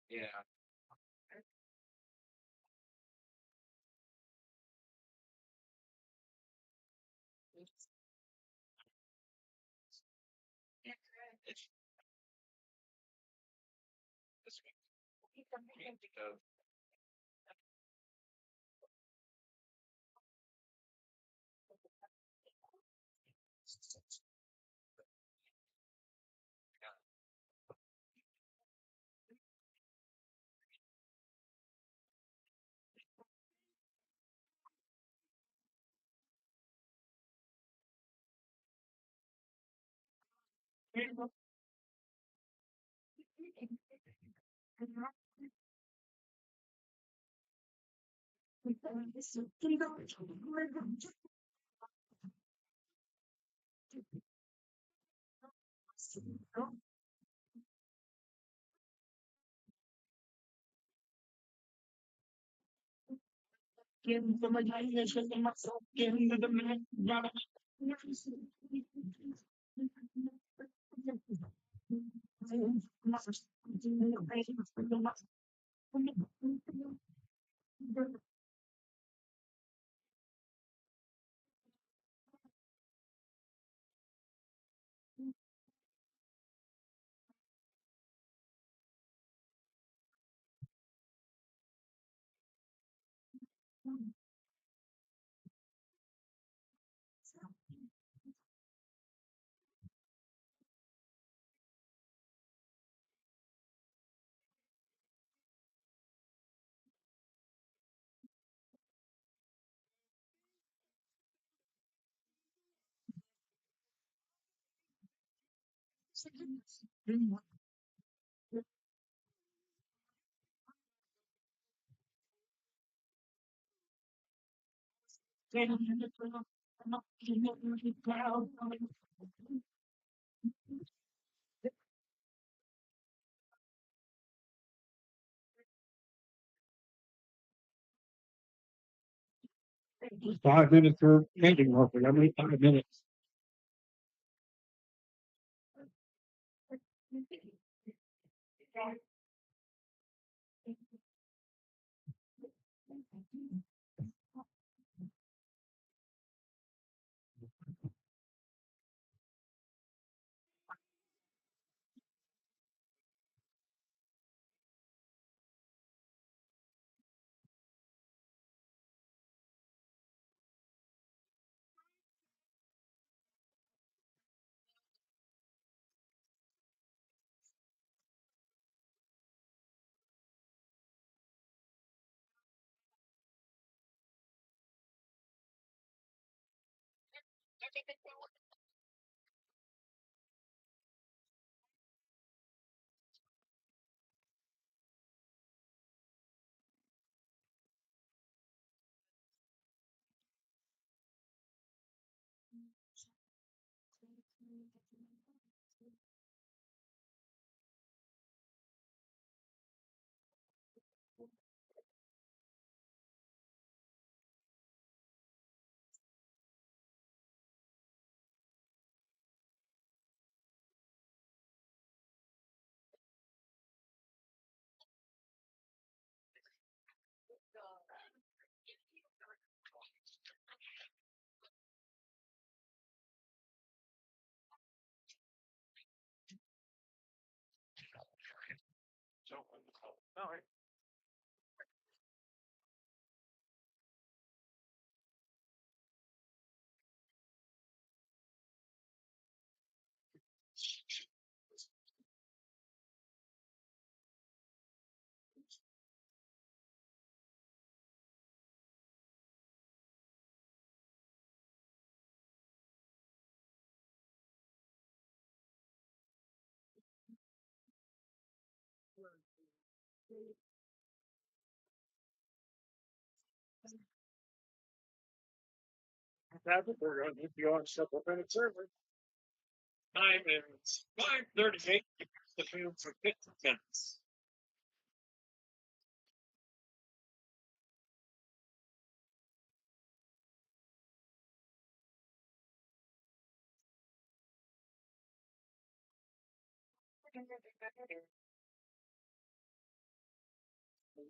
Yeah. It's this week. Five minutes for painting work. Every 5 minutes. 5:38. The field for 50 minutes. Good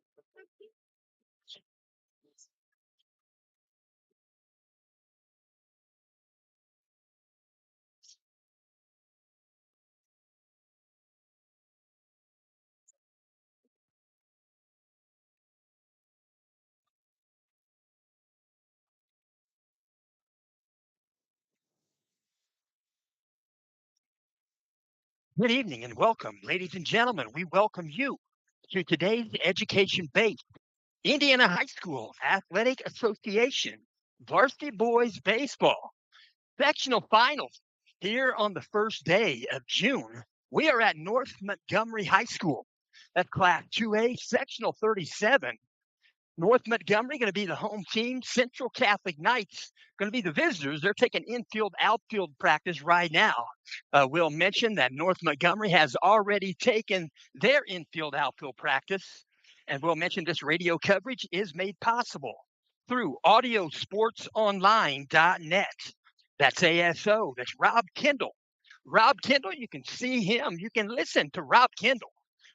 evening and welcome, ladies and gentlemen. We welcome you to today's education-based Indiana High School Athletic Association Varsity Boys Baseball Sectional Finals here on the first day of June. We are at North Montgomery High School. That's Class 2A, Sectional 37. North Montgomery going to be the home team. Central Catholic Knights going to be the visitors. They're taking infield, outfield practice right now. We'll mention that North Montgomery has already taken their infield, outfield practice. And we'll mention this radio coverage is made possible through audiosportsonline.net. That's ASO. That's Rob Kendall. Rob Kendall, you can see him. You can listen to Rob Kendall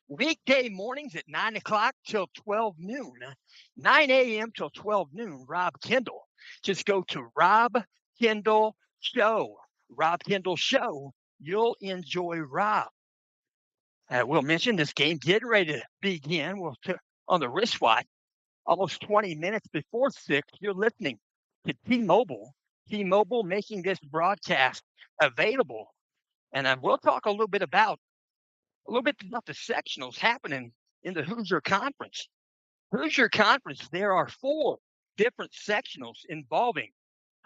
weekday mornings at 9 o'clock till 12 noon. 9 a.m. till 12 noon, Rob Kendall. Just go to Rob Kendall Show. Rob Kendall Show. You'll enjoy Rob. We'll mention this game getting ready to begin. On the wristwatch, almost 20 minutes before 6, you're listening to T-Mobile. T-Mobile making this broadcast available. And we'll talk a little bit about the sectionals happening in the Hoosier Conference. Hoosier Conference, there are 4 different sectionals involving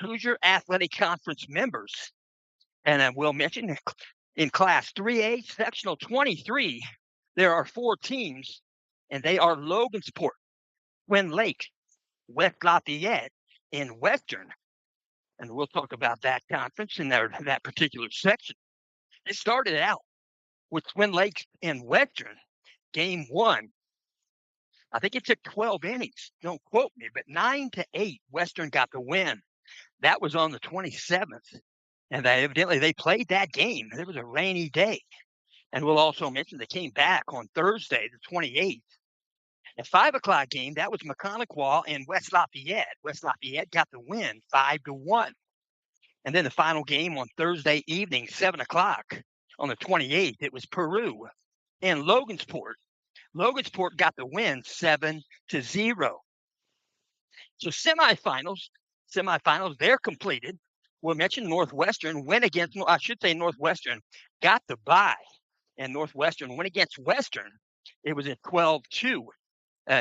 Hoosier Athletic Conference members. And we'll mention in Class 3A, Sectional 23, there are 4 teams, and they are Logansport, Twin Lake, West Lafayette, and Western. And we'll talk about that conference and that particular section. It started out with Twin Lakes and Western, game 1. I think it took 12 innings. Don't quote me, but 9-8, Western got the win. That was on the 27th. And they played that game. It was a rainy day. And we'll also mention they came back on Thursday, the 28th. A 5 o'clock game, that was McConaughey and West Lafayette. West Lafayette got the win, 5-1. And then the final game on Thursday evening, 7 o'clock on the 28th, it was Peru and Logansport. Logansport got the win, 7-0. So semifinals, they're completed. We'll mention Northwestern Northwestern got the bye, and Northwestern went against Western. It was a 12-2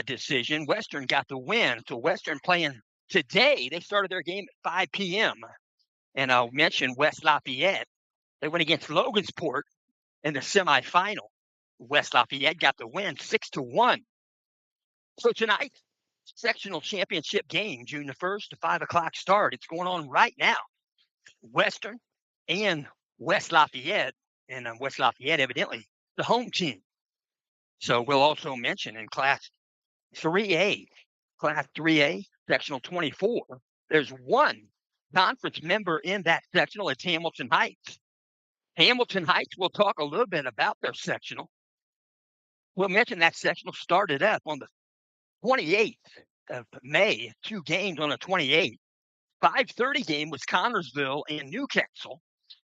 decision. Western got the win. So Western playing today. They started their game at 5 p.m. And I'll mention West Lafayette. They went against Logansport in the semifinal. West Lafayette got the win, 6-1. So tonight, sectional championship game, June the 1st, the 5 o'clock start. It's going on right now. Western and West Lafayette, and West Lafayette evidently the home team. So we'll also mention in Class 3A, sectional 24, there's 1 conference member in that sectional. It's Hamilton Heights. Hamilton Heights, we'll talk a little bit about their sectional. We'll mention that sectional started up on the 28th of May, 2 games on the 28th. 5:30 game was Connorsville and Newcastle.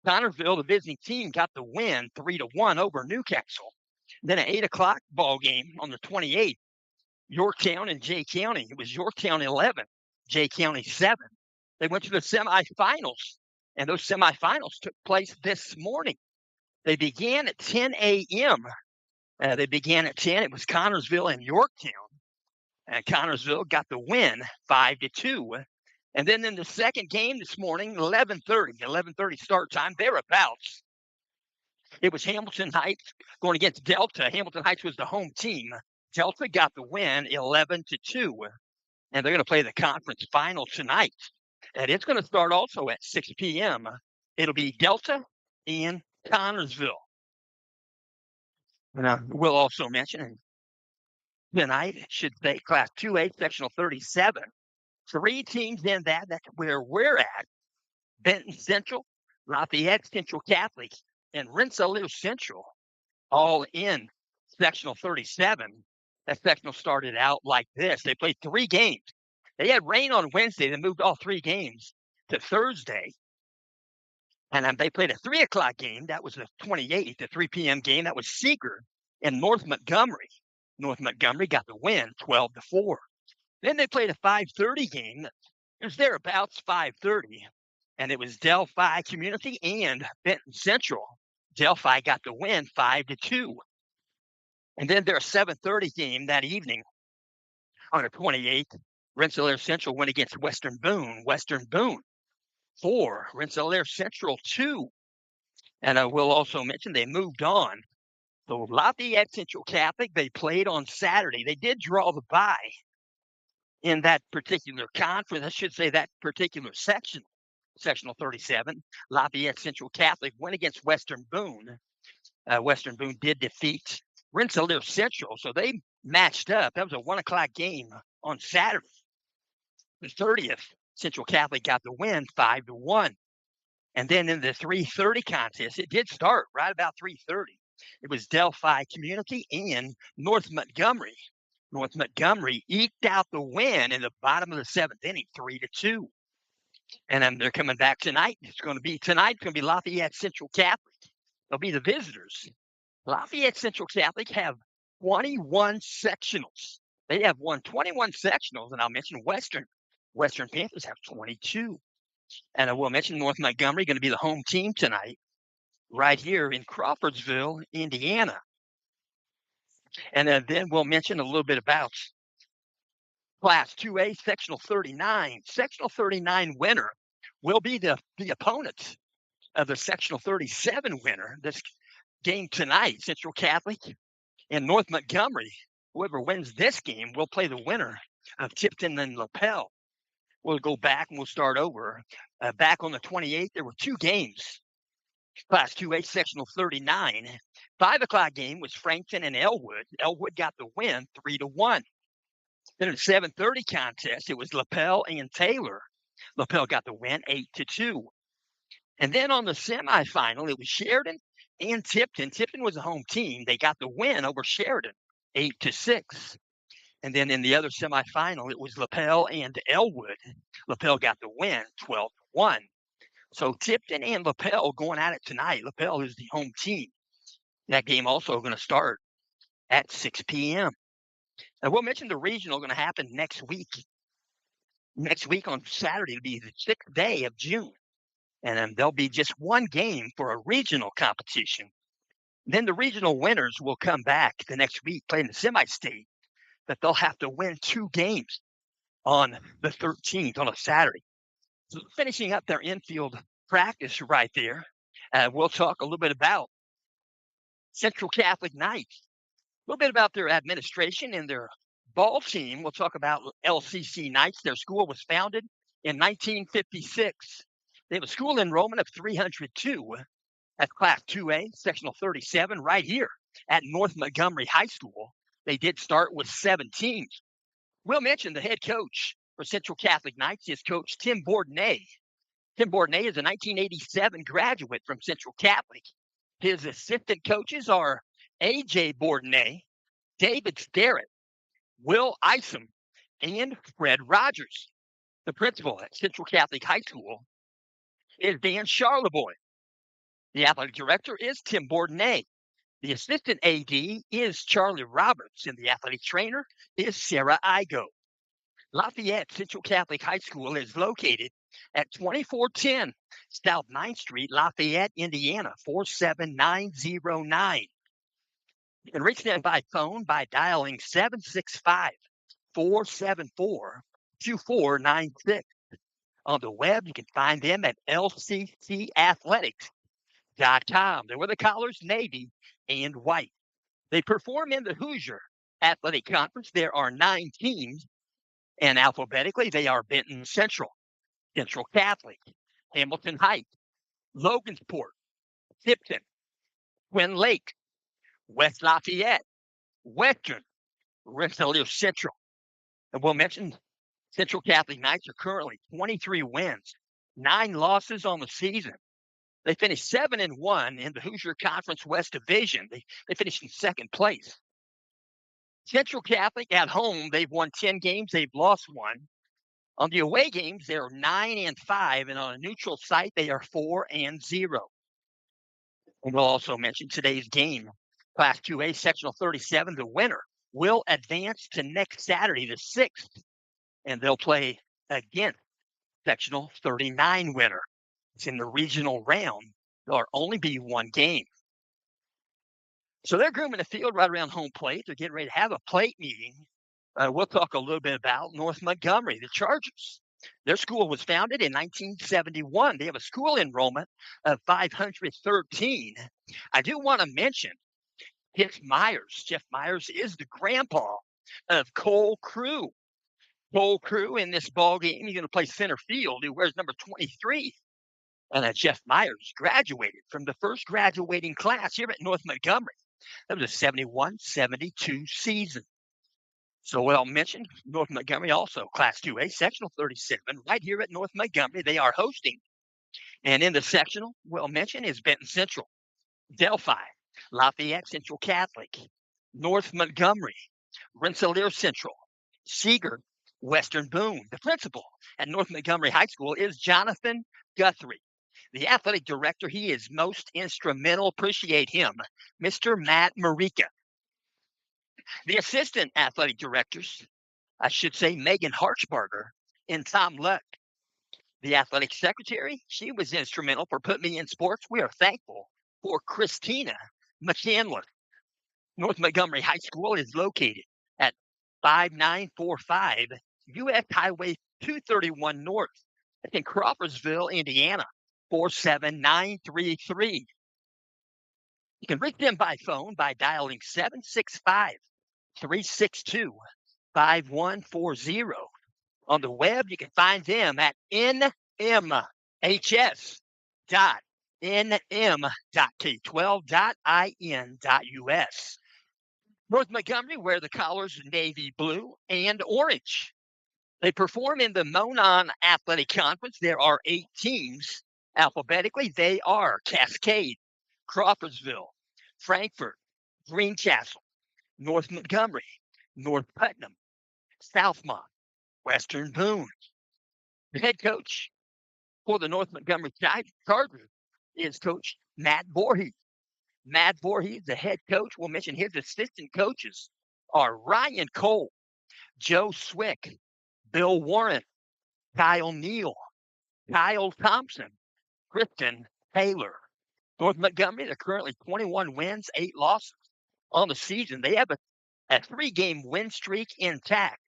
Connorsville, the visiting team, got the win, 3-1 over Newcastle. Then an 8 o'clock ball game on the 28th, Yorktown and Jay County. It was Yorktown 11, Jay County 7. They went to the semifinals, and those semifinals took place this morning. They began at 10 a.m. They began at 10. It was Connorsville and Yorktown. And Connorsville got the win, 5-2. And then in the second game this morning, 11:30 start time, thereabouts. It was Hamilton Heights going against Delta. Hamilton Heights was the home team. Delta got the win, 11-2. And they're going to play the conference final tonight. And it's going to start also at 6 p.m. It'll be Delta and Connorsville. And we'll also mention tonight, it should say Class 2A, Sectional 37. 3 teams in that. That's where we're at. Benton Central, Lafayette Central Catholic, and Rensselaer Central, all in Sectional 37. That sectional started out like this. They played 3 games. They had rain on Wednesday. They moved all 3 games to Thursday. And they played a 3 o'clock game. That was the 28th, the 3 p.m. game. That was Seeger and North Montgomery. North Montgomery got the win, 12-4. Then they played a 5:30 game. It was thereabouts 5:30, and it was Delphi Community and Benton Central. Delphi got the win, 5-2. And then their 7:30 game that evening on the 28th, Rensselaer Central went against Western Boone. Western Boone 4, Rensselaer Central 2. And I will also mention they moved on. So Lafayette Central Catholic, they played on Saturday. They did draw the bye in that particular conference. I should say that particular section, sectional 37. Lafayette Central Catholic went against Western Boone. Western Boone did defeat Rensselaer Central, so they matched up. That was a 1 o'clock game on Saturday. The 30th, Central Catholic got the win, 5-1. And then in the 3:30 contest, it did start right about 3:30. It was Delphi Community and North Montgomery. North Montgomery eked out the win in the bottom of the 7th inning, 3-2. And then they're coming back tonight. It's going to be Lafayette Central Catholic. They'll be the visitors. Lafayette Central Catholic have 21 sectionals. They have won 21 sectionals, and I'll mention Western Panthers have 22. And I will mention North Montgomery going to be the home team tonight, right here in Crawfordsville, Indiana. And then we'll mention a little bit about Class 2A, Sectional 39. Sectional 39 winner will be the opponent of the Sectional 37 winner. This game tonight, Central Catholic and North Montgomery. Whoever wins this game will play the winner of Tipton and Lapel. We'll go back and we'll start over. Back on the 28th, there were 2 games. Class 2A, Sectional 39. 5 o'clock game was Frankton and Elwood. Elwood got the win, 3-1. Then in the 7:30 contest, it was Lapel and Taylor. Lapel got the win, 8-2. And then on the semifinal, it was Sheridan and Tipton. Tipton was a home team. They got the win over Sheridan, 8-6. And then in the other semifinal, it was Lapel and Elwood. Lapel got the win, 12-1. So Tipton and Lapel going at it tonight. Lapel is the home team. That game also going to start at 6 p.m. And we'll mention the regional going to happen next week. Next week on Saturday will be the 6th day of June. And there'll be just 1 game for a regional competition. Then the regional winners will come back the next week playing the semi-state, that they'll have to win 2 games on the 13th on a Saturday. So finishing up their infield practice right there, we'll talk a little bit about Central Catholic Knights, a little bit about their administration and their ball team. We'll talk about LCC Knights. Their school was founded in 1956. They have a school enrollment of 302. That's Class 2A, Sectional 37, right here at North Montgomery High School. They did start with 7 teams. We'll mention the head coach for Central Catholic Knights is Coach Tim Bourdonnais. Tim Bourdonnais is a 1987 graduate from Central Catholic. His assistant coaches are A.J. Bourdonnais, David Starrett, Will Isom, and Fred Rogers. The principal at Central Catholic High School is Dan Charleboy. The athletic director is Tim Bourdonnais. The assistant AD is Charlie Roberts, and the athletic trainer is Sarah Igo. Lafayette Central Catholic High School is located at 2410 South 9th Street, Lafayette, Indiana, 47909. You can reach them by phone by dialing 765-474-2496. On the web, you can find them at lccathletics.com. They wear the collars, navy and white. They perform in the Hoosier Athletic Conference. There are 9 teams, and alphabetically, they are Benton Central, Central Catholic, Hamilton Heights, Logansport, Tipton, Twin Lake, West Lafayette, Western, Rensselaer Central. And we'll mention Central Catholic Knights are currently 23 wins, 9 losses on the season. They finished 7-1 in the Hoosier Conference West Division. They finished in 2nd place. Central Catholic at home, they've won 10 games, they've lost 1. On the away games, they're 9-5, and on a neutral site, they are 4-0. And we'll also mention today's game, Class 2A, Sectional 37. The winner will advance to next Saturday, the 6th, and they'll play against Sectional 39 winner. It's in the regional round. There'll only be one game. So they're grooming the field right around home plate. They're getting ready to have a plate meeting. We'll talk a little bit about North Montgomery, the Chargers. Their school was founded in 1971. They have a school enrollment of 513. I do want to mention Jeff Myers. Jeff Myers is the grandpa of Cole Crew. Cole Crew in this ball game, he's going to play center field. He wears number 23. And Jeff Myers graduated from the first graduating class here at North Montgomery. That was a 71-72 season. So I'll mention North Montgomery also, Class 2A, Sectional 37, right here at North Montgomery. They are hosting. And in the sectional, we'll mention is Benton Central, Delphi, Lafayette Central Catholic, North Montgomery, Rensselaer Central, Seeger, Western Boone. The principal at North Montgomery High School is Jonathan Guthrie. The athletic director, he is most instrumental. Appreciate him, Mr. Matt Marika. The assistant athletic directors, I should say Megan Harchbarger and Tom Luck. The athletic secretary, she was instrumental for putting me in sports. We are thankful for Christina McCandless. North Montgomery High School is located at 5945 U.S. Highway 231 North. It's in Crawfordsville, Indiana, 47933. You can reach them by phone by dialing 765-362-5140. On the web, you can find them at nmhs.nm.k12.in.us. North Montgomery wear the colors navy blue and orange. They perform in the Monon Athletic Conference. There are 8 teams. Alphabetically, they are Cascade, Crawfordsville, Frankfort, Greencastle, North Montgomery, North Putnam, Southmont, Western Boone. The head coach for the North Montgomery Chargers is Coach Matt Voorhees. Matt Voorhees, the head coach. We'll mention his assistant coaches are Ryan Cole, Joe Swick, Bill Warren, Kyle Neal, Kyle Thompson, Kristen Taylor. North Montgomery, they're currently 21 wins, 8 losses on the season. They have a 3-game win streak intact.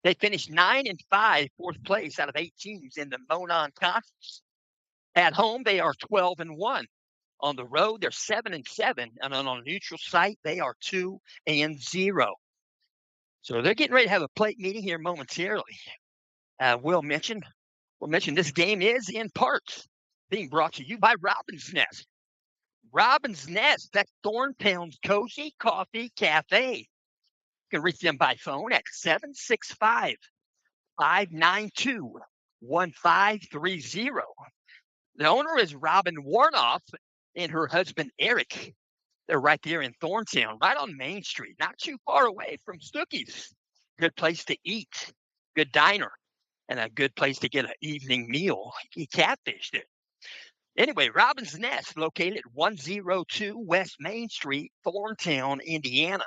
They finished 9-5, 4th place out of 8 teams in the Monon Conference. At home, they are 12-1. On the road, they're 7-7, and on a neutral site, they are 2-0. So they're getting ready to have a plate meeting here momentarily. We'll mention this game is in parts being brought to you by Robin's Nest. Robin's Nest, that's Thorntown's Cozy Coffee Cafe. You can reach them by phone at 765-592-1530. The owner is Robin Warnoff and her husband, Eric. They're right there in Thorntown, right on Main Street, not too far away from Stookies. Good place to eat, good diner, and a good place to get an evening meal. You catfished it. Anyway, Robin's Nest, located at 102 West Main Street, Thorntown, Indiana,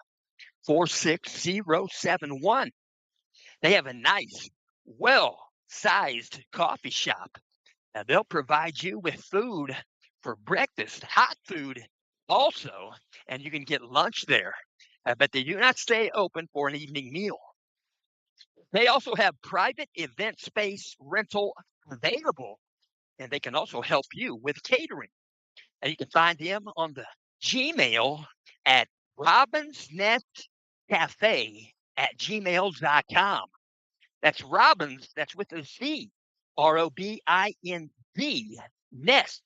46071. They have a nice, well-sized coffee shop. Now, they'll provide you with food for breakfast, hot food also, and you can get lunch there. But they do not stay open for an evening meal. They also have private event space rental available, and they can also help you with catering. And you can find them on the Gmail at robinsnestcafe@gmail.com. That's Robbins, that's with a C, ROBINZ, Nest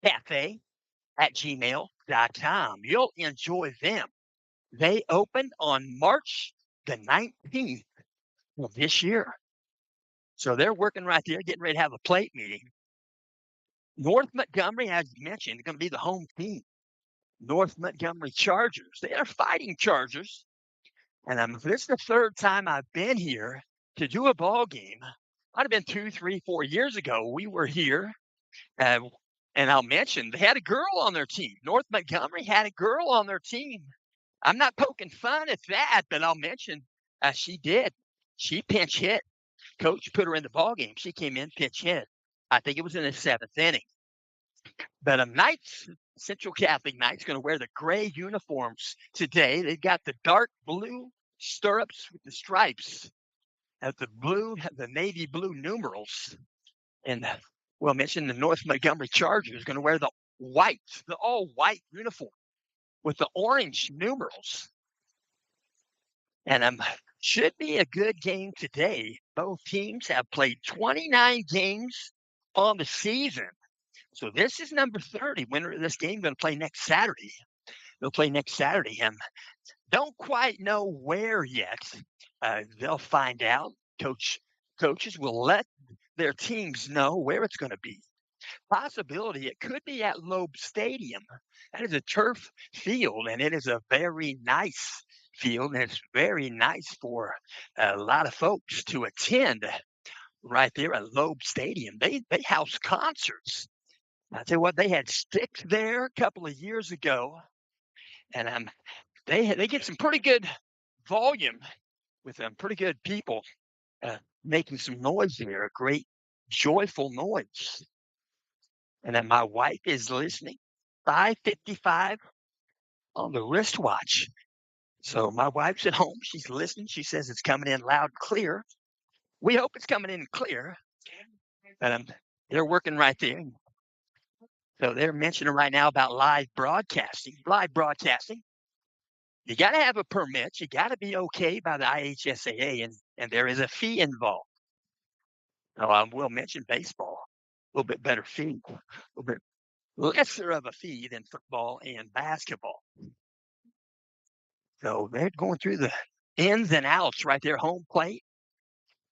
Cafe@gmail.com. You'll enjoy them. They opened on March the 19th of this year. So they're working right there, getting ready to have a plate meeting. North Montgomery, as mentioned, is going to be the home team. North Montgomery Chargers. They are fighting Chargers. And this is the third time I've been here to do a ball game. Might have been 2, 3, 4 years ago. We were here, and I'll mention they had a girl on their team. North Montgomery had a girl on their team. I'm not poking fun at that, but I'll mention she did. She pinch hit. Coach put her in the ball game. She came in, pinch hit. I think it was in the 7th inning. But Knights, Central Catholic Knights, going to wear the gray uniforms today. They've got the dark blue stirrups with the stripes, the navy blue numerals. And we'll mention the North Montgomery Chargers going to wear the all white uniform with the orange numerals. And should be a good game today. Both teams have played 29 games on the season. So this is number 30. Winner of this game going to play next Saturday. They'll play next Saturday. And don't quite know where yet. They'll find out. Coaches will let their teams know where it's going to be. Possibility it could be at Loeb Stadium. That is a turf field, and it is a very nice field, and it's very nice for a lot of folks to attend right there at Loeb Stadium. They house concerts. I tell you what, they had Sticks there a couple of years ago, and they get some pretty good volume with them, pretty good people making some noise there, a great joyful noise. And then my wife is listening, 5:55 on the wristwatch. So my wife's at home. She's listening. She says it's coming in loud and clear. We hope it's coming in clear. And they're working right there. So they're mentioning right now about live broadcasting. Live broadcasting. You got to have a permit. You got to be okay by the IHSAA, and there is a fee involved. Now, we'll mention baseball. A little bit better fee. A little bit lesser of a fee than football and basketball. So they're going through the ins and outs right there, home plate.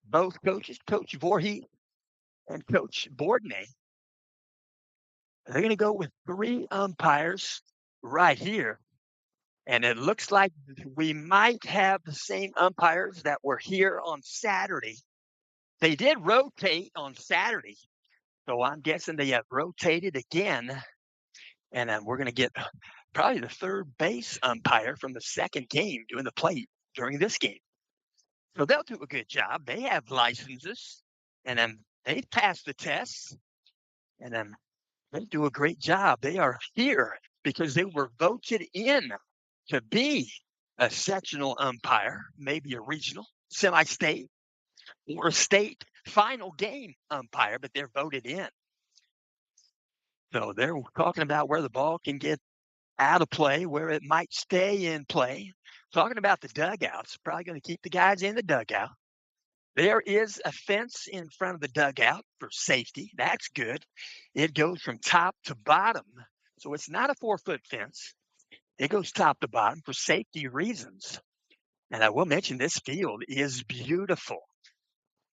Both coaches, Coach Voorhees and Coach Bourdonnais, they're going to go with 3 umpires right here. And it looks like we might have the same umpires that were here on Saturday. They did rotate on Saturday. So I'm guessing they have rotated again. And we're going to get probably the third base umpire from the second game doing the plate during this game. So they'll do a good job. They have licenses, and they've passed the tests, and they do a great job. They are here because they were voted in to be a sectional umpire, maybe a regional, semi-state, or a state final game umpire, but they're voted in. So they're talking about where the ball can get out of play, where it might stay in play. Talking about the dugouts, probably going to keep the guys in the dugout. There is a fence in front of the dugout for safety. That's good. It goes from top to bottom. So it's not a 4-foot fence. It goes top to bottom for safety reasons. And I will mention this field is beautiful.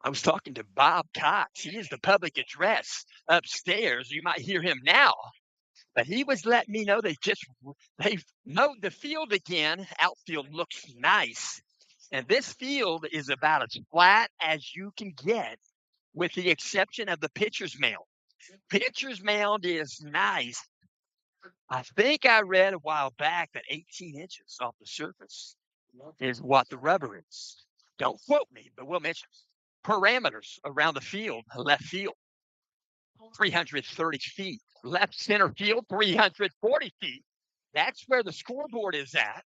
I was talking to Bob Cox. He is the public address upstairs. You might hear him now. But he was letting me know they've mowed the field again. Outfield looks nice. And this field is about as flat as you can get, with the exception of the pitcher's mound. Pitcher's mound is nice. I think I read a while back that 18 inches off the surface is what the rubber is. Don't quote me, but we'll mention parameters around the field. Left field, 330 feet. Left center field, 340 feet. That's where the scoreboard is at.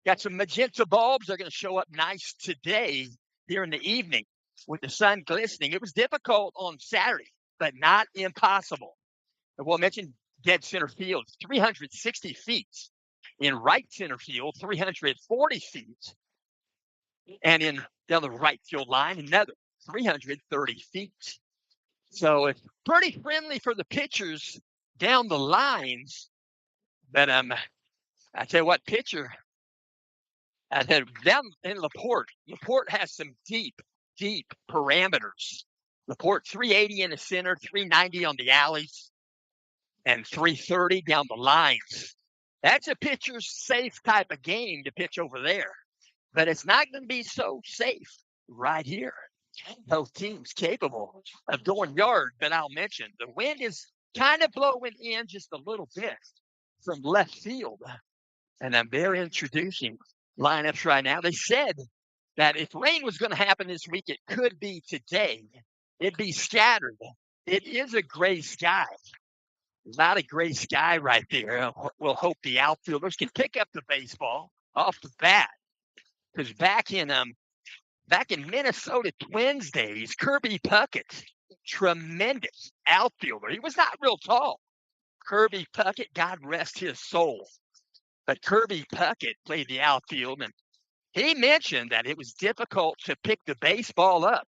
Got some magenta bulbs. They're going to show up nice today here in the evening with the sun glistening. It was difficult on Saturday, but not impossible. And we'll mention dead center field, 360 feet. In right center field, 340 feet. And down the right field line, another 330 feet. So it's pretty friendly for the pitchers down the lines. But I tell you what, pitcher, I said down in Laporte has some deep parameters. Laporte 380 in the center, 390 on the alleys, and 330 down the lines. That's a pitcher's safe type of game to pitch over there. but it's not going to be so safe right here. Both teams capable of going yard, but I'll mention the wind is kind of blowing in just a little bit from left field. And they're introducing lineups right now. They said that if rain was going to happen this week, it could be today. It'd be scattered. It is a gray sky. A lot of gray sky right there. We'll hope the outfielders can pick up the baseball off the bat. Because back in Minnesota Twins days, Kirby Puckett, tremendous outfielder. He was not real tall. Kirby Puckett, God rest his soul. But Kirby Puckett played the outfield, and he mentioned that it was difficult to pick the baseball up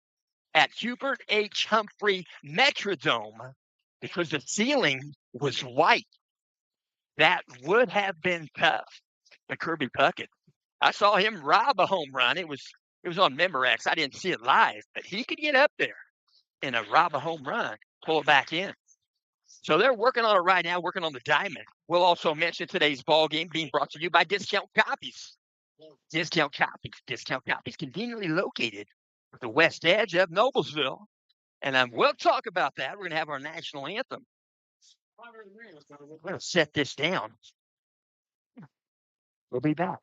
at Hubert H. Humphrey Metrodome because the ceiling was white. That would have been tough. But Kirby Puckett, I saw him rob a home run. It was on Memorex. I didn't see it live, but he could get up there and rob a home run, pull it back in. So they're working on it right now, working on the diamond. We'll also mention today's ball game being brought to you by Discount Copies. Discount Copies conveniently located at the west edge of Noblesville. And we'll talk about that. We're going to have our national anthem. We're going to set this down. We'll be back.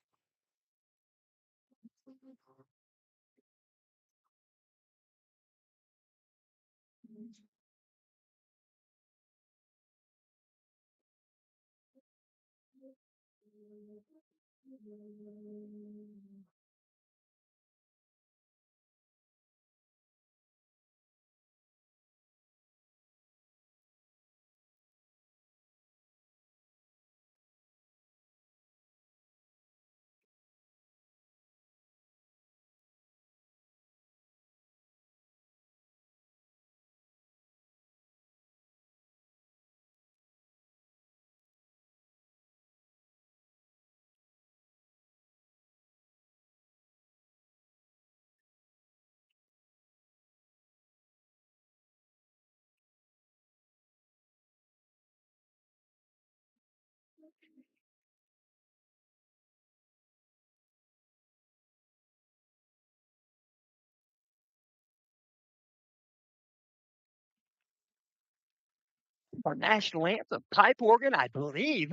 Our national anthem, pipe organ, I believe,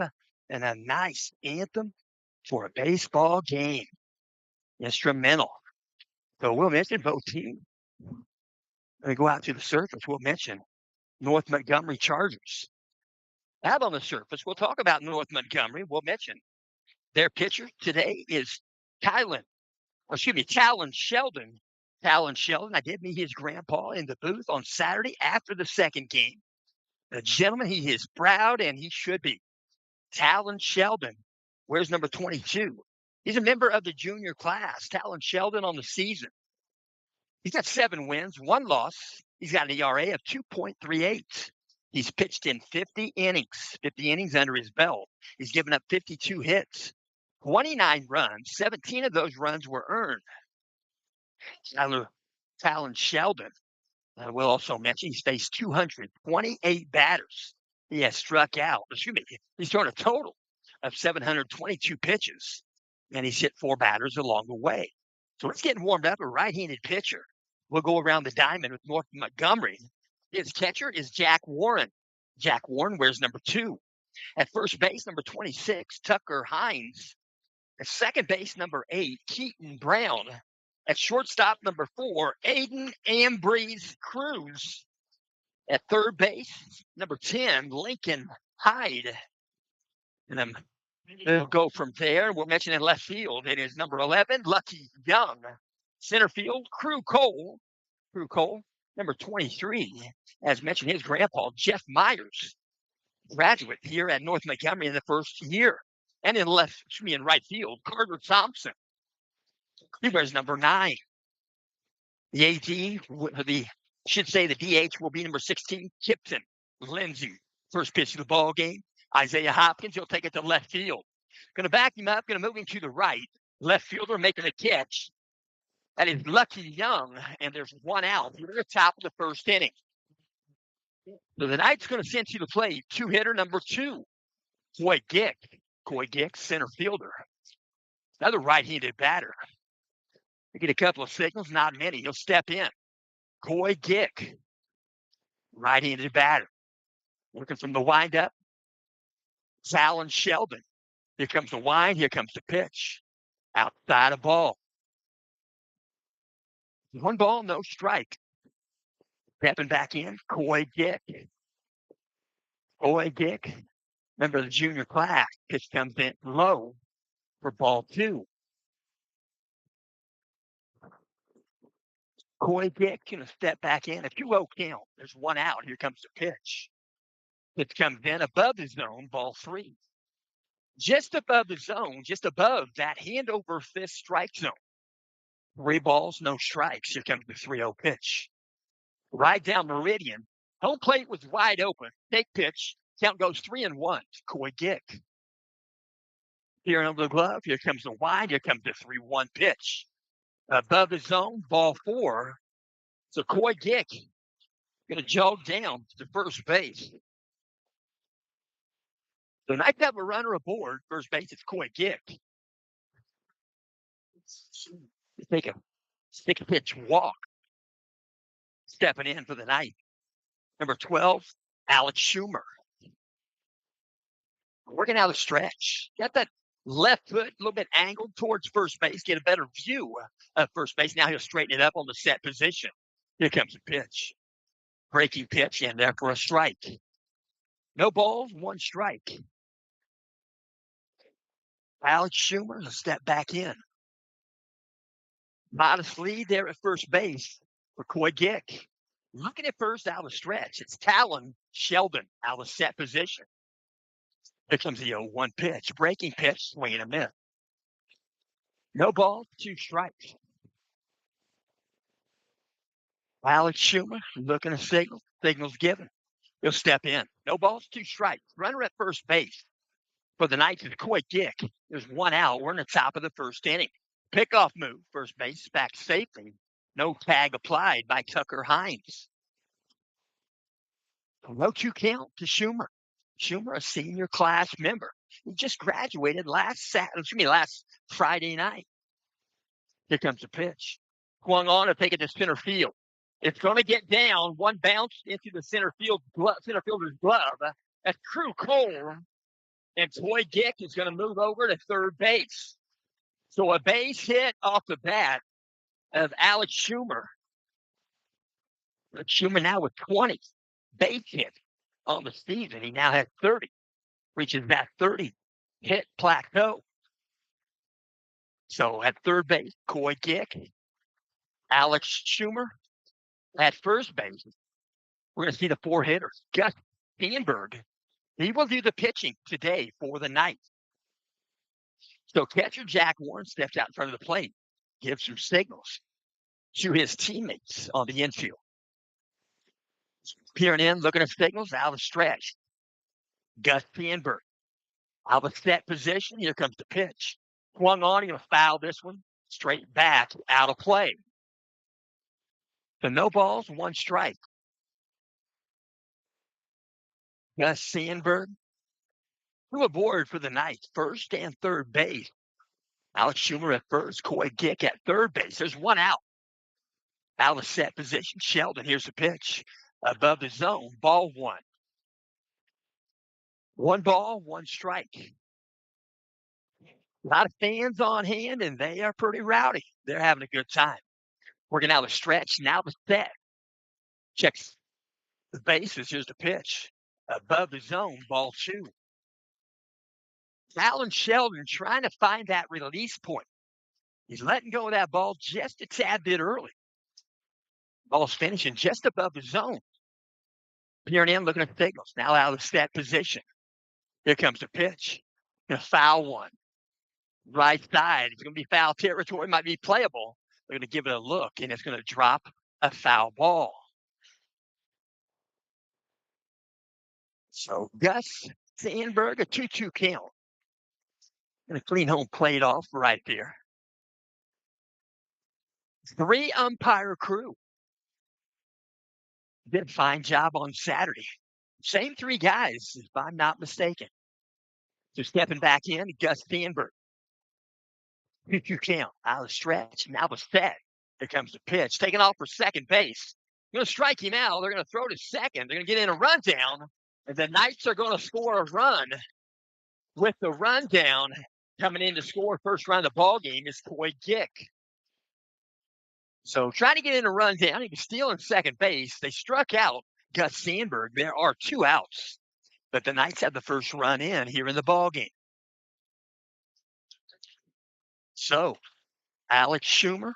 and a nice anthem for a baseball game. Instrumental. So we'll mention both teams. We go out to the surface. We'll mention North Montgomery Chargers. Out on the surface, we'll talk about North Montgomery. We'll mention their pitcher today is Talon Sheldon. Talon Sheldon. I did meet his grandpa in the booth on Saturday after the second game. The gentleman, he is proud, and he should be. Talon Sheldon. Where's number 22? He's a member of the junior class. Talon Sheldon on the season. He's got 7 wins, 1 loss. He's got an ERA of 2.38. He's pitched in 50 innings under his belt. He's given up 52 hits, 29 runs. 17 of those runs were earned. Talon Sheldon, we'll also mention, he's faced 228 batters. He has struck out. He's thrown a total of 722 pitches, and he's hit 4 batters along the way. So it's getting warmed up. A right-handed pitcher. We'll go around the diamond with North Montgomery. His catcher is Jack Warren. Jack Warren wears number 2. At first base, number 26, Tucker Hines. At second base, number 8, Keaton Brown. At shortstop, number 4, Aiden Ambrose Cruz. At third base, number 10, Lincoln Hyde. And then we'll go from there. We'll mention in left field, it is number 11, Lucky Young. Center field, Crew Cole, number 23. As mentioned, his grandpa, Jeff Myers, graduate here at North Montgomery in the first year. And in right field, Carter Thompson. He wears number 9. The the DH will be number 16, Kipton Lindsey. First pitch of the ball game. Isaiah Hopkins, he'll take it to left field. Going to back him up, going to move him to the right. Left fielder making a catch. That is Lucky Young, and there's 1 out. We're at the top of the first inning. So the Knights going to send you to play 2-hitter number 2, Coy Gick, center fielder. Another right-handed batter. We get a couple of signals, not many. He'll step in. Coy Gick, right-handed batter. Looking from the windup. Alan Sheldon. Here comes the wind. Here comes the pitch. Outside a ball. 1 ball, no strike. Stepping back in. Coy Gick. Coy Gick. Member of the junior class. Pitch comes in low for ball 2. Coy Gick going to step back in. A 2-0 count. There's 1 out. Here comes the pitch. Pitch comes in above the zone. Ball 3. Just above the zone, just above that hand over fist strike zone. 3 balls, no strikes. Here comes the 3-0 pitch. Right down meridian. Home plate was wide open. Take pitch. Count goes 3-1. Coy Gick. Here under the glove. Here comes the wind. Here comes the 3-1 pitch. Above the zone, ball 4. So Coy Gick going to jog down to first base. So nice to have a runner aboard. First base, it's Coy Gick. Take a 6-pitch walk. Stepping in for the night. Number 12, Alex Schumer. Working out a stretch. Got that left foot a little bit angled towards first base. Get a better view of first base. Now he'll straighten it up on the set position. Here comes the pitch. Breaking pitch in there for a strike. No balls, 1 strike. Alex Schumer will step back in. Modest lead there at first base for Coy Gick. Looking at first out of stretch. It's Talon Sheldon out of set position. Here comes the 0-1 pitch. Breaking pitch, swing and a miss. No balls, 2 strikes. Alex Schumer looking a signal. Signal's given. He'll step in. No balls, 2 strikes. Runner at first base for the Knights is Coy Gick. There's 1 out. We're in the top of the first inning. Pickoff move. First base back safely. No tag applied by Tucker Hines. No 2 count to Schumer. Schumer, a senior class member. He just graduated last Friday night. Here comes the pitch. Swung on to take it to center field. It's going to get down. 1 bounce into the center fielder's glove. That's Crew Cole. And Coy Gick is going to move over to third base. So a base hit off the bat of Alex Schumer. Schumer now with 20 base hits on the season. He now has 30. Reaches that 30 hit plateau. So at third base, Coy Gick, Alex Schumer. At first base, we're going to see the 4 hitters. Gus Steenberg, he will do the pitching today for the Knights. So catcher Jack Warren steps out in front of the plate, gives some signals to his teammates on the infield. Peering in, looking at signals, out of stretch. Gus Steenberg, out of set position. Here comes the pitch. Swung on, he's going to foul this one. Straight back, out of play. So no balls, 1 strike. Gus Steenberg, who aboard for the Knights, first and third base. Alex Schumer at first, Coy Gick at third base. There's 1 out. Out of set position, Sheldon. Here's the pitch. Above the zone, ball 1. 1 ball, 1 strike. A lot of fans on hand, and they are pretty rowdy. They're having a good time. Working out the stretch, now the set. Checks the bases. Here's the pitch. Above the zone, ball 2. Alan Sheldon trying to find that release point. He's letting go of that ball just a tad bit early. Ball's finishing just above the zone. Peering in, looking at signals. Now out of the set position. Here comes the pitch. Gonna foul 1. Right side. It's going to be foul territory. Might be playable. They're going to give it a look, and it's going to drop a foul ball. So Gus Sandberg, a 2-2 count. And a clean home plate off right there. 3 umpire crew. Did a fine job on Saturday. Same 3 guys, if I'm not mistaken. So stepping back in, Gus Sandberg. 2-2 count. Out of the stretch. Now the set. Here comes the pitch. Taking off for second base. Going to strike him out. They're going to throw to second. They're going to get in a rundown. And the Knights are going to score a run. With the rundown coming in to score first run of the ball game is Coy Gick. So trying to get in a rundown. He was stealing second base. They struck out Gus Sandberg. There are 2 outs. But the Knights have the first run in here in the ball game. So Alex Schumer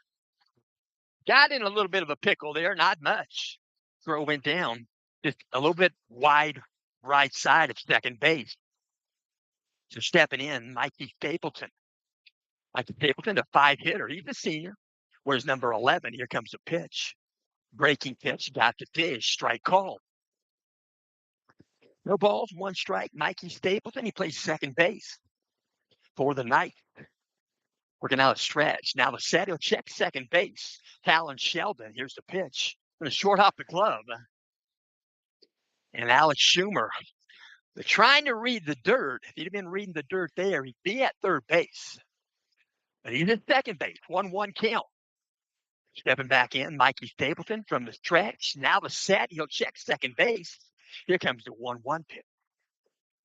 got in a little bit of a pickle there, not much. Throw went down just a little bit wide right side of second base. So stepping in, Mikey Stapleton. Mikey Stapleton, a 5-hitter. He's a senior. Where's number 11? Here comes the pitch. Breaking pitch, got the dish, strike call. No balls, 1 strike. Mikey Stapleton, he plays second base for the Knights. Working out a stretch. Now the set, he'll check second base. Talon Sheldon, here's the pitch. Going to short off the glove. And Alex Schumer, they're trying to read the dirt. If he'd have been reading the dirt there, he'd be at third base. But he's at second base, 1-1 count. Stepping back in, Mikey Stapleton from the stretch. Now the set, he'll check second base. Here comes the 1-1 pitch.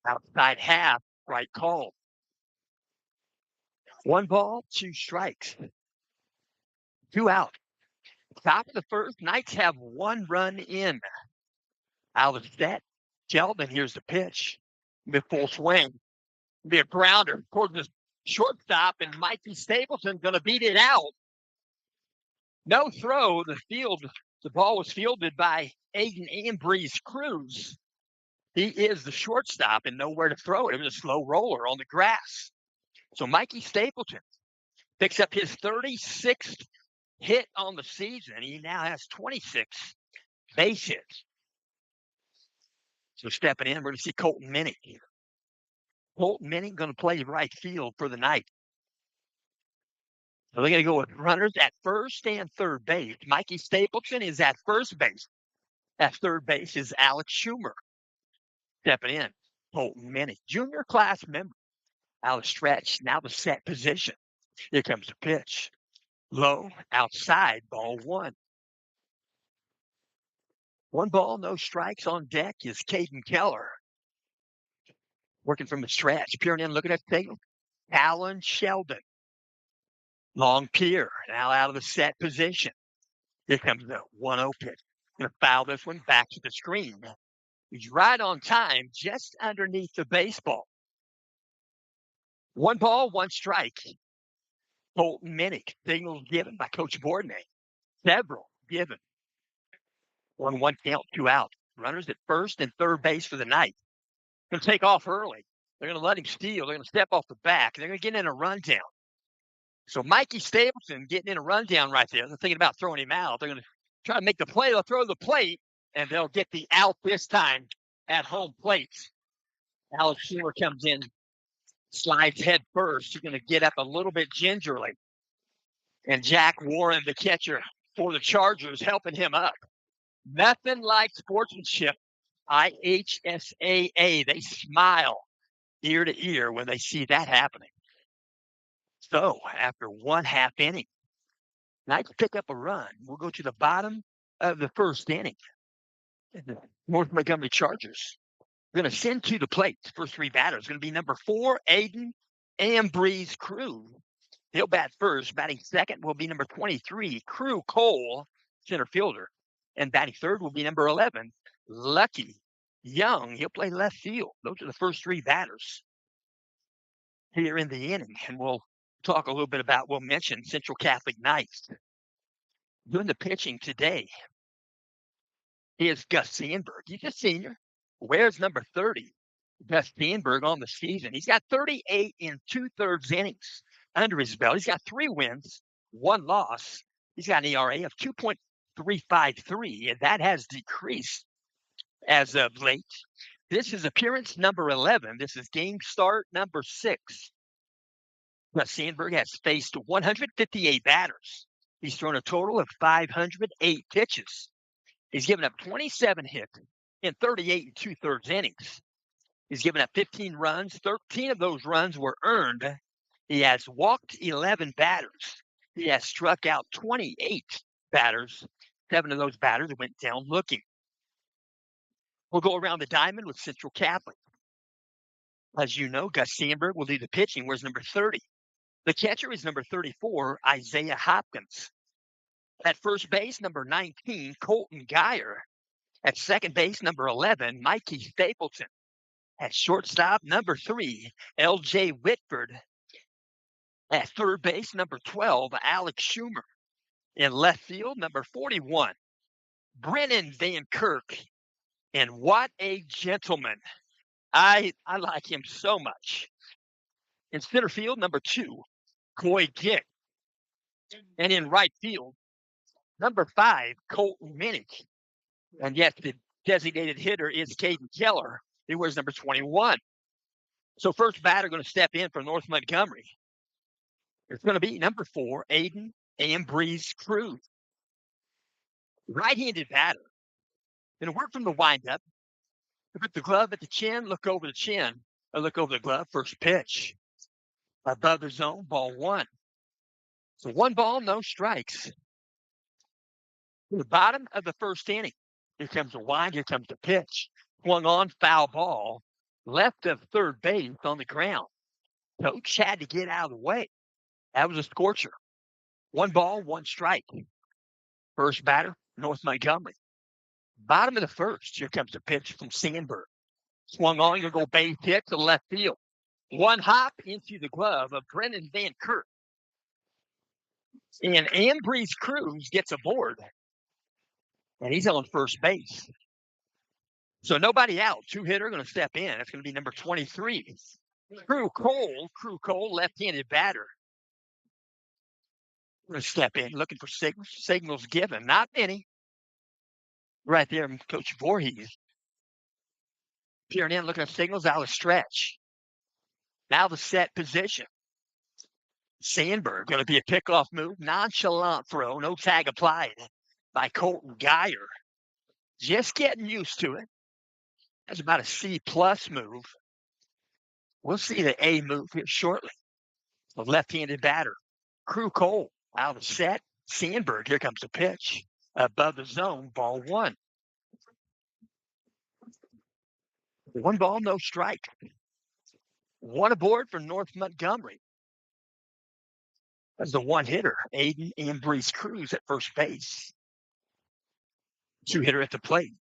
Outside half, right call. 1 ball, 2 strikes. 2 out. Top of the first, Knights have 1 run in. Out of the set, Sheldon, here's the pitch. Be full swing. Be a grounder towards the shortstop, and Mikey Stapleton going to beat it out. No throw. The ball was fielded by Aiden Ambree's Cruz. He is the shortstop and nowhere to throw it. It was a slow roller on the grass. So Mikey Stapleton picks up his 36th hit on the season. He now has 26 base hits. So stepping in, we're going to see Colton Minnick here. Colton Minnick going to play right field for the Knights. So they're going to go with runners at first and third base. Mikey Stapleton is at first base. At third base is Alex Schumer. Stepping in, Colton Minnick, junior class member. Out of stretch, now the set position. Here comes the pitch. Low, outside, ball 1. 1 ball, no strikes on deck is Caden Keller. Working from the stretch, peering in, looking at the signal. Talon Sheldon. Long pier, now out of the set position. Here comes the 1-0 pitch. Going to foul this one back to the screen. He's right on time, just underneath the baseball. 1 ball, 1 strike. Colton Minnick, signals given by Coach Bourdonnais. Several given. 1-1 count, 2 out. Runners at first and third base for the Knights. Going to take off early. They're going to let him steal. They're going to step off the back. They're going to get in a rundown. So Mikey Stapleton getting in a rundown right there. They're thinking about throwing him out. They're going to try to make the play. They'll throw the plate, and they'll get the out this time at home plate. Alex Schumer comes in, slides head first. He's going to get up a little bit gingerly. And Jack Warren, the catcher for the Chargers, helping him up. Nothing like sportsmanship. IHSAA. They smile ear to ear when they see that happening. So after 1/2 inning, Knights pick up a run. We'll go to the bottom of the first inning. The North Montgomery Chargers are going to send to the plate. The first 3 batters going to be number 4, Aiden Ambree's Crew. He'll bat first. Batting second will be number 23, Crew Cole, center fielder. And batting third will be number 11, Lucky Young. He'll play left field. Those are the first 3 batters here in the inning. And we'll talk a little bit about, we'll mention Central Catholic Knights. Doing the pitching today is Gus Sandberg. He's a senior. Wears number 30. Gus Sandberg on the season. He's got 38 2/3 innings under his belt. He's got 3 wins, 1 loss. He's got an ERA of 2.353, and that has decreased as of late. This is appearance number 11. This is game start number 6. Gus Sandberg has faced 158 batters. He's thrown a total of 508 pitches. He's given up 27 hits in 38 2/3 innings. He's given up 15 runs. 13 of those runs were earned. He has walked 11 batters. He has struck out 28 batters. 7 of those batters went down looking. We'll go around the diamond with Central Catholic. As you know, Gus Sandberg will do the pitching. Where's number 30? The catcher is number 34, Isaiah Hopkins. At first base, number 19, Colton Geyer. At second base, number 11, Mikey Stapleton. At shortstop, number 3, L.J. Whitford. At third base, number 12, Alex Schumer. In left field, number 41, Brennan Van Kirk. And what a gentleman. I like him so much. In center field, number 2, Coy Gick. And in right field, number 5, Colton Minnick. And yet the designated hitter is Caden Keller. He wears number 21. So first batter going to step in for North Montgomery. It's going to be number 4, Aiden Ambrose Cruz. Right-handed batter. Going to work from the windup. Put the glove at the chin, look over the chin, or look over the glove. First pitch. Above the zone, ball 1. So 1 ball, no strikes. To the bottom of the first inning. Here comes the wind, here comes the pitch. Swung on, foul ball. Left of third base on the ground. Coach had to get out of the way. That was a scorcher. 1 ball, 1 strike. First batter, North Montgomery. Bottom of the first, here comes the pitch from Sandberg. Swung on, you'll go base hit to left field. 1 hop into the glove of Brennan Van Kirk. And Ambrose Cruz gets aboard. And he's on first base. So nobody out. 2-hitter going to step in. That's going to be number 23. Crew Cole, left-handed batter. Going to step in, looking for signals. Signals given. Not many. Right there, Coach Voorhees. Peering in, looking at signals, out of stretch. Now the set position. Sandberg going to be a pickoff move. Nonchalant throw. No tag applied by Colton Geyer. Just getting used to it. That's about a C-plus move. We'll see the A move here shortly. A left-handed batter. Crew Cole out of set. Sandberg, here comes the pitch. Above the zone, ball 1. 1 ball, no strike. 1 aboard for North Montgomery. That's the 1-hitter, Aiden Ambrose Cruz at first base. 2-hitter at the plate.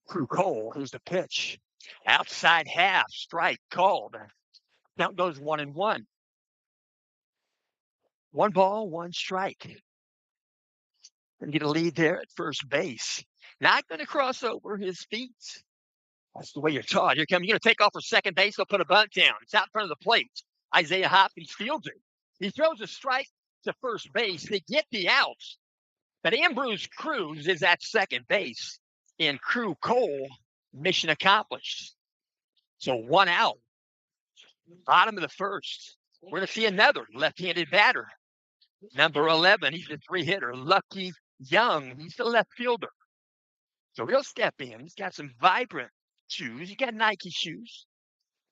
Crew Cole, here's the pitch. Outside half, strike called. Count goes 1-1. 1 ball, 1 strike. And get a lead there at first base. Not going to cross over his feet. That's the way you're taught. You're going to take off for second base. They'll put a bunt down. It's out in front of the plate. Isaiah Hopkins fields it. He throws a strike to first base. They get the outs. But Ambrose Cruz is at second base. And Crew Cole, mission accomplished. So 1 out. Bottom of the first. We're going to see another left-handed batter. Number 11, he's a 3-hitter. Lucky Young, he's the left fielder. So he'll step in. He's got some vibrant shoes. He got Nike shoes.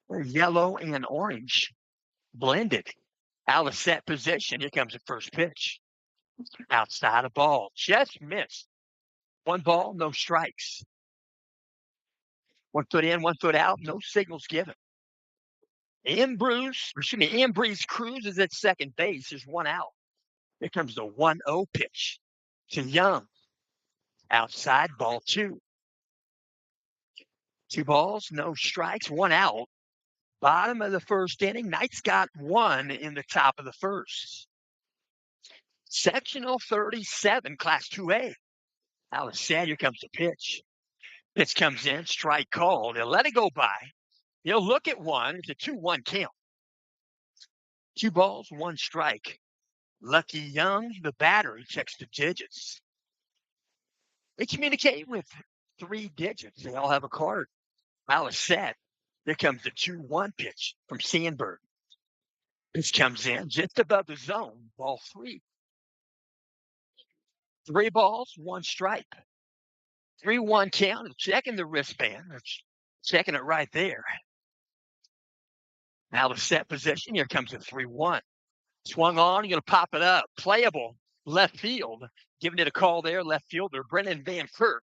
They're yellow and orange blended. Out of set position. Here comes the first pitch. Outside of ball. Just missed. 1 ball, no strikes. 1 foot in, 1 foot out. No signals given. Ambrose Cruz is at second base. There's 1 out. Here comes the 1-0 pitch to Young. Outside, ball 2. 2 balls, no strikes, 1 out. Bottom of the first inning. Knights got 1 in the top of the first. Sectional 37, Class 2A. Out of set, here comes the pitch. Pitch comes in, strike called. They'll let it go by. He'll look at 1. It's a 2-1 count. 2 balls, 1 strike. Lucky Young, the batter, he checks the digits. They communicate with 3 digits. They all have a card. Out of set. There comes the 2-1 pitch from Sandberg. Pitch comes in just above the zone, ball 3. 3 balls, 1 strike. 3-1 count. Checking the wristband. Checking it right there. Out of set position. Here comes a 3-1. Swung on. You're going to pop it up. Playable. Left field. Giving it a call there. Left fielder Brennan Van Kirk.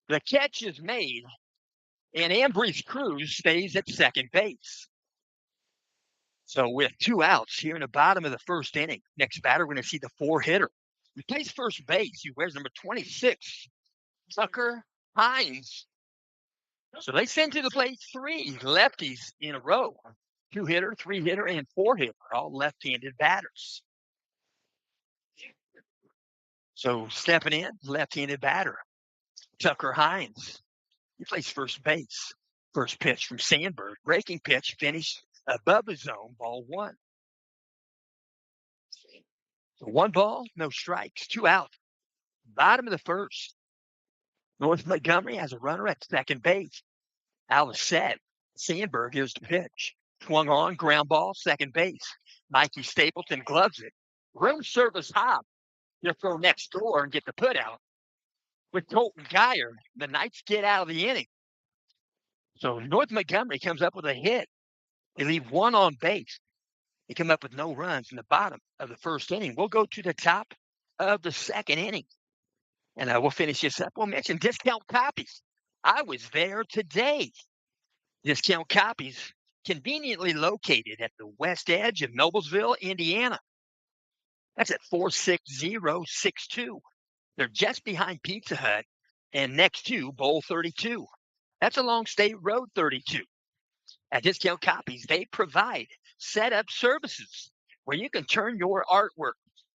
The catch is made, and Ambrose Cruz stays at second base. So with 2 outs here in the bottom of the first inning, next batter, we're going to see the 4-hitter. He plays first base. He wears number 26, Tucker Hines. So they send to the plate 3 lefties in a row. 2-hitter, 3-hitter, and 4-hitter, all left-handed batters. So stepping in, left-handed batter, Tucker Hines. He plays first base. First pitch from Sandberg. Breaking pitch, finished above the zone, ball 1. So 1 ball, no strikes, 2 out. Bottom of the first. North Montgomery has a runner at second base. Out of set. Sandberg here's the pitch. Swung on, ground ball, second base. Mikey Stapleton gloves it. Room service hop. He'll throw next door and get the put out. With Colton Geyer, the Knights get out of the inning. So North Montgomery comes up with a hit. They leave 1 on base. They come up with no runs in the bottom of the first inning. We'll go to the top of the second inning. And we'll finish this up. We'll mention discount copies. I was there today. Discount copies conveniently located at the west edge of Noblesville, Indiana. That's at 46062. They're just behind Pizza Hut and next to Bowl 32. That's along State Road 32. At Discount Copies, they provide setup services where you can turn your artwork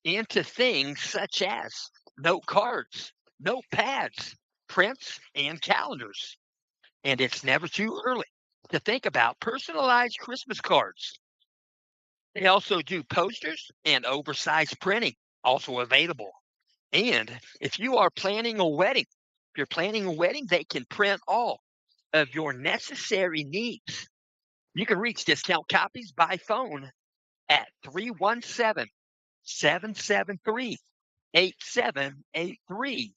into things such as note cards, notepads, prints, and calendars. And it's never too early to think about personalized Christmas cards. They also do posters and oversized printing, also available. And if you are planning a wedding, they can print all of your necessary needs. You can reach Discount Copies by phone at 317-773-8783.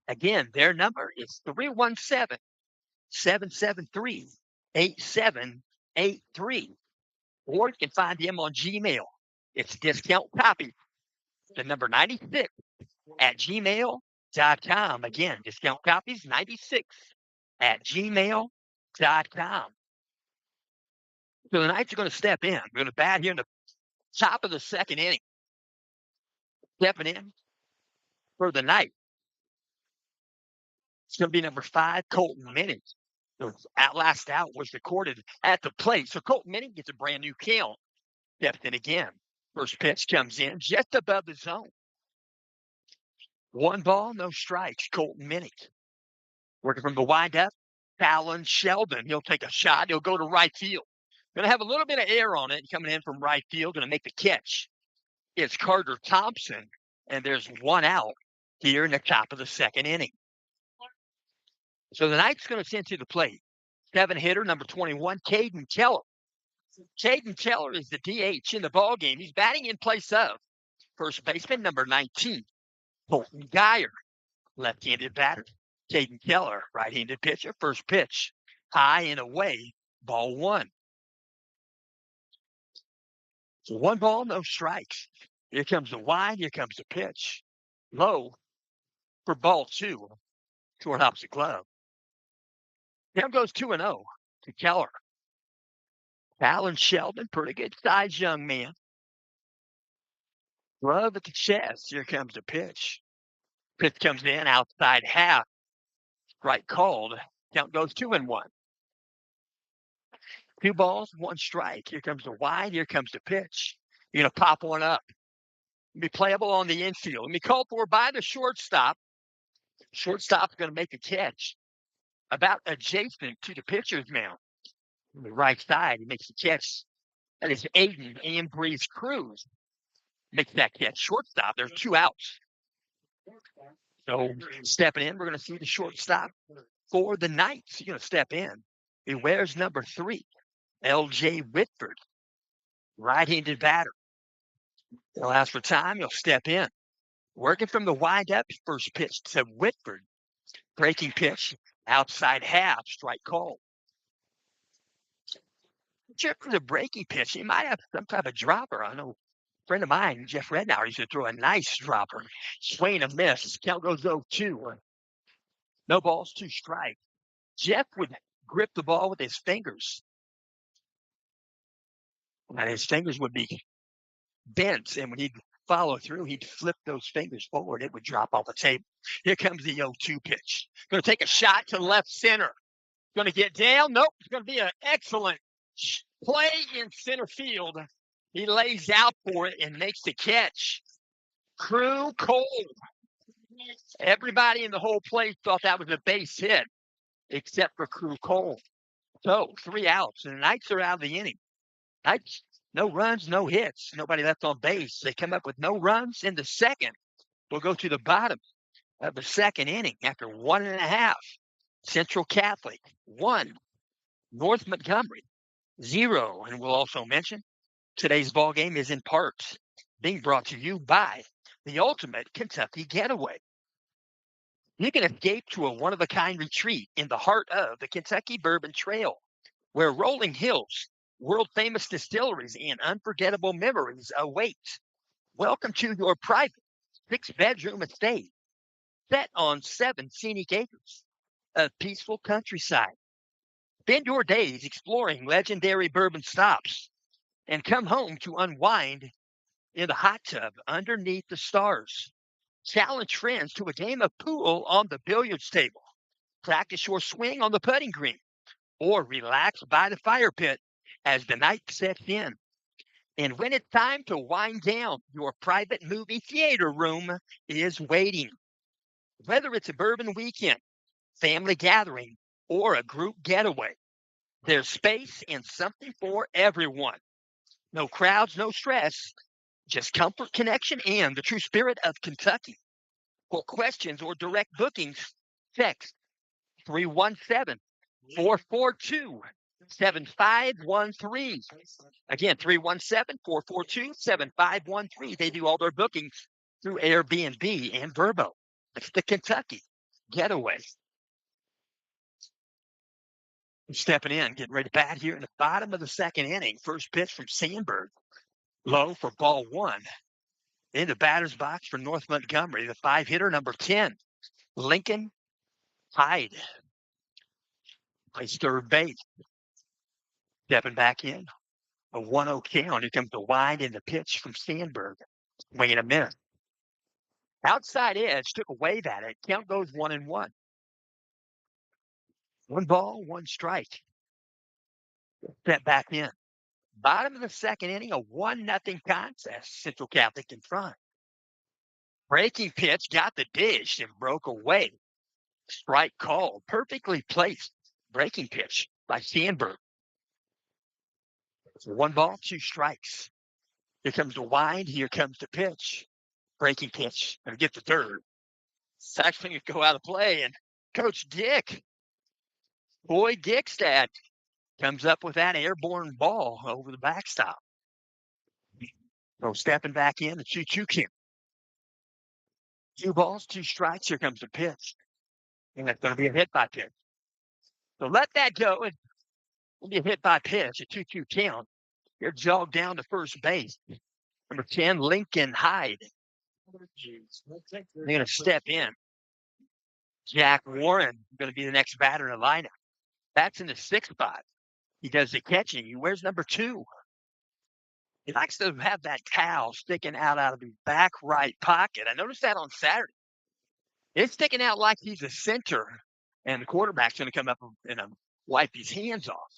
Again, their number is 317-773-8783. Or you can find them on Gmail. It's Discount Copy, the number 96 at gmail.com. Again, Discount Copies 96 at gmail.com. So the Knights are going to step in. We're going to bat here in the top of the second inning. Stepping in for the Knights. It's going to be number 5, Colton Minnick. So last out was recorded at the plate. So Colton Minnick gets a brand new count. Steps in again. First pitch comes in just above the zone. 1 ball, no strikes. Colton Minnick. Working from the windup, Fallon Sheldon. He'll take a shot. He'll go to right field. Going to have a little bit of air on it coming in from right field. Going to make the catch. It's Carter Thompson, and there's 1 out here in the top of the second inning. So the Knights going to send to the plate. 7-hitter, number 21, Caden Keller. Caden Keller is the DH in the ballgame. He's batting in place of first baseman, number 19, Colton Geyer, left-handed batter. Caden Keller, right-handed pitcher. First pitch, high and away, ball 1. So 1 ball, no strikes. Here comes the wide. Here comes the pitch. Low for ball 2. Short opposite glove. Down goes 2-0 to Keller. Fallon Sheldon, pretty good size young man. Glove at the chest. Here comes the pitch. Pitch comes in outside half. Strike called. Count goes 2-1. 2 balls, 1 strike. Here comes the wide. Here comes the pitch. You're going to pop 1 up. Be playable on the infield. Be called for by the shortstop. Shortstop's going to make a catch about adjacent to the pitcher's mound. On the right side, he makes the catch. That is Aiden Ambrose Cruz. Makes that catch. Shortstop. There's 2 outs. So stepping in, we're going to see the shortstop for the Knights. He's going to step in. He wears number 3, L.J. Whitford, right-handed batter. He'll ask for time. He'll step in. Working from the windup, first pitch to Whitford. Breaking pitch, outside half, strike call. Check for the breaking pitch. He might have some type of dropper. I know a friend of mine, Jeff Rednauer, used to throw a nice dropper. Swing and miss. Count goes 0-2. No balls, 2 strikes. Jeff would grip the ball with his fingers. And his fingers would be bent. And when he'd follow through, he'd flip those fingers forward. It would drop off the table. Here comes the 0-2 pitch. Going to take a shot to left center. Going to get down. Nope. It's going to be an excellent play in center field. He lays out for it and makes the catch. Crew Cole. Everybody in the whole place thought that was a base hit, except for Crew Cole. So 3 outs, and the Knights are out of the inning. Knights, no runs, no hits. Nobody left on base. They come up with no runs in the second. We'll go to the bottom of the second inning after 1.5. Central Catholic 1, North Montgomery 0. And we'll also mention today's ball game is in part being brought to you by the Ultimate Kentucky Getaway. You can escape to a one-of-a-kind retreat in the heart of the Kentucky Bourbon Trail, where rolling hills, world-famous distilleries, and unforgettable memories await. Welcome to your private 6-bedroom estate set on 7 scenic acres of peaceful countryside. Spend your days exploring legendary bourbon stops and come home to unwind in the hot tub underneath the stars. Challenge friends to a game of pool on the billiards table. Practice your swing on the putting green or relax by the fire pit as the night sets in. And when it's time to wind down, your private movie theater room is waiting. Whether it's a bourbon weekend, family gathering, or a group getaway, there's space and something for everyone. No crowds, no stress, just comfort, connection, and the true spirit of Kentucky. For questions or direct bookings, text 317-442-7513. Again, 317-442-7513. They do all their bookings through Airbnb and Vrbo. It's the Kentucky Getaway. Stepping in, getting ready to bat here in the bottom of the second inning. First pitch from Sandberg. Low for ball 1. In the batter's box for North Montgomery, the 5-hitter, number 10, Lincoln Hyde. Plays third base. Stepping back in. A 1-0 count. Here comes the wind in the pitch from Sandberg. Swing and a miss. Outside edge, took a wave at it. Count goes 1-1. 1 ball, 1 strike. Step back in. Bottom of the second inning, a 1-0 contest. Central Catholic in front. Breaking pitch, got the dish and broke away. Strike called. Perfectly placed breaking pitch by Sandberg. 1 ball, 2 strikes. Here comes the wind. Here comes the pitch. Breaking pitch. Gonna get the third. Saxon could go out of play, and Coach Dick, Boyd Dickstad, comes up with that airborne ball over the backstop. So stepping back in, the 2-2 count. 2 balls, 2 strikes. Here comes the pitch. And that's going to be a hit by pitch. So let that go. It'll be a hit by pitch, a 2-2 count. You're jogged down to first base. Number 10, Lincoln Hyde. They're going to step in. Jack Warren going to be the next batter in the lineup. That's in the 6th spot. He does the catching. He wears number 2. He likes to have that towel sticking out of his back right pocket. I noticed that on Saturday. It's sticking out like he's a center, and the quarterback's going to come up and wipe his hands off.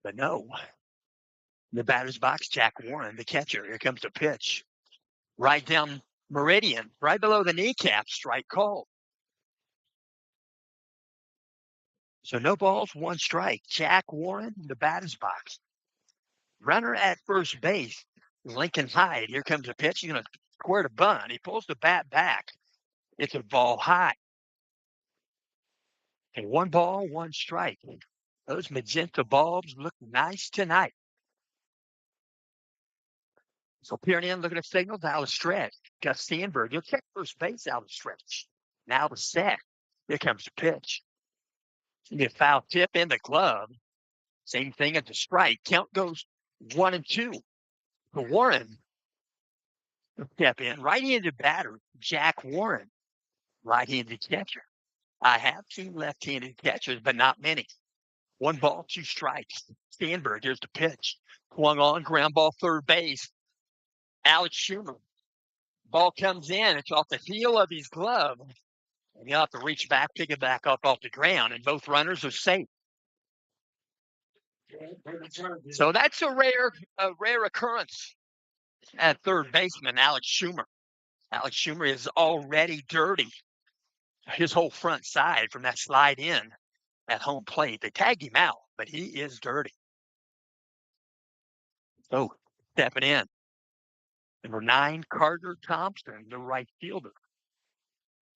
But no. In the batter's box, Jack Warren, the catcher. Here comes the pitch. Right down meridian, right below the kneecap, strike called. So no balls, 1 strike. Jack Warren, the batter's box. Runner at first base, Lincoln Hyde. Here comes the pitch. He's going to square the bunt. He pulls the bat back. It's a ball high. And 1 ball, 1 strike. Those magenta bulbs look nice tonight. So peering in, looking at signals, out of stretch. Gus Sandberg, you'll check first base out of stretch. Now the set. Here comes the pitch. It's going to be a foul tip in the glove. Same thing at the strike. Count goes 1-2. The Warren step in. Right-handed batter, Jack Warren, right-handed catcher. I have seen left-handed catchers, but not many. 1 ball, 2 strikes. Sandberg, here's the pitch. Swung on, ground ball, third base. Alex Schumer. Ball comes in. It's off the heel of his glove. And you'll have to reach back, pick it back up off the ground, and both runners are safe. So that's a rare occurrence at third baseman, Alex Schumer. Alex Schumer is already dirty. His whole front side from that slide in at home plate. They tagged him out, but he is dirty. So stepping in. Number 9, Carter Thompson, the right fielder.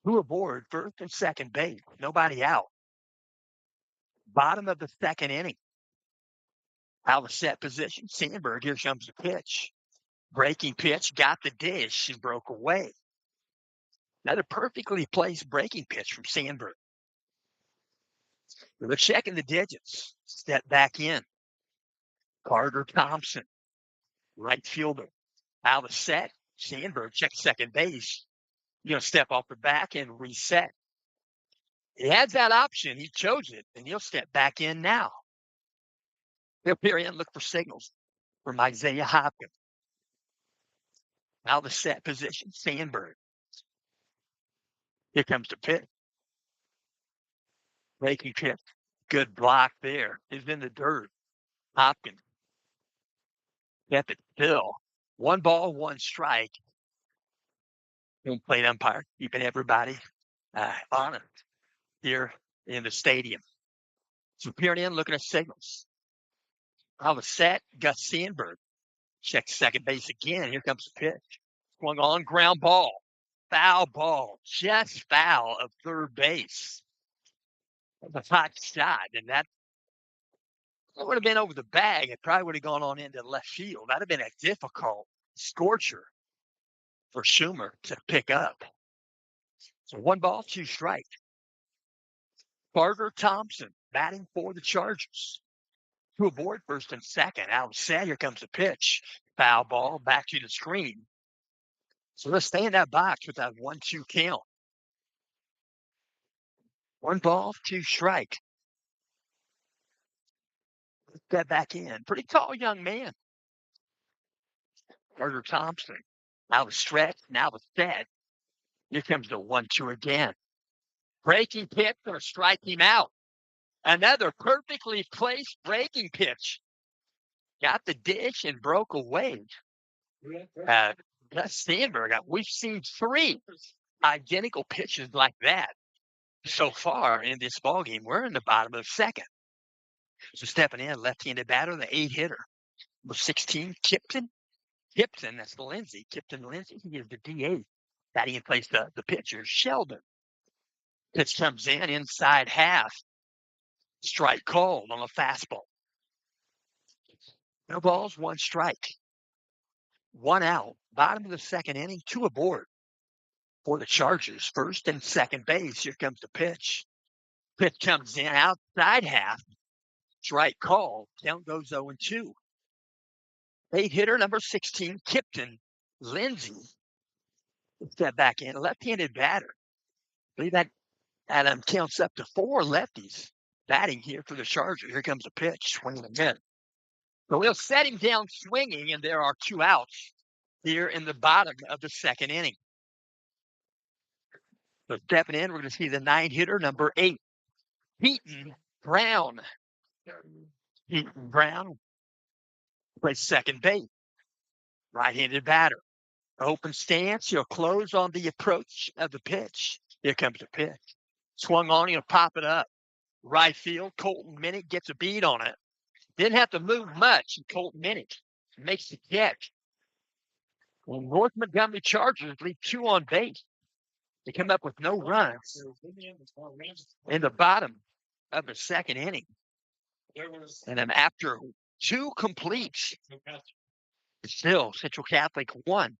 2 aboard, first and second base. Nobody out. Bottom of the second inning. Out of set position. Sandberg, here comes the pitch. Breaking pitch, got the dish and broke away. Another perfectly placed breaking pitch from Sandberg. They're checking the digits. Step back in. Carter Thompson, right fielder. Out of set. Sandberg checks second base. You're going to step off the back and reset. He has that option. He chose it, and he'll step back in now. He'll peer in, look for signals from Isaiah Hopkins. Out of the set position, Sandberg. Here comes the pitch. Breaking pitch. Good block there. He's in the dirt. Hopkins. Kept it still. 1 ball, 1 strike. Home plate umpire keeping everybody honest here in the stadium. So peering in, looking at signals. Out of set, Gus Sandberg. Checks second base again. Here comes the pitch. Swung on, ground ball. Foul ball. Just foul of third base. That's a hot shot, and that would have been over the bag. It probably would have gone on into left field. That would have been a difficult scorcher for Schumer to pick up. So 1 ball, 2 strikes. Carter Thompson batting for the Chargers. 2 aboard, first and second. Out of set, here comes the pitch. Foul ball, back to the screen. So let's stay in that box with that 1-2 count. 1 ball, 2 strike. Step back in. Pretty tall young man. Carter Thompson. Out of stretch, now the set. Here comes the 1-2 again. Breaking pitch, going to strike him out. Another perfectly placed breaking pitch. Got the dish and broke away. Gus Sandberg, we've seen 3 identical pitches like that so far in this ballgame. We're in the bottom of the second. So stepping in, left-handed batter, the 8-hitter. Number 16, Kipton. Kipton, that's Lindsey. Kipton Lindsey, he is the DA. Batting in place the pitcher, Sheldon. Pitch comes in inside half. Strike called on a fastball. No balls, 1 strike. 1 out. Bottom of the second inning, 2 aboard for the Chargers. First and second base. Here comes the pitch. Pitch comes in outside half. Strike called. Count goes 0-2. 8-hitter number 16, Kipton Lindsey. Step back in. Left-handed batter. I believe that counts up to 4 lefties batting here for the Chargers. Here comes the pitch. Swinging again. So we'll set him down swinging, and there are 2 outs here in the bottom of the second inning. So stepping in, we're going to see the 9-hitter, number 8, Peyton Brown. Peyton Brown plays second base. Right-handed batter. Open stance. He'll close on the approach of the pitch. Here comes the pitch. Swung on, he'll pop it up. Right field, Colton Minnick gets a beat on it. Didn't have to move much, and Colton Minnick makes the catch. Well, North Montgomery Chargers leave 2 on base. They come up with no runs in the bottom of the second inning. And then after 2 completes, still Central Catholic 1,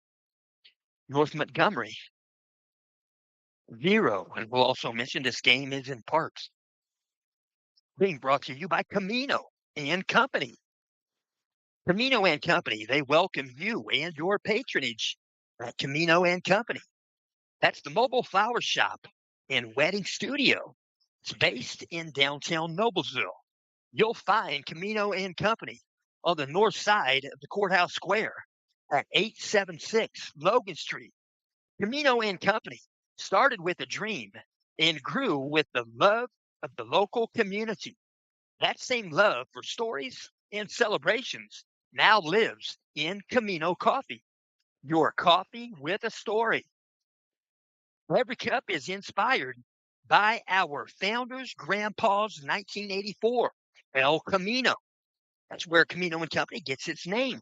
North Montgomery 0. And we'll also mention this game is in parts being brought to you by Camino. and Company. Camino and Company, they welcome you and your patronage at Camino and Company. That's the mobile flower shop and wedding studio. It's based in downtown Noblesville. You'll find Camino and Company on the north side of the courthouse square at 876 Logan Street. Camino and Company started with a dream and grew with the love of the local community. That same love for stories and celebrations now lives in Camino Coffee, your coffee with a story. Every cup is inspired by our founder's grandpa's 1984 El Camino. That's where Camino and Company gets its name.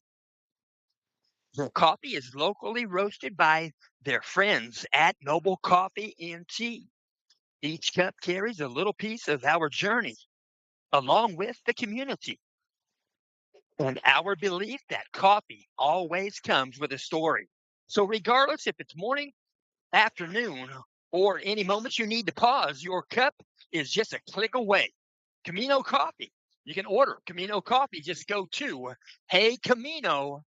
The coffee is locally roasted by their friends at Noble Coffee and Tea. Each cup carries a little piece of our journey, along with the community, and our belief that coffee always comes with a story. So, regardless if it's morning, afternoon, or any moments you need to pause, your cup is just a click away. Camino Coffee. You can order Camino Coffee. Just go to heycamino.com.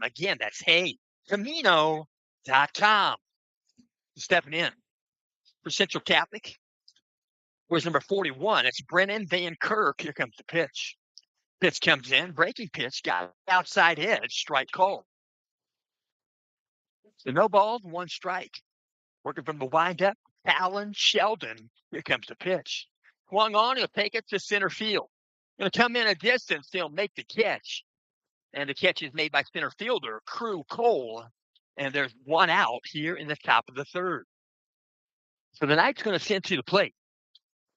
Again, that's heycamino.com. Stepping in for Central Catholic. Where's number 41? It's Brennan Van Kirk. Here comes the pitch. Pitch comes in. Breaking pitch. Got outside edge. Strike call. So no balls, one strike. Working from the windup, Alan Sheldon. Here comes the pitch. Swung on, he'll take it to center field. Going to come in a distance, he'll make the catch. And the catch is made by center fielder, Crew Cole. And there's one out here in the top of the third. So the Knight's going to send to the plate.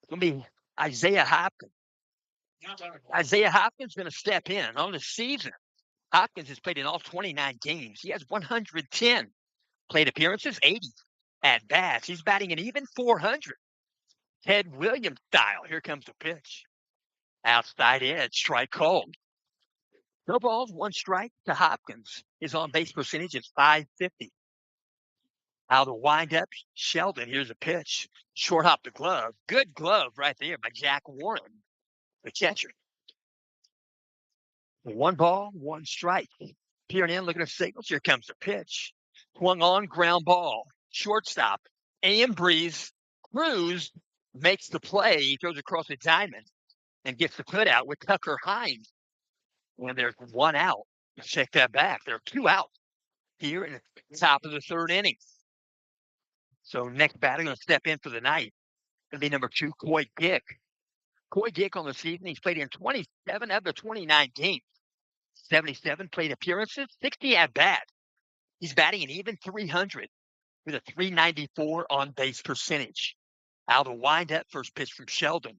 It's going to be Isaiah Hopkins. Isaiah Hopkins is going to step in on the season. Hopkins has played in all 29 games. He has 110 plate appearances, 80 at bats. He's batting an even 400. Ted Williams style. Here comes the pitch. Outside edge, strike called. No balls, one strike to Hopkins. His on base percentage is .550. Out of the windup, Sheldon. Here's a pitch. Short hop the glove. Good glove right there by Jack Warren, the catcher. One ball, one strike. Peering in, looking at signals. Here comes the pitch. Swung on, ground ball. Shortstop. Breeze. Cruz makes the play. He throws across the diamond and gets the put out with Tucker Hines. And there's one out. Let's check that back. There are two out here in the top of the third inning. So next batter going to step in for the night. Going to be number 2, Coy Dick. Coy Dick on the season, he's played in 27 of the 29 games. 77 plate appearances, 60 at bat. He's batting an even 300 with a .394 on base percentage. Out of the windup, first pitch from Sheldon.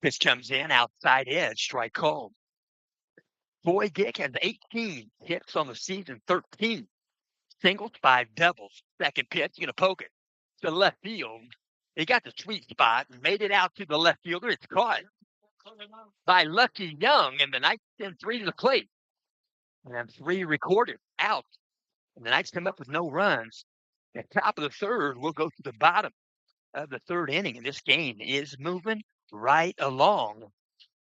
Pitch comes in, outside edge, strike called. Coy Dick has 18 hits on the season, 13 singles, 5 doubles. Second pitch, going to poke it to left field. He got the sweet spot and made it out to the left fielder. It's caught by Lucky Young, and the Knights send 3 to the plate. And 3 recorded out. And the Knights come up with no runs. At top of the third, we'll go to the bottom of the third inning, and this game is moving right along.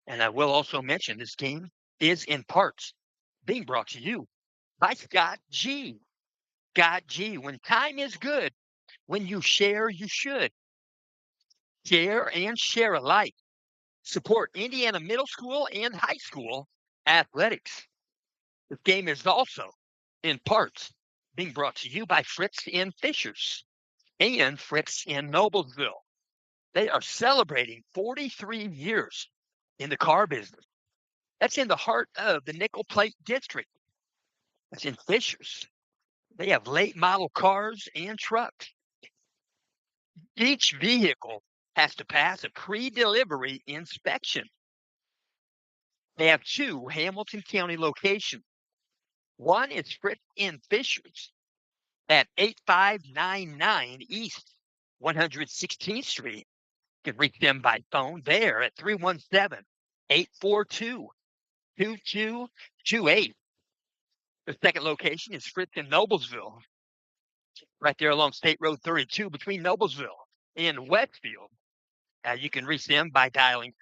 And I will also mention this game is in parts being brought to you by Scott G. Scott G. When time is good, when you share, you should. Share and share alike. Support Indiana middle school and high school athletics. This game is also in parts being brought to you by Fritz and Fishers and Fritz in Noblesville. They are celebrating 43 years in the car business. That's in the heart of the Nickel Plate District. That's in Fishers. They have late model cars and trucks. Each vehicle has to pass a pre-delivery inspection. They have 2 Hamilton County locations. One is Fritz and Fishers at 8599 East 116th Street. You can reach them by phone there at 317-842-2228. The second location is Fritz in Noblesville, right there along State Road 32 between Noblesville and Westfield. You can reach them by dialing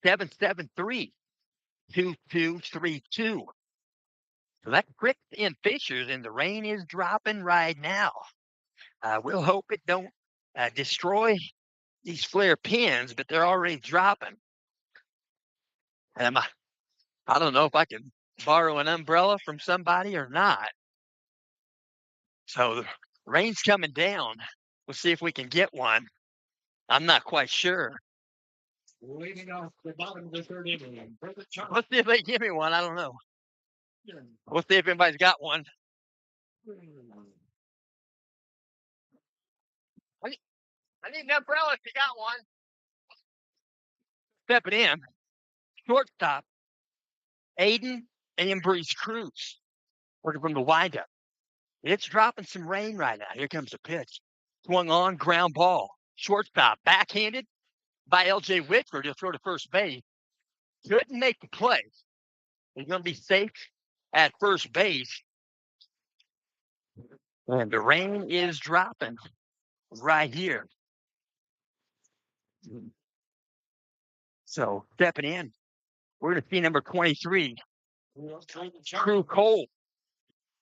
7-7-3, 2-2-3-2. So that crick in Fishers, and the rain is dropping right now. We'll hope it don't destroy these flare pins, but they're already dropping. And I don't know if I can borrow an umbrella from somebody or not. So the rain's coming down. We'll see if we can get one. I'm not quite sure. Leading off the bottom of the third inning. Let's see if they give me one. I don't know. We'll see if anybody's got one. I need an umbrella if you got one. Stepping in. Shortstop. Aiden Ambree's Cruz. Working from the windup. It's dropping some rain right now. Here comes the pitch. Swung on, ground ball. Shortstop. Backhanded by L.J. Whitford. He'll throw to first base. Couldn't make the play. He's going to be safe at first base. And the rain is dropping right here. So stepping in, we're going to see number 23, Crew Cole.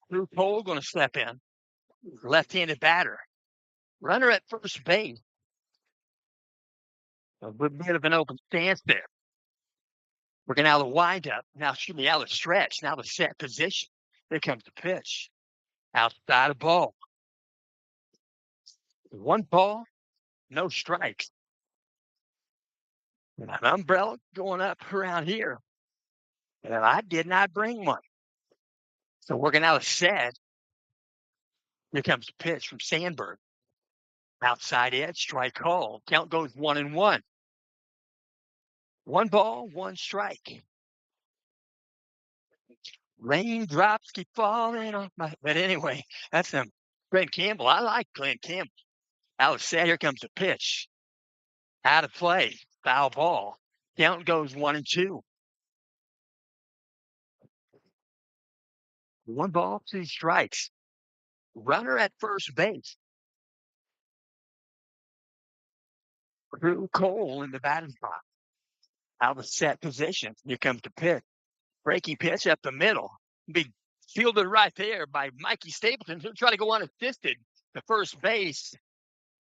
Crew Cole going to step in. Left-handed batter. Runner at first base. A bit of an open stance there. Working out of the windup. Now shooting out of the stretch. Now the set position. Here comes the pitch. Outside of ball. 1 ball, no strikes. And an umbrella going up around here. And I did not bring one. So working out a set. Here comes the pitch from Sandberg. Outside edge, strike call. Count goes 1-1. 1 ball, 1 strike. Raindrops keep falling off my. But anyway, that's Glenn Campbell. I like Glenn Campbell. Alex said, here comes the pitch. Out of play. Foul ball. Count goes 1-2. 1 ball, 2 strikes. Runner at first base. Crew Cole in the batting box. Out of set position. Here comes the pitch. Breaking pitch up the middle. Be fielded right there by Mikey Stapleton. He'll try to go unassisted to first base.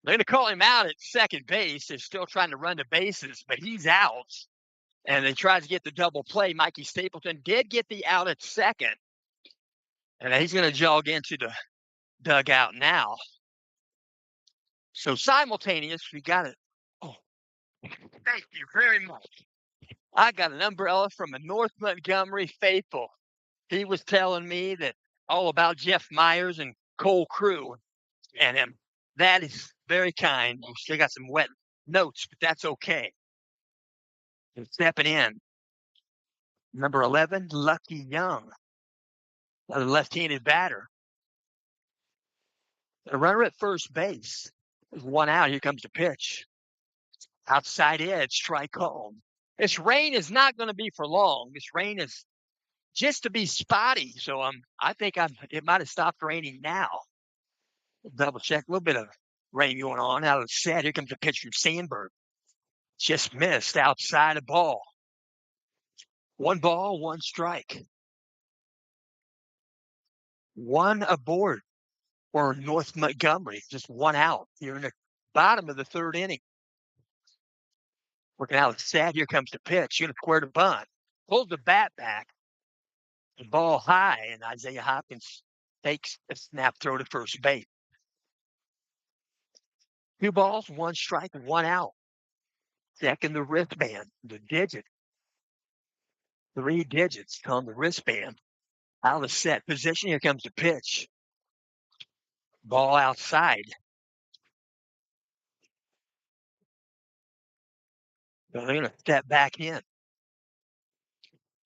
They're going to call him out at second base. They're still trying to run the bases, but he's out. And they tried to get the double play. Mikey Stapleton did get the out at second. And he's going to jog into the dugout now. So simultaneous, we got it. Oh, thank you very much. I got an umbrella from a North Montgomery faithful. He was telling me that all about Jeff Myers and Cole Crew and him. That is very kind. We still got some wet notes, but that's okay. And stepping in, number 11, Lucky Young, another left-handed batter. The runner at first base. There's 1 out. Here comes the pitch. Outside edge, strike called. This rain is not going to be for long. This rain is just to be spotty. So I think it might have stopped raining now. Double check. A little bit of rain going on out of the set. Here comes the pitch from Sandberg. Just missed outside of ball. 1 ball, 1 strike. 1 aboard for North Montgomery. Just 1 out here in the bottom of the 3rd inning. Working out the set. Here comes the pitch. Going to square the bunt. Pulls the bat back. The ball high, and Isaiah Hopkins takes a snap throw to first base. 2 balls, 1 strike, and 1 out. Checking the wristband, the digit. 3 digits on the wristband. Out of set position. Here comes the pitch. Ball outside. So they're going to step back in.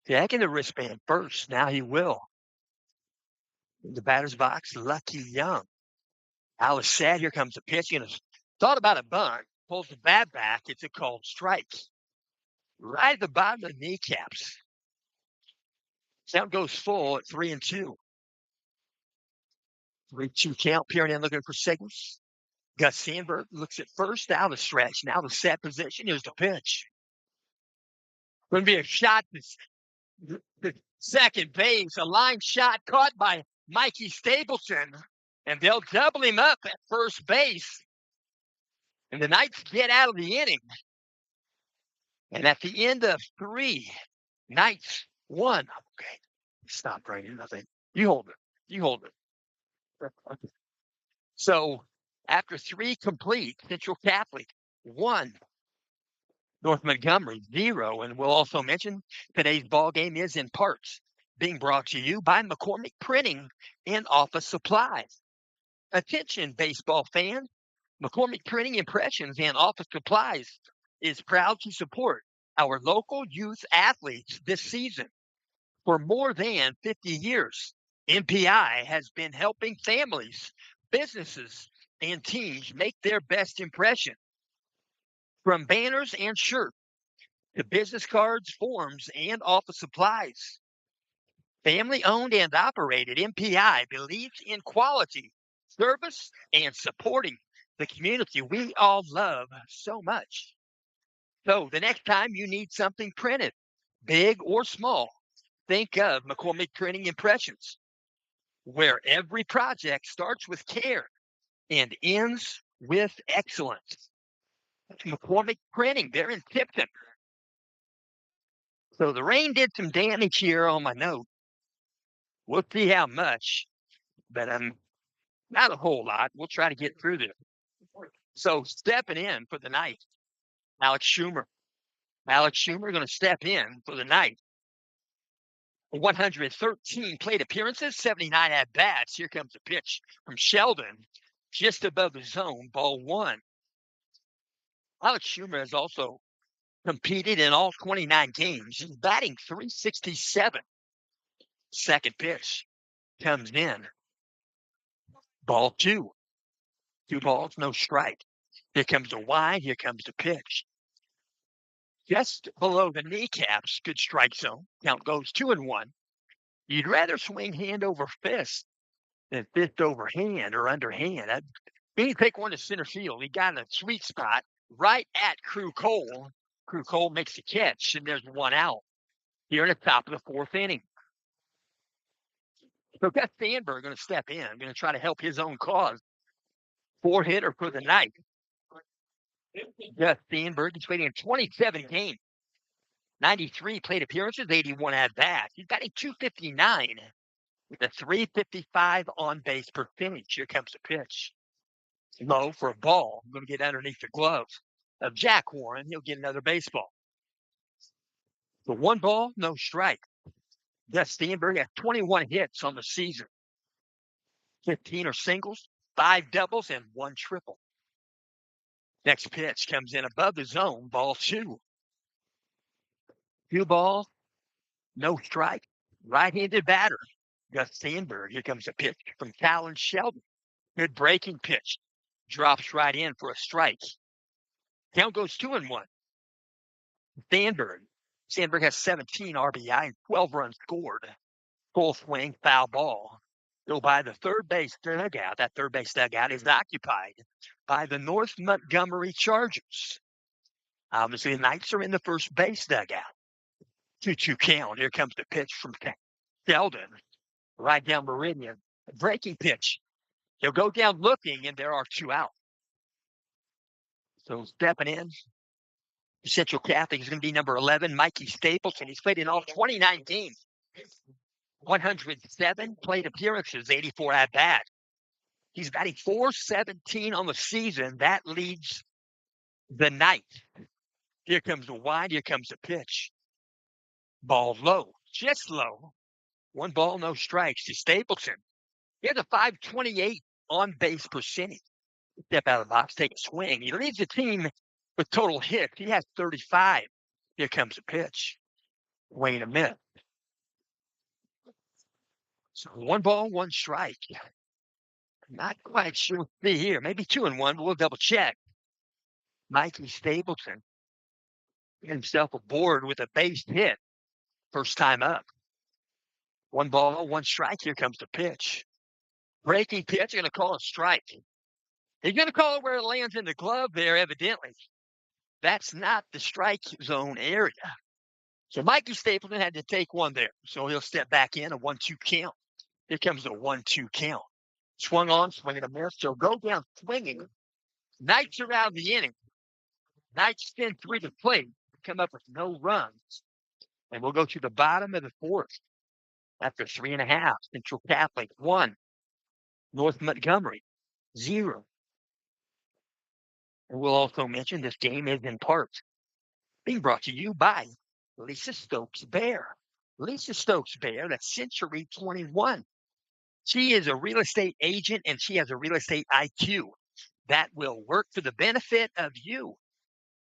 Checking the wristband first. Now he will. In the batter's box, Lucky Young. Alice said, here comes the pitch. Thought about a bunt. Pulls the bat back. It's a called strike. Right at the bottom of the kneecaps. Count goes full at 3-2. 3-2 count. Peering in looking for signals. Gus Sandberg looks at first. Out of stretch. Now the set position. Here's the pitch. Going to be a shot to second base, a line shot caught by Mikey Stapleton, and they'll double him up at first base. And the Knights get out of the inning. And at the end of 3, Knights 1. Okay, stop right here. Nothing. You hold it. You hold it. So after 3 complete, Central Catholic 1, North Montgomery 0. And we'll also mention today's ball game is in parts being brought to you by McCormick Printing and Office Supplies. Attention, baseball fans. McCormick Printing Impressions and Office Supplies is proud to support our local youth athletes this season. For more than 50 years, MPI has been helping families, businesses, and teams make their best impression. From banners and shirts to business cards, forms, and office supplies. Family owned and operated, MPI believes in quality, service, and supporting the community we all love so much. So the next time you need something printed, big or small, think of McCormick Printing Impressions, where every project starts with care and ends with excellence. McCormick Printing, they're in Tipton. So the rain did some damage here on my note. We'll see how much, but not a whole lot. We'll try to get through this. So stepping in for the night, Alex Schumer. Alex Schumer going to step in for the night. 113 plate appearances, 79 at-bats. Here comes a pitch from Sheldon, just above the zone, ball 1. Alex Schumer has also competed in all 29 games. He's batting .367. Second pitch comes in. Ball 2. 2 balls, no strike. Here comes the wide. Here comes the pitch. Just below the kneecaps, good strike zone. Count goes 2-1. You'd rather swing hand over fist than fist over hand or underhand. He take one to center field. He got in a sweet spot right at Crew Cole. Crew Cole makes the catch, and there's 1 out here in the top of the 4th inning. So Gus Sandberg going to step in, going to try to help his own cause. 4-hitter for the night. Gus Sandberg is played in 27 games. 93 plate appearances, 81 at-bats. He's batting .259 with a .355 on-base percentage. Here comes the pitch. Low for a ball. I'm going to get underneath the gloves of Jack Warren. He'll get another baseball. So 1 ball, no strike. Gus Sandberg has 21 hits on the season. 15 are singles, 5 doubles, and 1 triple. Next pitch comes in above the zone, ball 2. 2 balls, no strike. Right-handed batter, Gus Sandberg. Here comes a pitch from Callan Sheldon. Good breaking pitch. Drops right in for a strike. Count goes 2-1. Sandberg has 17 RBI and 12 runs scored. Full swing, foul ball. Go by the third base dugout. That third base dugout is occupied by the North Montgomery Chargers. Obviously, the Knights are in the first base dugout. 2-2 count. Here comes the pitch from Sheldon. Right down Meridian. A breaking pitch. He'll go down looking, and there are 2 out. So stepping in, Central Catholic is going to be number 11, Mikey Stapleton. He's played in all 29 games. 107 plate appearances, 84 at-bats. He's batting .417 on the season. That leads the night. Here comes the wide. Here comes the pitch. Ball low, just low. 1 ball, no strikes to Stapleton. He has a .528 on-base percentage. Step out of the box, take a swing. He leads the team with total hits. He has 35. Here comes the pitch. Wait a minute. So 1 ball, 1 strike. Not quite sure what to see here. Maybe 2-1, but we'll double check. Mikey Stapleton get himself aboard with a base hit. First time up. 1 ball, 1 strike. Here comes the pitch. Breaking pitch. Going to call a strike. He's going to call it where it lands in the glove there, evidently. That's not the strike zone area. So Mikey Stapleton had to take one there. So he'll step back in, a 1-2 count. Here comes the 1-2 count. Swung on, swinging a miss. So go down swinging. Knights are out of the inning. Knights spin 3 to play. Come up with no runs. And we'll go to the bottom of the 4th. After 3.5, Central Catholic 1, North Montgomery 0. And we'll also mention this game is in part being brought to you by Lisa Stokes Bear. Lisa Stokes Bear, that's Century 21. She is a real estate agent and she has a real estate IQ that will work for the benefit of you.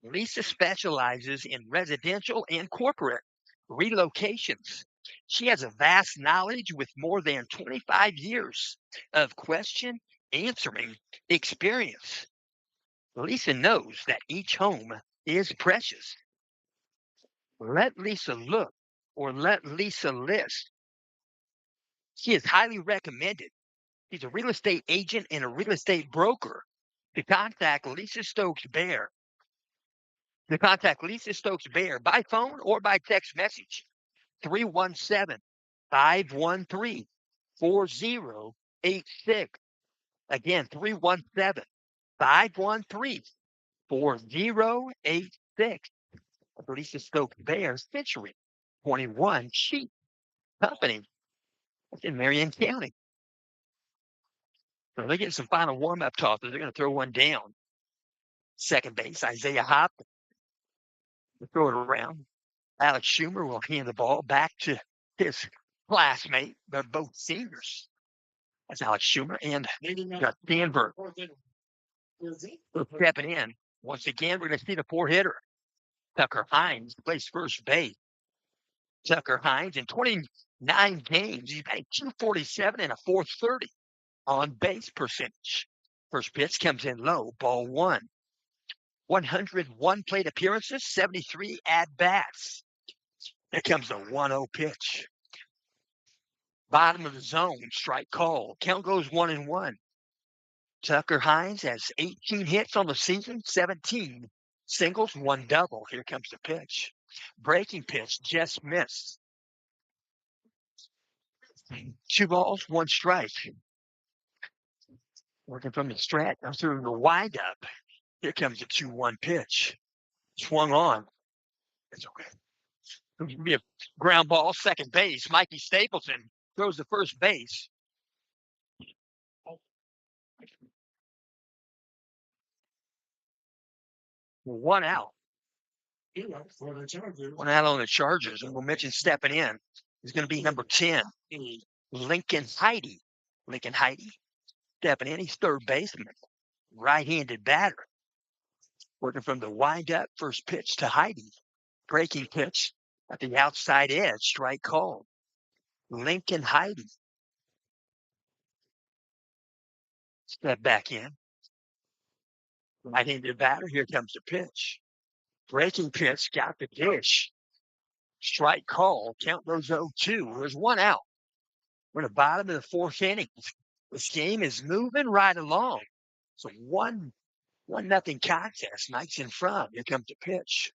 Lisa specializes in residential and corporate relocations. She has a vast knowledge with more than 25 years of question answering experience. Lisa knows that each home is precious. Let Lisa look or let Lisa list. She is highly recommended. She's a real estate agent and a real estate broker. To contact Lisa Stokes Bear, by phone or by text message, 317-513-4086. Again, 317-513-4086. Lisa Stokes Bear, Century 21 Sheep Company. It's in Marion County. So they're getting some final warm-up tosses. They're going to throw one down. Second base, Isaiah Hopkins. They throw it around. Alex Schumer will hand the ball back to his classmate. They're both seniors. That's Alex Schumer and Danberg. Stepping in. Once again, we're going to see the 4-hitter. Tucker Hines plays first base. Tucker Hines in 29 games, he's batting .247 and a .430 on base percentage. First pitch comes in low, ball 1. 101 plate appearances, 73 at-bats. Here comes the 1-0 pitch. Bottom of the zone, strike call. Count goes 1-1. Tucker Hines has 18 hits on the season, 17 singles, 1 double. Here comes the pitch. Breaking pitch, just missed. 2 balls, 1 strike. Working from the stretch, through the windup. Here comes the 2-1 pitch. Swung on. It's okay. It'll be a ground ball, second base. Mikey Stapleton throws to first base. One out. 1 out on the Chargers. And we'll mention stepping in is going to be number 10, Lincoln Heidi. Lincoln Heidi stepping in. He's third baseman, right-handed batter. Working from the windup, first pitch to Heidi. Breaking pitch at the outside edge, strike called. Lincoln Heidi. Step back in. Right-handed batter, here comes the pitch. Breaking pitch, got the dish. Strike call, count goes 0-2. There's 1 out. We're in the bottom of the 4th inning. This game is moving right along. So 1-0 contest. Knights in front. Here comes the pitch.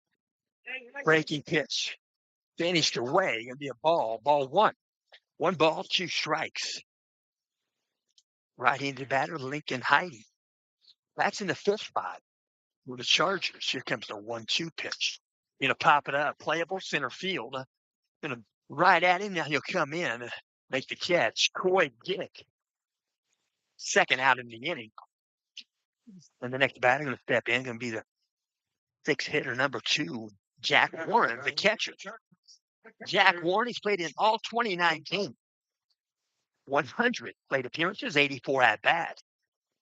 Breaking pitch. Finished away. Going to be a ball. Ball 1. 1 ball, 2 strikes. Right-handed batter, Lincoln Heidi. That's in the 5th spot with the Chargers. Here comes the 1-2 pitch. Going to pop it up. Playable center field. Going to right at him. Now he'll come in, make the catch. Coy Gick. Second out in the inning. And the next batter going to step in, going to be the 6th hitter, number 2, Jack Warren, the catcher. Jack Warren, he's played in all 29 games. 100 plate appearances, 84 at-bats.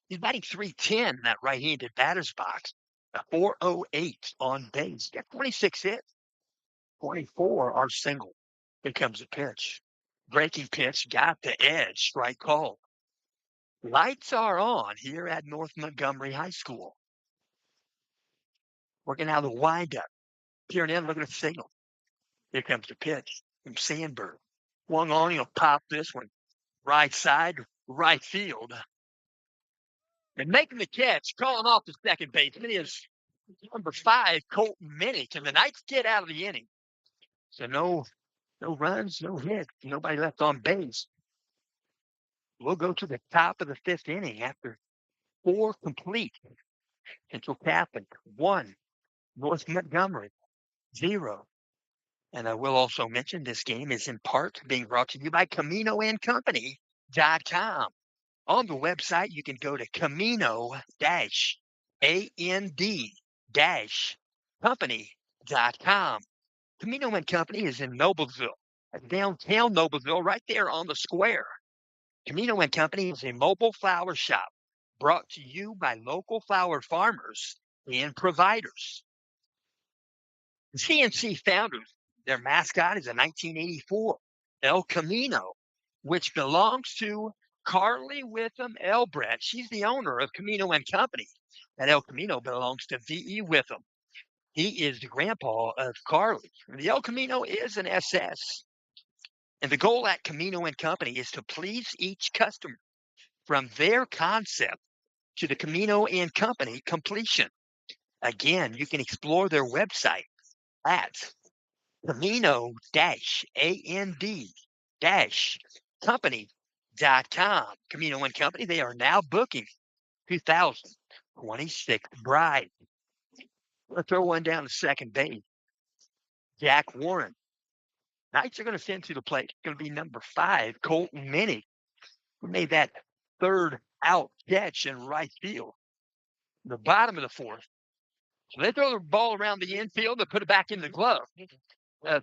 He's batting .310 in that right-handed batter's box. A .408 on base. Got 26 hits. 24 are single. Here comes the pitch. Breaking pitch, got the edge, strike call. Lights are on here at North Montgomery High School. Working out the windup. Peering in, looking at the signal. Here comes the pitch from Sandberg. Swung on, he'll pop this one. Right side, right field. And making the catch, calling off the second baseman is number 5, Colton Minnick. And the Knights get out of the inning. So no runs, no hits, nobody left on base. We'll go to the top of the fifth inning after 4 complete. Central Catholic 1, North Montgomery 0. And I will also mention this game is in part being brought to you by CaminoandCompany.com. On the website, you can go to Camino-and-Company.com. Camino and Company is in Noblesville, downtown Noblesville, right there on the square. Camino and Company is a mobile flower shop brought to you by local flower farmers and providers. The CNC founders, their mascot is a 1984 El Camino, which belongs to Carly Witham Elbrett. She's the owner of Camino and Company. And El Camino belongs to V.E. Witham. He is the grandpa of Carly. The El Camino is an SS. And the goal at Camino and Company is to please each customer from their concept to the Camino and Company completion. Again, you can explore their website at Camino-and-Company.com. Camino and Company, they are now booking 2026 bride. Let's throw one down to second base. Jack Warren. Knights are going to send to the plate. It's going to be number 5, Colton Minnie, who made that third out catch in right field. The bottom of the 4th. So they throw the ball around the infield and put it back in the glove.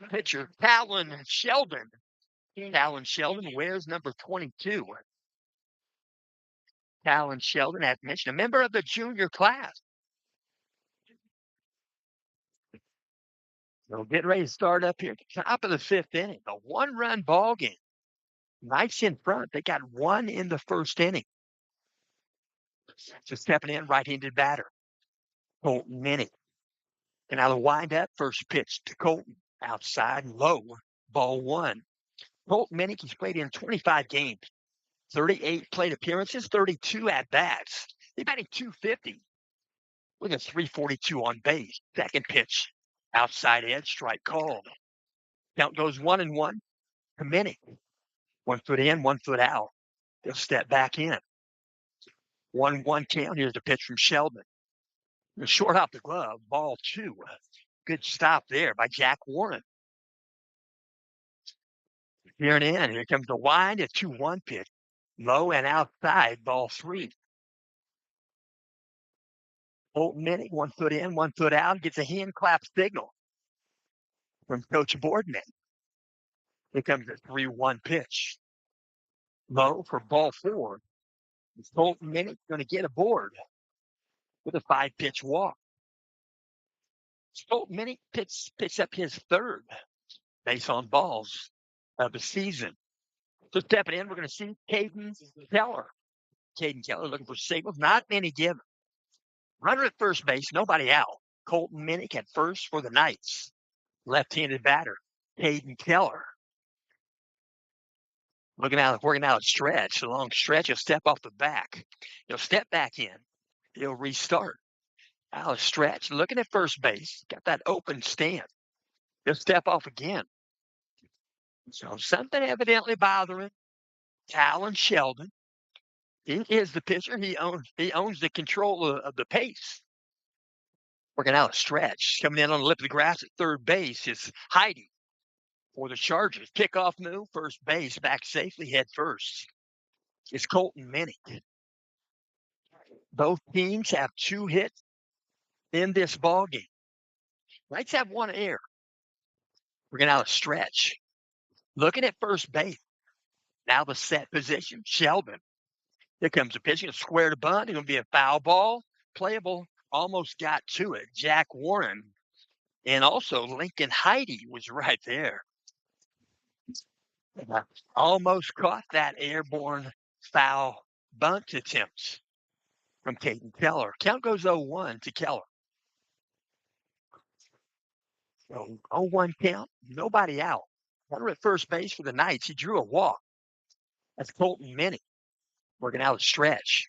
Pitcher, Talon Sheldon. Talon Sheldon wears number 22. Talon Sheldon, as mentioned, a member of the junior class. So get ready to start up here at the top of the 5th inning. A 1-run ball game. Knights in front. They got 1 in the 1st inning. So stepping in, right-handed batter, Colton Minnie. And now the wind-up, first pitch to Colton. Outside, low, ball 1. Colton Minnie has played in 25 games, 38 plate appearances, 32 at-bats. He batted .250 with a .342 on base. Second pitch, outside edge, strike called. Count goes 1-1 to Minnie. 1 foot in, 1 foot out. He'll step back in. 1-1 count. Here's the pitch from Sheldon. Short off the glove, ball 2. Good stop there by Jack Warren. Here and in. Here comes the wind. A 2-1 pitch. Low and outside, ball 3. Colton Minnie, 1 foot in, 1 foot out. Gets a hand clap signal from Coach Boardman. Here comes a 3-1 pitch. Low for ball 4. Colton Minnie going to get aboard with a 5-pitch walk. Colton Minnie picks up his 3rd base on balls of the season. So stepping in, we're going to see Caden Keller. Caden Keller looking for singles. Not many given. Runner at first base, nobody out. Colton Minnie at first for the Knights. Left-handed batter, Caden Keller. Working out a stretch, a long stretch. He'll step off the back. He'll step back in. He'll restart. Out of stretch, looking at first base. Got that open stand. He'll step off again. So something evidently bothering Talon Sheldon. He is the pitcher. He owns the control of the pace. Working out a stretch. Coming in on the lip of the grass at third base is Heidi for the Chargers. Kickoff move, first base, back safely, head first. It's Colton Minnie. Both teams have 2 hits in this ball game. Knights have 1 error. Working out a stretch. Looking at first base. Now the set position, Sheldon. Here comes the pitch. Square to bunt. It's going to be a foul ball. Playable. Almost got to it. Jack Warren. And also Lincoln Heidi was right there. Almost caught that airborne foul bunt attempt from Caden Keller. Count goes 0-1 to Keller. So 0-1 count. Nobody out. Runner at first base for the Knights. He drew a walk. That's Colton Minnie. Working out a stretch.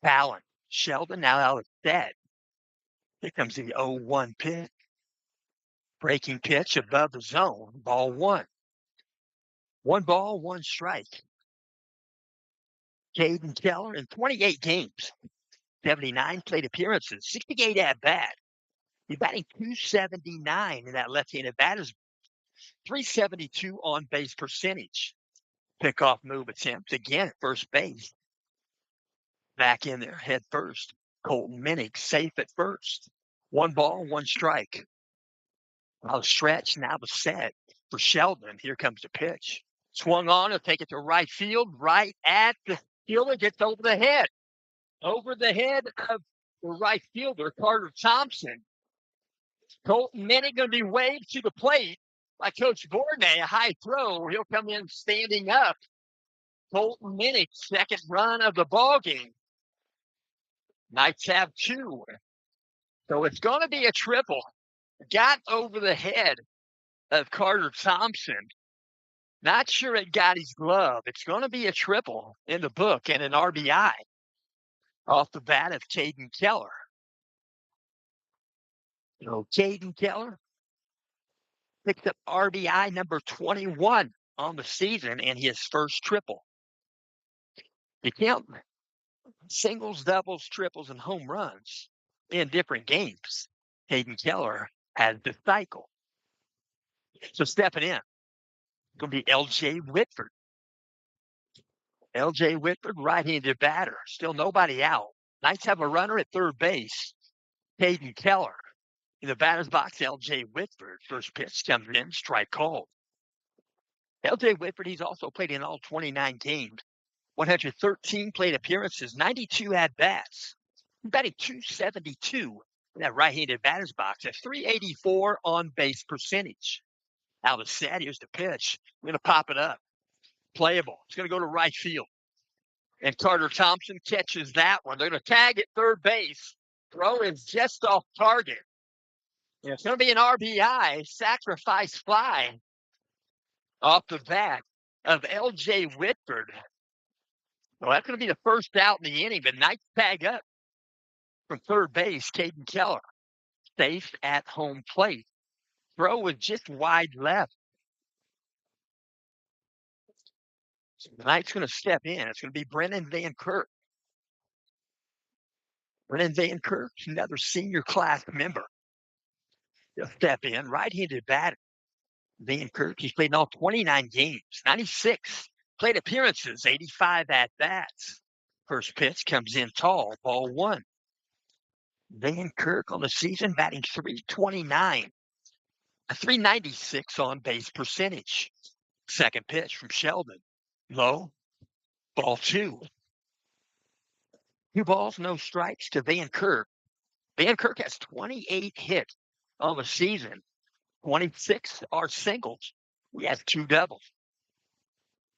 Talon. Sheldon now out of set. Here comes the 0-1 pitch. Breaking pitch above the zone. Ball one. 1 ball, 1 strike. Caden Keller in 28 games, 79 plate appearances, 68 at-bat. He's batting .279 in that left-handed batter's 372 on-base percentage. Pickoff move attempt again at first base. Back in there, head first. Colton Minnick safe at first. 1 ball, 1 strike. Now the stretch, now the set for Sheldon. Here comes the pitch. Swung on, he'll take it to right field, right at the fielder, gets over the head. Over the head of the right fielder, Carter Thompson. Colton Minnick going to be waved to the plate by Coach Bourdonnais. A high throw. He'll come in standing up. Colton Minnick, second run of the ball game. Knights have 2. So it's going to be a triple. Got over the head of Carter Thompson. Not sure it got his glove. It's going to be a triple in the book and an RBI off the bat of Caden Keller. So Caden Keller picked up RBI number 21 on the season and his first triple. You count singles, doubles, triples, and home runs in different games. Caden Keller has the cycle. So stepping in, going to be L.J. Whitford. L.J. Whitford, right-handed batter. Still nobody out. Knights have a runner at third base. Caden Keller. In the batter's box, L.J. Whitford. First pitch comes in, strike called. L.J. Whitford, he's also played in all 29 games. 113 plate appearances, 92 at-bats. He's batting .272 in that right-handed batter's box. A .384 on-base percentage. Now the set, here's the pitch. We're going to pop it up. Playable. It's going to go to right field. And Carter Thompson catches that one. They're going to tag at third base. Throw is just off target. And it's going to be an RBI, sacrifice fly off the bat of L.J. Whitford. Well, that's going to be the first out in the inning, but Knights tag up from third base, Caden Keller. Safe at home plate. Throw was just wide left. So the Knights going to step in. It's going to be Brennan Van Kirk. Brennan Van Kirk, another senior class member. He'll step in, right-handed batter. Van Kirk, he's played in all 29 games, 96 plate appearances, 85 at-bats. First pitch comes in tall, ball one. Van Kirk on the season batting .329, a .396 on-base percentage. Second pitch from Sheldon, low, ball two. 2 balls, no strikes to Van Kirk. Van Kirk has 28 hits on the season. 26 are singles. He has 2 doubles.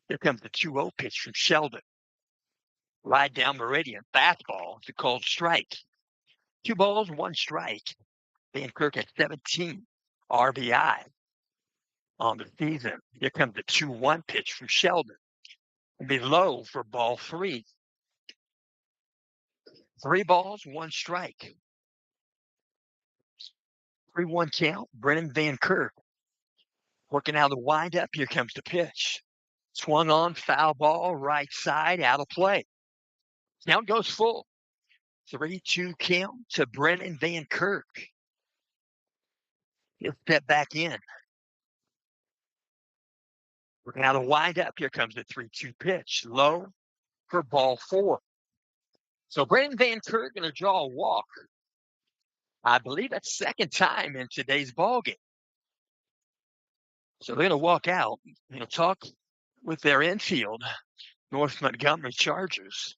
Here comes the 2-0 pitch from Sheldon. Ride down meridian, fastball. It's a called strike. 2 balls, 1 strike. Van Kirk has 17 RBI on the season. Here comes the 2-1 pitch from Sheldon. It'll be low for ball 3. 3 balls, 1 strike. 3-1 count. Brennan Van Kirk working out the windup. Here comes the pitch. Swung on, foul ball, right side, out of play. Count goes full. 3-2 count to Brennan Van Kirk. He'll step back in. Working out a windup. Here comes the 3-2 pitch. Low for ball 4. So Brennan Van Kirk going to draw a walk. I believe that's second time in today's ball game. So they're going to walk out, talk with their infield, North Montgomery Chargers.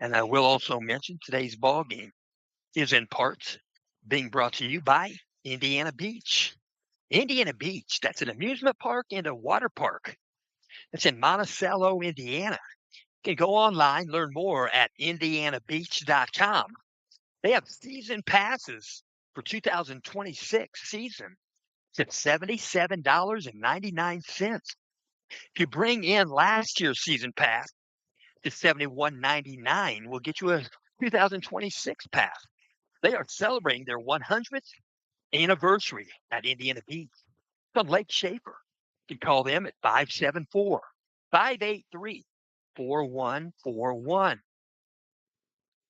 And I will also mention today's ball game is in part being brought to you by Indiana Beach. Indiana Beach, that's an amusement park and a water park. It's in Monticello, Indiana. You can go online, learn more at indianabeach.com. They have season passes for 2026 season. It's at $77.99. If you bring in last year's season pass, it's $71.99. We'll get you a 2026 pass. They are celebrating their 100th anniversary at Indiana Beach. It's on Lake Shafer. You can call them at 574-583-4141.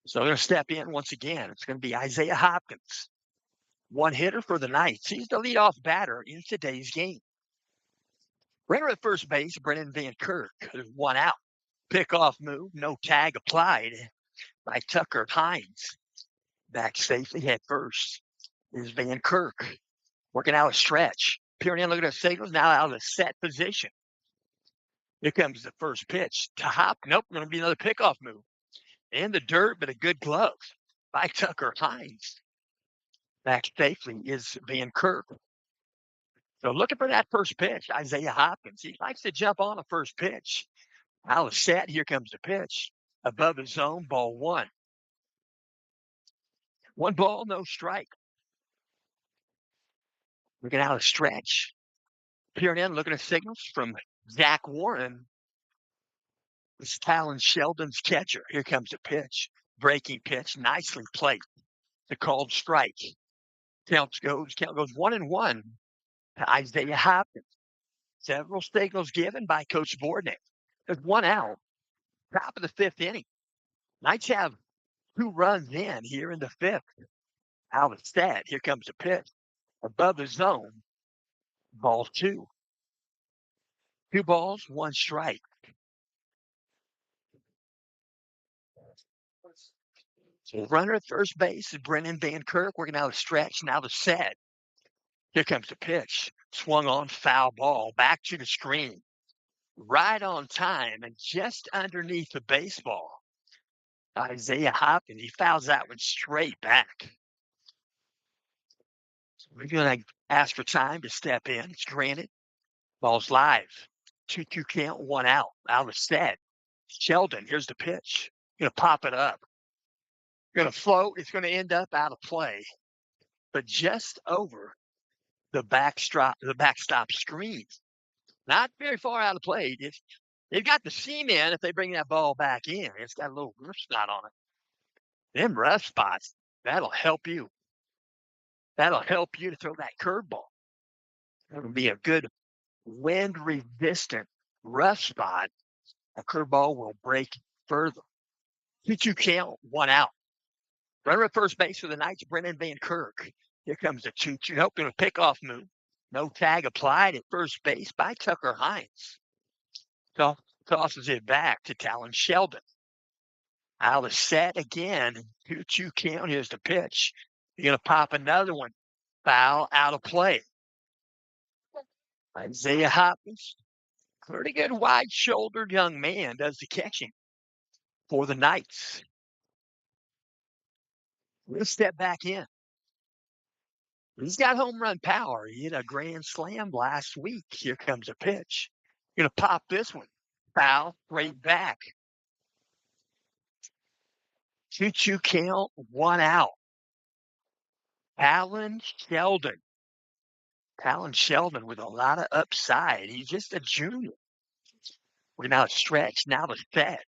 So they're going to step in once again. It's going to be Isaiah Hopkins, one hitter for the Knights. He's the leadoff batter in today's game. Runner at first base, Brennan Van Kirk. There's one out. Pickoff move, no tag applied by Tucker Hines. Back safely head first is Van Kirk. Working out a stretch. Peering in, looking at signals, now out of the set position. Here comes the first pitch to Hop. Nope, going to be another pickoff move. In the dirt, but a good glove by Tucker Hines. Back safely is Van Kirk. So looking for that first pitch, Isaiah Hopkins. He likes to jump on a first pitch. Out of set, here comes the pitch. Above his zone, ball one. 1 ball, no strike. Looking out of stretch. Peering in, looking at signals from Zach Warren. This is Talon Sheldon's catcher. Here comes the pitch. Breaking pitch, nicely played. The called strike. Count goes 1-1 to Isaiah Hopkins. Several signals given by Coach Bordnick. There's one out. Top of the 5th inning. Knights have 2 runs in here in the 5th. Out of set. Here comes the pitch. Above the zone. Ball 2. 2 balls, 1 strike. So runner at first base is Brennan Van Kirk working out a stretch. Now the set. Here comes the pitch. Swung on, foul ball. Back to the screen. Right on time and just underneath the baseball. Isaiah Hopkins, he fouls that one straight back. So we're going to ask for time to step in. It's granted. Ball's live. 2-2 count, 1 out. Out of set. Sheldon, here's the pitch. Going to pop it up. Going to float. It's going to end up out of play. But just over the backstop screen. Not very far out of play. They've got the seam in if they bring that ball back in. It's got a little rough spot on it. Them rough spots, that'll help you. That'll help you to throw that curveball. That'll be a good wind-resistant rough spot. A curveball will break further. 2-2 count, 1 out. Runner at first base for the Knights, Brennan Van Kirk. Here comes the 2-2. Nope, going to pickoff move. No tag applied at first base by Tucker Hines. Tosses it back to Talon Sheldon. Out of set again. 2-2 count. Here's the pitch. You're going to pop another one. Foul out of play. Isaiah Hopkins, pretty good wide-shouldered young man, does the catching for the Knights. We'll step back in. He's got home run power. He hit a grand slam last week. Here comes a pitch. Going to pop this one. Foul, right back. 2-2 count, 1 out. Talon Sheldon. Talon Sheldon with a lot of upside. He's just a junior. We're now stretch, now the set.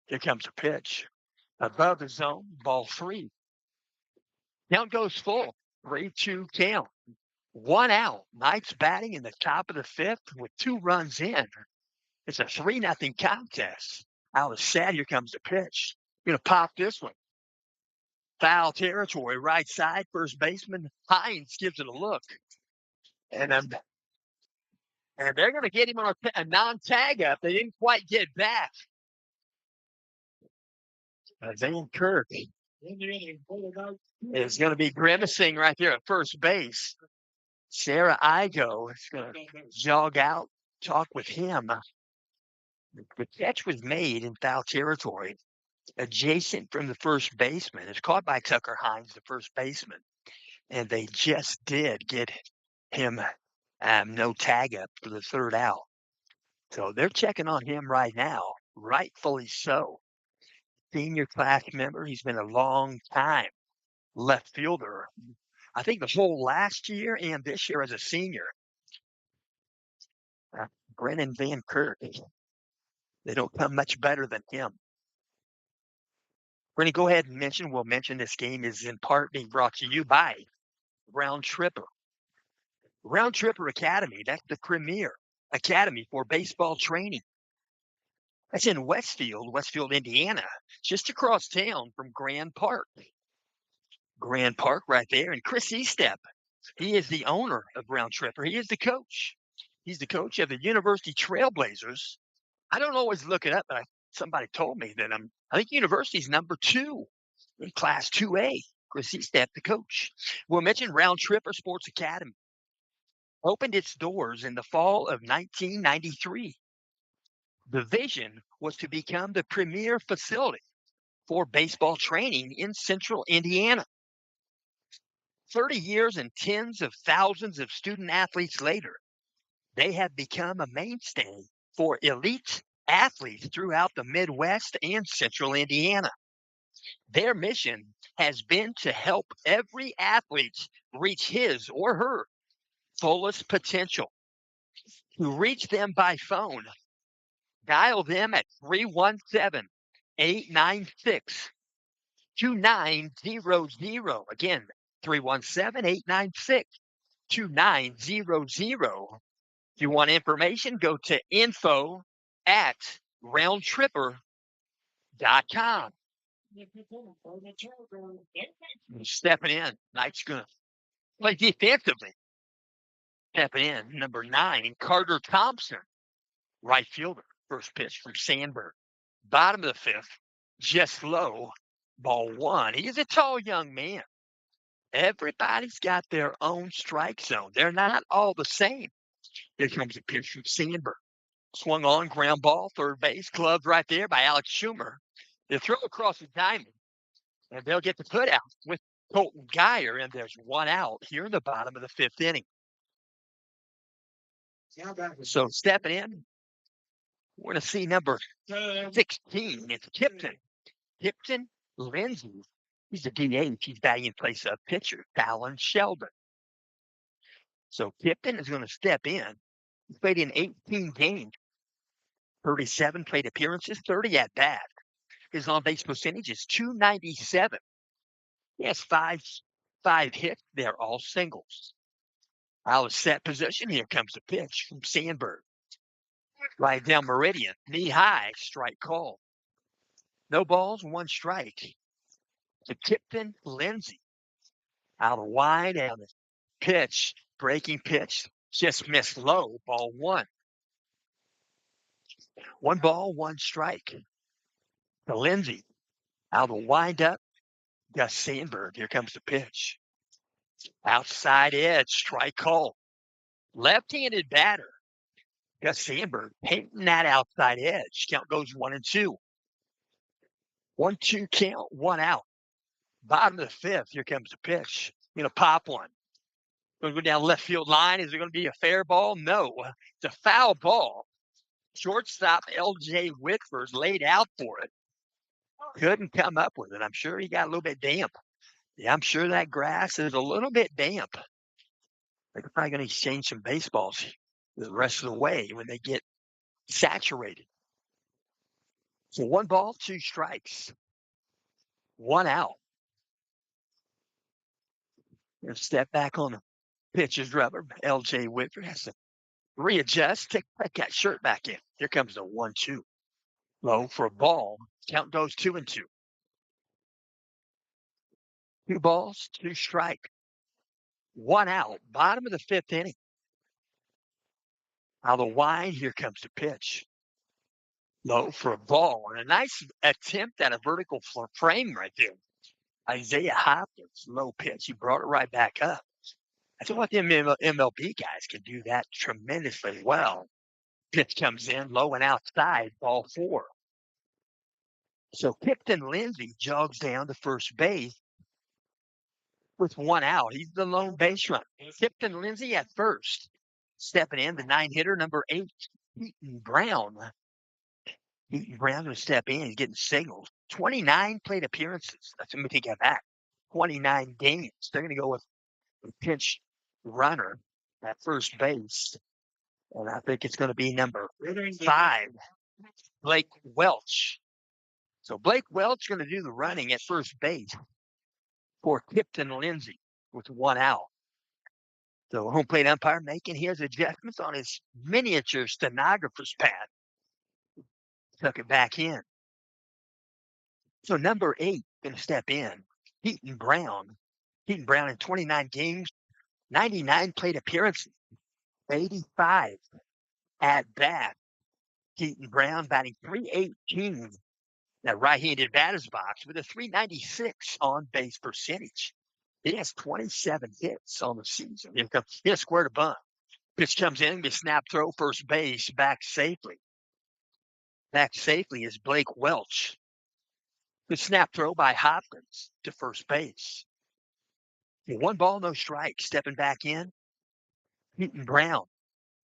Here comes a pitch. Above the zone, ball 3. Count goes full. 3-2 count. 1 out. Knights batting in the top of the 5th with 2 runs in. It's a 3-0 contest. Out of set, here comes the pitch. Going to pop this one. Foul territory, right side, first baseman Hines gives it a look. And they're going to get him on a non-tag up. They didn't quite get back. Van Kirk is going to be grimacing right there at first base. Sarah Igo is going to jog out, talk with him. The catch was made in foul territory, adjacent from the first baseman. It's caught by Tucker Hines, the first baseman. And they just did get him no tag up for the 3rd out. So they're checking on him right now, rightfully so. Senior class member. He's been a long time left fielder. I think the whole last year and this year as a senior. Brennan Van Kirk. They don't come much better than him. We're going to go ahead and we'll mention this game is in part being brought to you by Round Tripper. Round Tripper Academy, that's the premier academy for baseball training. That's in Westfield, Indiana, just across town from Grand Park. Grand Park right there. And Chris Estep, he is the owner of Round Tripper. He is the coach. He's the coach of the University Trailblazers. I don't always look it up, but somebody told me that I think University's number 2 in Class 2A. Chris Estep, the coach. We'll mention Round Tripper Sports Academy. Opened its doors in the fall of 1993. The vision was to become the premier facility for baseball training in central Indiana. 30 years and tens of thousands of student athletes later, they have become a mainstay for elite athletes throughout the Midwest and central Indiana. Their mission has been to help every athlete reach his or her fullest potential. To reach them by phone, dial them at 317-896-2900. Again, 317-896-2900. If you want information, go to info@roundtripper.com. Stepping in, Knight's going to play defensively. Stepping in, number 9, Carter Thompson, right fielder. First pitch from Sandberg. Bottom of the 5th, just low, ball 1. He's a tall young man. Everybody's got their own strike zone. They're not all the same. Here comes a pitch from Sandberg. Swung on, ground ball, third base, gloved right there by Alex Schumer. They'll throw across the diamond, and they'll get the put out with Colton Geyer, and there's one out here in the bottom of the 5th inning. So stepping in, we're going to see number 16. It's Kipton. Kipton Lindsay. He's the DH. He's batting in place of pitcher Fallon Sheldon. So Kipton is going to step in. He's played in 18 games, 37 plate appearances, 30 at bat. His on-base percentage is .297. He has five hits. They're all singles. Out of set position, here comes the pitch from Sandberg. Right down meridian, knee high, strike call. No balls, 1 strike. To Kipton Lindsay. Out of wide, and the pitch, breaking pitch, just missed low, ball 1. 1 ball, 1 strike. To Lindsay. Out of wind up, Gus Sandberg. Here comes the pitch. Outside edge, strike call. Left-handed batter. Gus Sandberg painting that outside edge. Count goes 1-2. 1-2 count, 1 out. Bottom of the 5th, here comes the pitch. Going to pop one. Going to go down left field line. Is it going to be a fair ball? No. It's a foul ball. Shortstop L.J. Whitford's laid out for it. Couldn't come up with it. I'm sure he got a little bit damp. Yeah, I'm sure that grass is a little bit damp. They're probably going to exchange some baseballs the rest of the way when they get saturated. So 1 ball, 2 strikes. 1 out. Gonna step back on the pitcher's rubber. L.J. Whitford has to readjust, take that shirt back in. Here comes the 1-2. Low for a ball. Count goes 2-2. 2 balls, 2 strike. 1 out. Bottom of the 5th inning. Out of the wide, here comes the pitch. Low for a ball. And a nice attempt at a vertical frame right there. Isaiah Hopkins, low pitch. He brought it right back up. I think what the MLB guys can do that tremendously well. Pitch comes in, low and outside, ball 4. So Kipton Lindsay jogs down to first base with 1 out. He's the lone base runner. Kipton Lindsay at first. Stepping in, the 9-hitter, number 8, Heaton Brown. Heaton Brown going to step in. He's getting singles. 29 plate appearances. Let me take that back. 29 games. They're going to go with a pinch runner at first base. And I think it's going to be number 5, Blake Welch. So Blake Welch is going to do the running at first base for Kipton Lindsay with 1 out. So home plate umpire making his adjustments on his miniature stenographer's pad. Tuck it back in. So number 8 going to step in. Heaton Brown. Heaton Brown in 29 games, 99 plate appearances, 85 at bat. Heaton Brown batting .318. That right-handed batter's box with a .396 on base percentage. He has 27 hits on the season. Here's square to bunt. Pitch comes in, be snap throw, first base, back safely. Back safely is Blake Welch. The snap throw by Hopkins to first base. 1 ball, no strike. Stepping back in, Heaton Brown.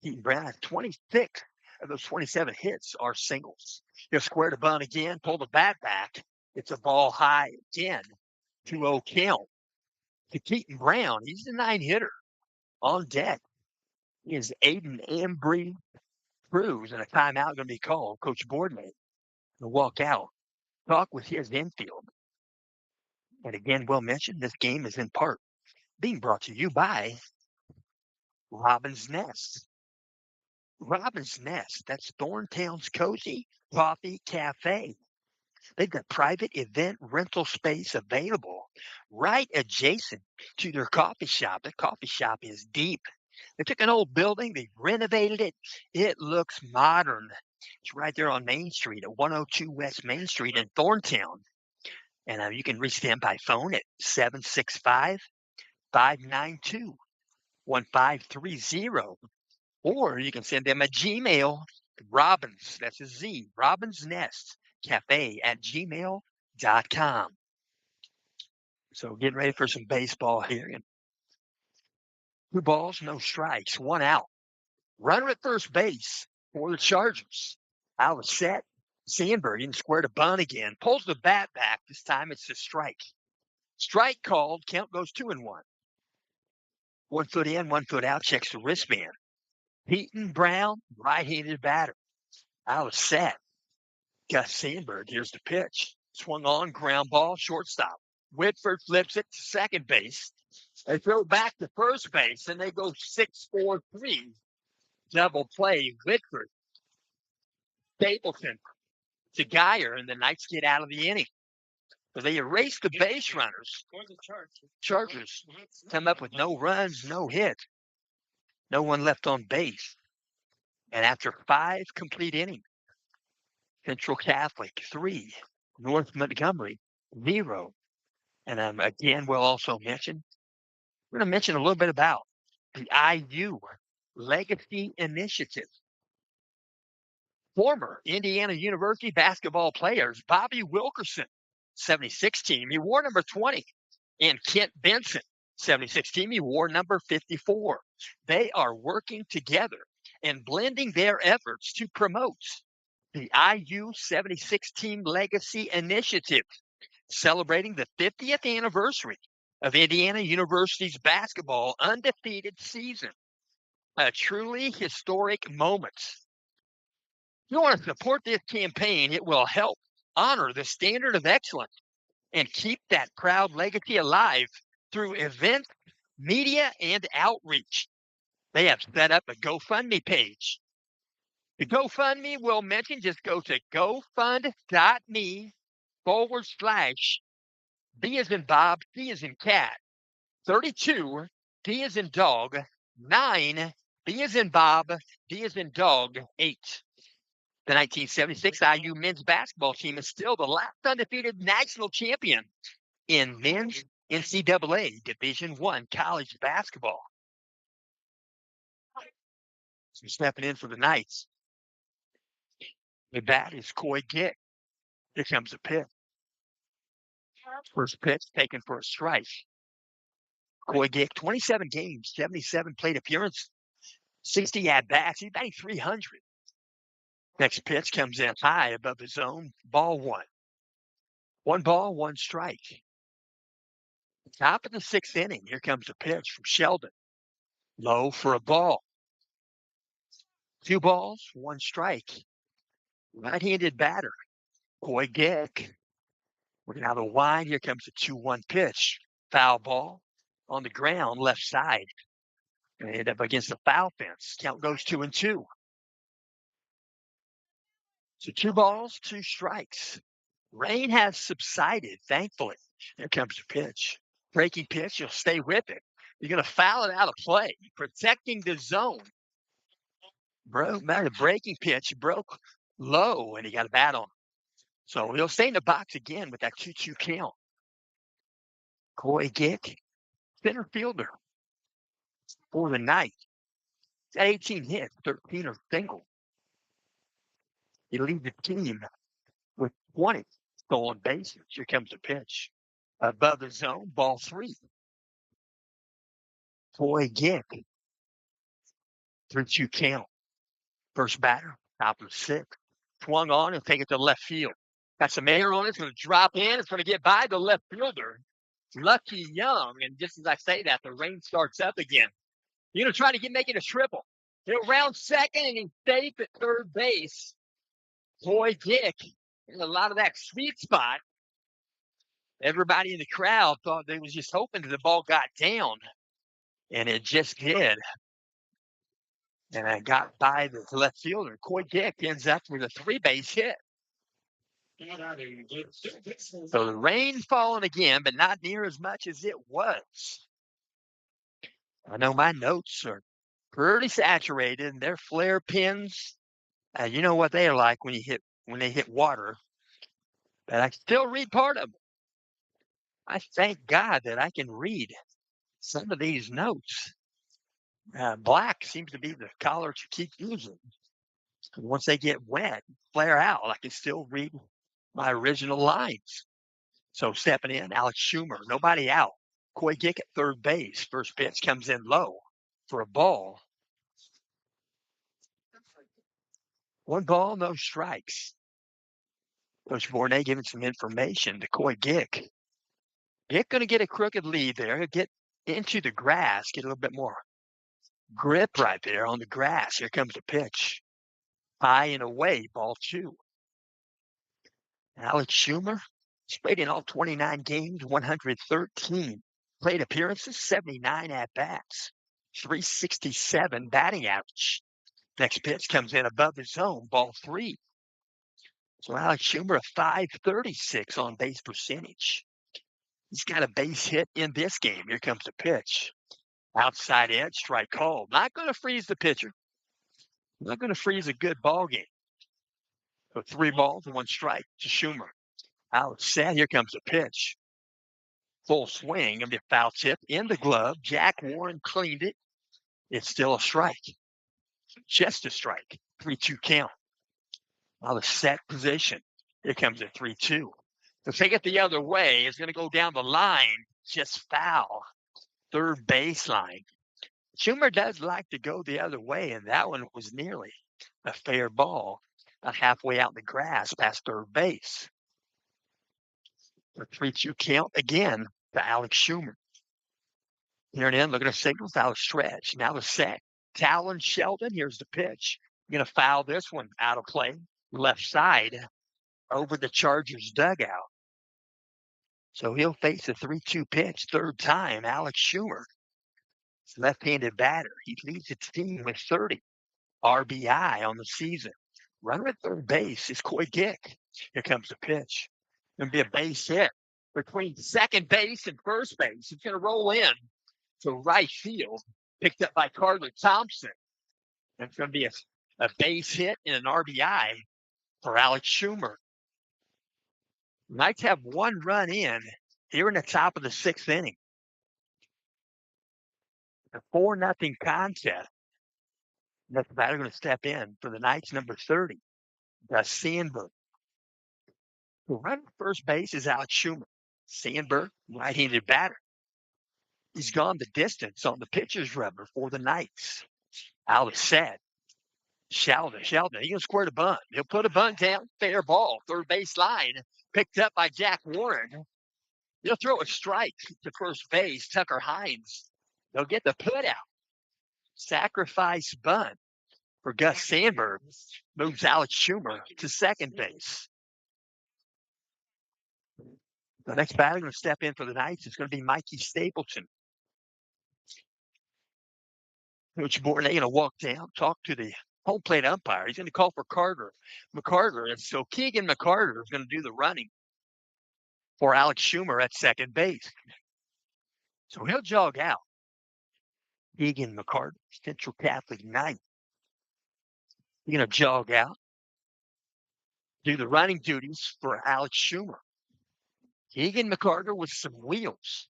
Heaton Brown has 26 of those 27 hits are singles. He'll square to bunt again, pull the bat back. It's a ball high again. 2-0 count to Keaton Brown. He's the 9-hitter on deck. He is Aiden Embry Cruz, and a timeout going to be called. Coach Boardman will walk out, talk with his infield. And again, we'll mention this game is in part being brought to you by Robin's Nest. Robin's Nest, that's Thorntown's cozy coffee cafe. They've got private event rental space available right adjacent to their coffee shop. The coffee shop is deep. They took an old building, they renovated it. It looks modern. It's right there on Main Street at 102 West Main Street in Thorntown. And you can reach them by phone at 765-592-1530. Or you can send them a Gmail, Robins, that's a Z, Robin's Nest Cafe at gmail.com. So getting ready for some baseball here. 2 balls, no strikes, 1 out. Runner at first base for the Chargers. Out of set. Sandberg in square to bunt again. Pulls the bat back. This time it's a strike. Strike called. Count goes 2-1. 1 foot in, 1 foot out. Checks the wristband. Heaton Brown, right-handed batter. Out of set. Gus Sandberg. Here's the pitch. Swung on, ground ball, shortstop. Whitford flips it to second base. They throw back to first base, and they go 6-4-3. Double play, Whitford. Stapleton to Geyer, and the Knights get out of the inning. So they erase the base runners. Chargers come up with no runs, no hits. No one left on base. And after 5 complete innings, Central Catholic 3, North Montgomery 0. And again, we'll also mention, we're going to mention a little bit about the IU Legacy Initiative. Former Indiana University basketball players Bobby Wilkerson, 76 team, he wore number 20, and Kent Benson, 76 team, he wore number 54. They are working together and blending their efforts to promote the IU 76 team Legacy Initiative, celebrating the 50th anniversary of Indiana University's basketball undefeated season. A truly historic moment. If you want to support this campaign, it will help honor the standard of excellence and keep that proud legacy alive through events, media, and outreach. They have set up a GoFundMe page. The GoFundMe we'll mention, just go to gofund.me/B as in Bob, C as in cat, 32, D as in dog, 9, B as in Bob, D as in dog, 8. The 1976 IU men's basketball team is still the last undefeated national champion in men's NCAA Division I college basketball. So stepping in for the Knights. The bat is Coy Gick. Here comes the pitch. First pitch taken for a strike. Coy Gick, 27 games, 77 plate appearances, 60 at-bats. He's batting .300. Next pitch comes in high above his zone. Ball 1. 1 ball, 1 strike. Top of the 6th inning. Here comes the pitch from Sheldon. Low for a ball. 2 balls, 1 strike. Right-handed batter, Coy Gick. Working out of the wide. Here comes the 2-1 pitch. Foul ball on the ground, left side. They end up against the foul fence. Count goes 2-2. So 2 balls, 2 strikes. Rain has subsided, thankfully. Here comes the pitch. Breaking pitch, you'll stay with it. You're going to foul it out of play. Protecting the zone. The breaking pitch broke low, and he got a bat on. So he'll stay in the box again with that 2-2 count. Coy Gick, center fielder for the night. He's got 18 hits, 13 are single. He leads the team with 20 stolen bases. Here comes the pitch. Above the zone, ball 3. Coy Gick, 3-2 count. First batter, top of the 6th. Swung on and take it to left field. Got some air on it. It's going to drop in. It's going to get by the left fielder. Lucky Young. And just as I say that, the rain starts up again. You're going to try to make it a triple. He'll round second and he's safe at third base. Boy, Dick, in a lot of that sweet spot. Everybody in the crowd thought they was just hoping that the ball got down. And it just did. And I got by the left fielder. Coy Dick ends up with a 3-base hit. So the rain falling again, but not near as much as it was. I know my notes are pretty saturated, and they're flare pins. You know what they are like when they hit water. But I still read part of them. I thank God that I can read some of these notes. Black seems to be the color to keep using. Once they get wet, flare out, I can still read my original lines. So stepping in, Alex Schumer, nobody out. Coy Gick at third base. First pitch comes in low for a ball. 1 ball, no strikes. Coach Bornay giving some information to Coy Gick. Gick going to get a crooked lead there. He'll get into the grass, get a little bit more grip right there on the grass. Here comes the pitch. High and away, ball 2. Alex Schumer, he's played in all 29 games, 113 plate appearances, 79 at-bats, 367 batting average. Next pitch comes in above the zone, ball 3. So Alex Schumer, a 536 on base percentage. He's got a base hit in this game. Here comes the pitch. Outside edge, strike called. Not going to freeze the pitcher. Not going to freeze a good ball game. So 3 balls and 1 strike to Schumer. Out set. Here comes the pitch. Full swing. Going to be a foul tip in the glove. Jack Warren cleaned it. It's still a strike. Just a strike. 3-2 count. Now the set position. Here comes a 3-2. To take it the other way, it's going to go down the line. Just foul. Third baseline. Schumer does like to go the other way, and that one was nearly a fair ball. Halfway out in the grass past third base. A 3-2 count again to Alex Schumer. Here and in, look at the signals, out of stretch. Now the set. Talon Sheldon, here's the pitch. Going to foul this one out of play. Left side over the Chargers dugout. So he'll face a 3-2 pitch, third time. Alex Schumer, left-handed batter. He leads the team with 30 RBI on the season. Runner at third base is Coy Gick. Here comes the pitch. Going to be a base hit between second base and first base. It's going to roll in to right field, picked up by Carter Thompson. It's going to be a base hit and an RBI for Alex Schumer. Knights have 1 run in here in the top of the 6th inning. A 4-0 contest. That's the batter going to step in for the Knights, number 30, Sandberg. The runner at first base is Alex Schumer. Sandberg, right-handed batter. He's gone the distance on the pitcher's rubber for the Knights. Out is set. Sheldon, he's going to square the bunt. He'll put a bunt down, fair ball, third base line, picked up by Jack Warren. He'll throw a strike to first base, Tucker Hines. They'll get the put out. Sacrifice bunt for Gus Sandberg. Moves Alex Schumer to second base. The next batter going to step in for the Knights is going to be Mikey Stapleton. Coach Bourne, they're going to walk down, talk to the home plate umpire. He's going to call for McCarter. And so Keegan McCarter is going to do the running for Alex Schumer at second base. So he'll jog out. Keegan McCarter, Central Catholic Knight. He's going to jog out, do the running duties for Alex Schumer. Keegan McCarter with some wheels.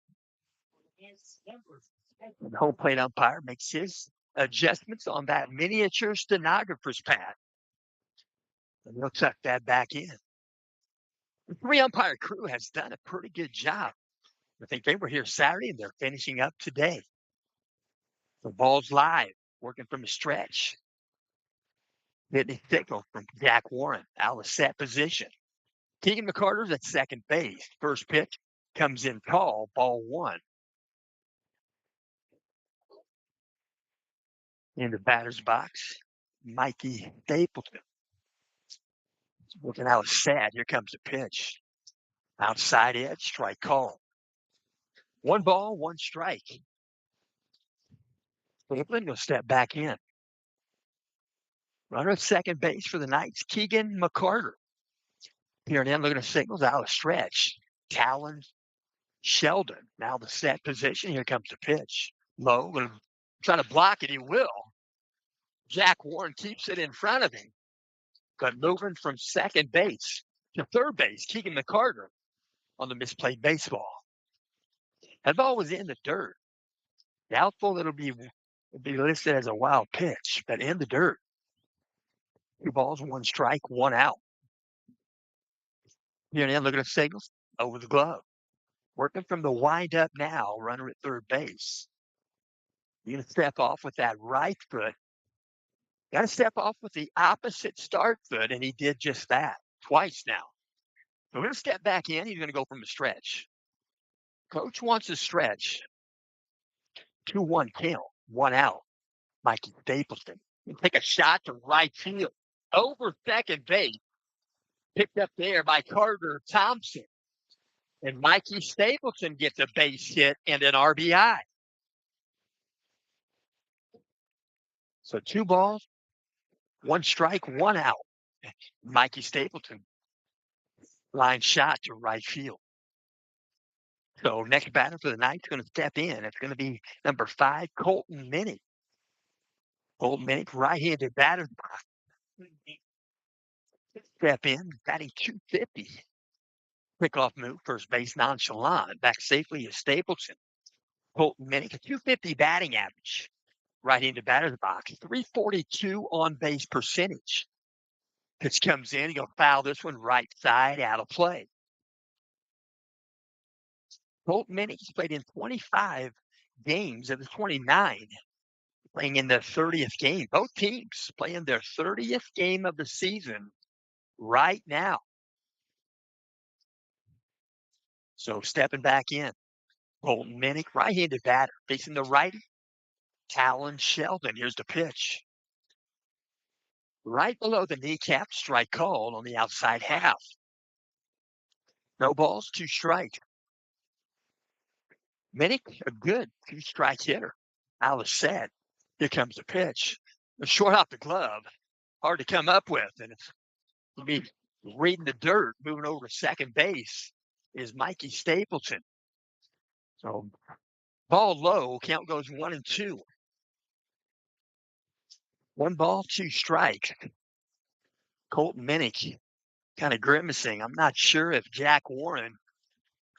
The home plate umpire makes his adjustments on that miniature stenographer's pad. And he'll tuck that back in. The three umpire crew has done a pretty good job. I think they were here Saturday and they're finishing up today. The ball's live, working from the stretch. Getting a signal from Jack Warren out of set position. Keegan McCarter's at second base. First pitch comes in tall, ball one. In the batter's box, Mikey Stapleton. Looking out sad. Here comes the pitch. Outside edge, strike call. 1 ball, 1 strike. Stapleton will step back in. Runner at second base for the Knights, Keegan McCarter. Here and then, looking at signals out of stretch. Talon Sheldon. Now the set position. Here comes the pitch. Low. Going to try to block it. He will. Jack Warren keeps it in front of him. But moving from second base to third base, Keegan McCarter on the misplayed baseball. That ball was in the dirt. Doubtful it'll be listed as a wild pitch, but in the dirt. 2 balls, 1 strike, 1 out. Here and then, looking at signals over the glove. Working from the windup now, runner at third base. You're going to step off with that right foot. Got to step off with the opposite start foot, and he did just that twice now. So we're going to step back in. He's going to go from the stretch. Coach wants a stretch. 2-1 count, 1 out. Mikey Stapleton. He'll take a shot to right field. Over second base. Picked up there by Carter Thompson. And Mikey Stapleton gets a base hit and an RBI. So 2 balls, 1 strike, 1 out. Mikey Stapleton. Line shot to right field. So next batter for the Knights going to step in. It's going to be number 5, Colton Minnick. Colton Minnick, right-handed batter. Step in, batting .250. Quick-off move, first base nonchalant. Back safely is Stapleton. Colton Minnick, a .250 batting average. Right-handed batter's box, .342 on-base percentage. Pitch comes in, he'll foul this one right side, out of play. Colton Minnick's played in 25 games of the 29, playing in their 30th game. Both teams playing their 30th game of the season right now. So stepping back in, Colton Minnick, right-handed batter, facing the righty, Talon Sheldon. Here's the pitch. Right below the kneecap, strike called on the outside half. No balls, 2 strikes. Minnick, a good 2-strike hitter. Alice said, here comes the pitch. Short off the glove. Hard to come up with. And it's to be reading the dirt, moving over to second base is Mikey Stapleton. So ball low, count goes 1-2. 1 ball, 2 strikes. Colton Minnick kind of grimacing. I'm not sure if Jack Warren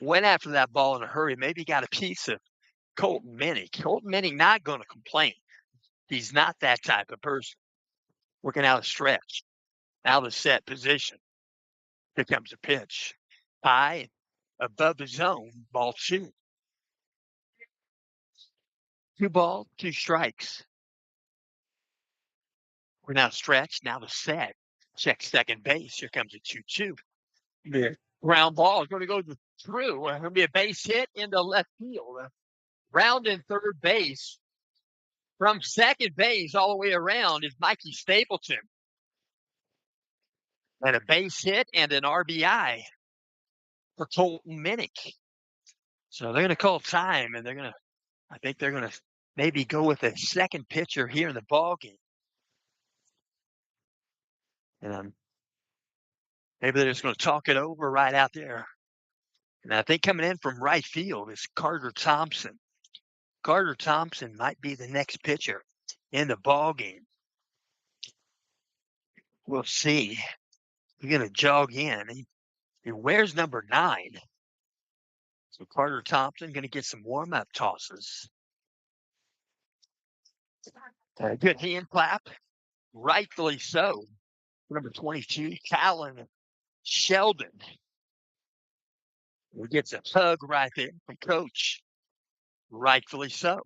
went after that ball in a hurry. Maybe got a piece of Colton Minnick. Colton Minnick not going to complain. He's not that type of person. Working out a stretch. Out of set position. Here comes a pitch. High above the zone. Ball 2. 2 balls, 2 strikes. We're now stretched. Now the set. Check second base. Here comes a 2-2. The ground ball is going to go through. Going to be a base hit into left field. Round in third base. From second base all the way around is Mikey Stapleton. And a base hit and an RBI for Colton Minnick. So they're going to call time, and I think they're going to maybe go with a second pitcher here in the ball game. And maybe they're just going to talk it over right out there. And I think coming in from right field is Carter Thompson. Carter Thompson might be the next pitcher in the ball game. We'll see. He's going to jog in. He wears number 9. So Carter Thompson going to get some warm-up tosses. A good hand clap, rightfully so. Number 22, Callan Sheldon. He gets a hug right there from Coach, rightfully so.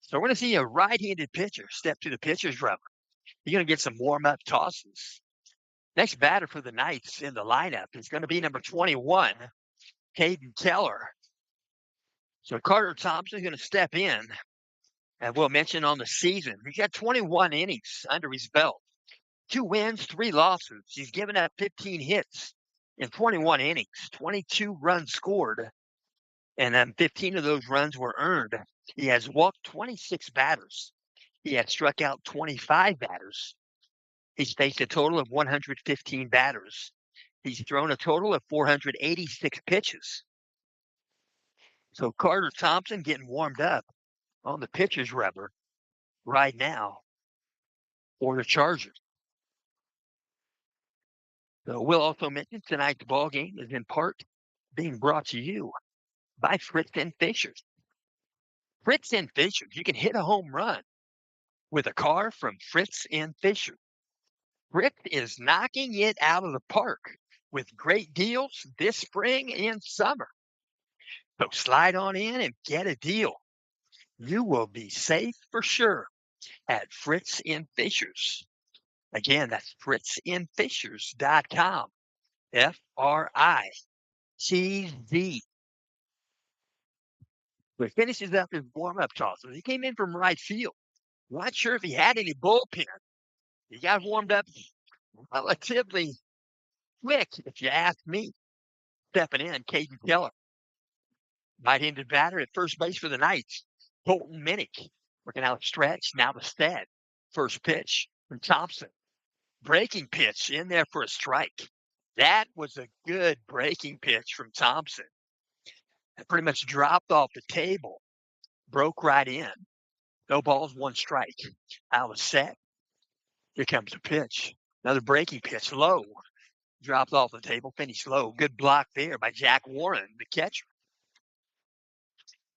So we're going to see a right-handed pitcher step to the pitcher's rubber. He's going to get some warm-up tosses. Next batter for the Knights in the lineup is going to be number 21, Caden Keller. So Carter Thompson is going to step in. And we'll mention on the season, he's got 21 innings under his belt. 2 wins, 3 losses. He's given up 15 hits in 21 innings, 22 runs scored, and then 15 of those runs were earned. He has walked 26 batters. He has struck out 25 batters. He's faced a total of 115 batters. He's thrown a total of 486 pitches. So Carter Thompson getting warmed up on the pitcher's rubber right now for the Chargers. So we'll also mention tonight's ball game is in part being brought to you by Fritz and Fishers. Fritz and Fishers, you can hit a home run with a car from Fritz and Fisher. Fritz is knocking it out of the park with great deals this spring and summer. So slide on in and get a deal. You will be safe for sure at Fritz and Fishers. Again, that's fritzandfishers.com. FRITZ. But finishes up his warm-up tosses. He came in from right field. Not sure if he had any bullpen. He got warmed up relatively quick, if you ask me. Stepping in, Caden Keller. Right-handed batter at first base for the Knights. Colton Minnick working out a stretch. Now the stead. First pitch from Thompson. Breaking pitch in there for a strike. That was a good breaking pitch from Thompson. It pretty much dropped off the table. Broke right in. No balls, 1 strike. Out of set. Here comes the pitch. Another breaking pitch. Low. Dropped off the table. Finished low. Good block there by Jack Warren, the catcher.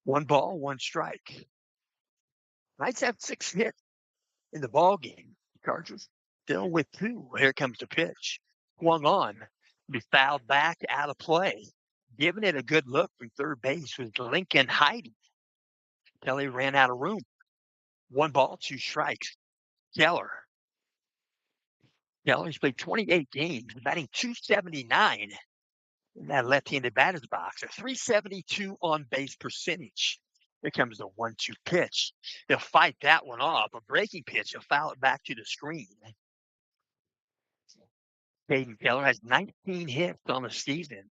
1 ball, 1 strike. Knights have 6 hits in the ball game. Chargers still with 2. Here comes the pitch. Swung on. Be fouled back out of play. Giving it a good look from third base was Lincoln Heidi. Kelly ran out of room. 1 ball, 2 strikes. Keller's played 28 games, batting .279 in that left-handed batter's box. A .372 on-base percentage. Here comes the 1-2 pitch. He'll fight that one off. A breaking pitch. He'll foul it back to the screen. Caden Keller has 19 hits on the season.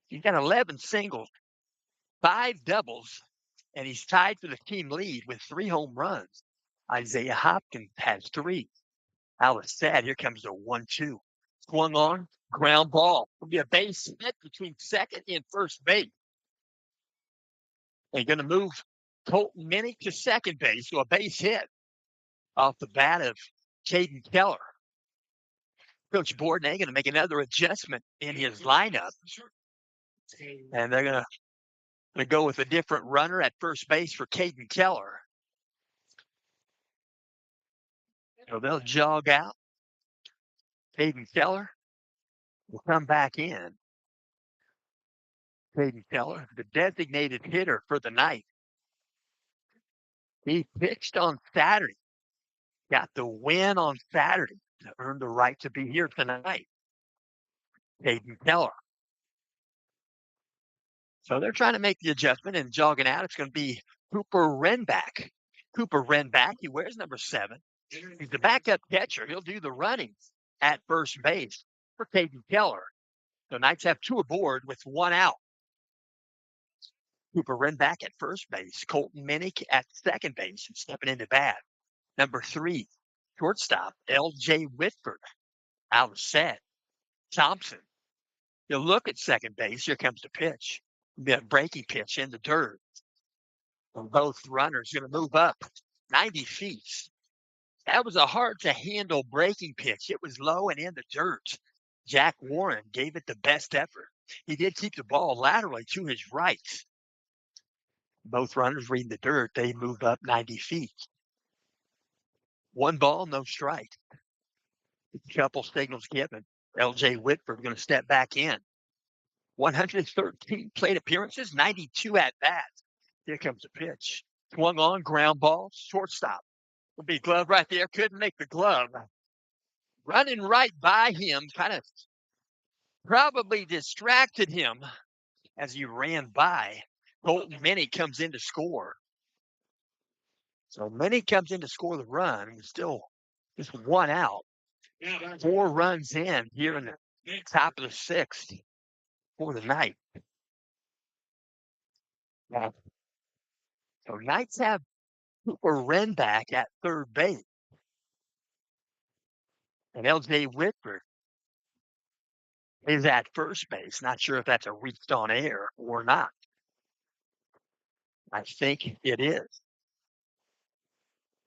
He's got 11 singles, 5 doubles, and he's tied for the team lead with 3 home runs. Isaiah Hopkins has 3. Alice said, here comes the 1-2. Swung on, ground ball. It'll be a base hit between second and first base. They're going to move Colton Minnick to second base, so a base hit off the bat of Caden Keller. Coach Bourdonnais going to make another adjustment in his lineup. And they're going to go with a different runner at first base for Caden Keller. So they'll jog out. Caden Keller will come back in. Caden Keller, the designated hitter for the night. He pitched on Saturday. Got the win on Saturday to earn the right to be here tonight. Caden Keller. So they're trying to make the adjustment and jogging out. It's going to be Cooper Renback. Cooper Renback, he wears number 7. He's the backup catcher. He'll do the running at first base for Caden Keller. The Knights have 2 aboard with 1 out. Cooper Renback at first base. Colton Minnick at second base, stepping into bat. Number 3, shortstop, L.J. Whitford. Out of set. Thompson. You look at second base. Here comes the pitch. The breaking pitch in the dirt. And both runners going to move up 90 feet. That was a hard-to-handle breaking pitch. It was low and in the dirt. Jack Warren gave it the best effort. He did keep the ball laterally to his right. Both runners reading the dirt. They move up 90 feet. 1 ball, no strike. Couple signals given. L.J. Whitford going to step back in. 113 plate appearances, 92 at-bats. Here comes the pitch. Swung on, ground ball, shortstop. Would be glove right there. Couldn't make the glove. Running right by him, kind of probably distracted him as he ran by. Colton Minnick comes in to score. So Minnick comes in to score the run. Still just 1 out. 4 runs in here in the top of the 6th for the night. So Knights have Cooper Renback at third base. And L.J. Whitford is at first base. Not sure if that's a reached on air or not. I think it is.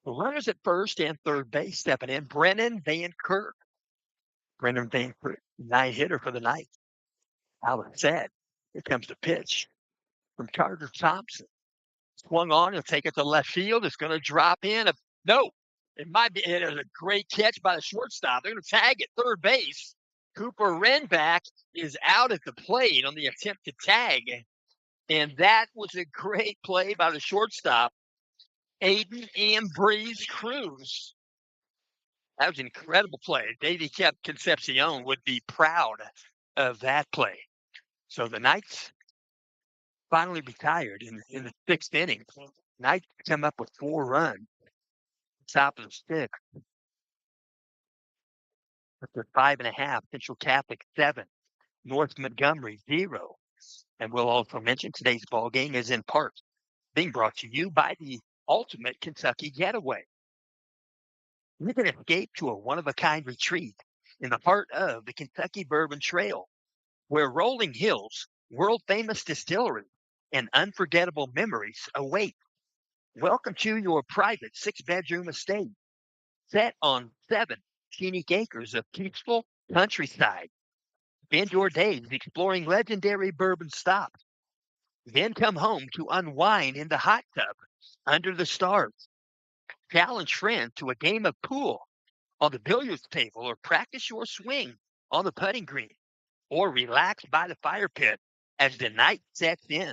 The runners at first and third base stepping in. Brennan Van Kirk. Brennan Van Kirk, 9-hitter for the night. Out of set. Here comes the pitch from Carter Thompson. Swung on. He'll take it to left field. It's going to drop in. No. It might be. It is a great catch by the shortstop. They're going to tag at third base. Cooper Renback is out at the plate on the attempt to tag. And that was a great play by the shortstop, Aiden Ambrose Cruz. That was an incredible play. Davey Concepcion would be proud of that play. So the Knights finally retired in the 6th inning. Knights come up with 4 runs. Top of the 6th. After 5.5, Central Catholic 7, North Montgomery 0. And we'll also mention today's ball game is in part being brought to you by the Ultimate Kentucky Getaway. You can escape to a one-of-a-kind retreat in the heart of the Kentucky Bourbon Trail, where rolling hills, world-famous distillery, and unforgettable memories await. Welcome to your private 6-bedroom estate, set on 7 scenic acres of peaceful countryside. Spend your days exploring legendary bourbon stops. Then come home to unwind in the hot tub under the stars. Challenge friends to a game of pool on the billiards table, or practice your swing on the putting green, or relax by the fire pit as the night sets in.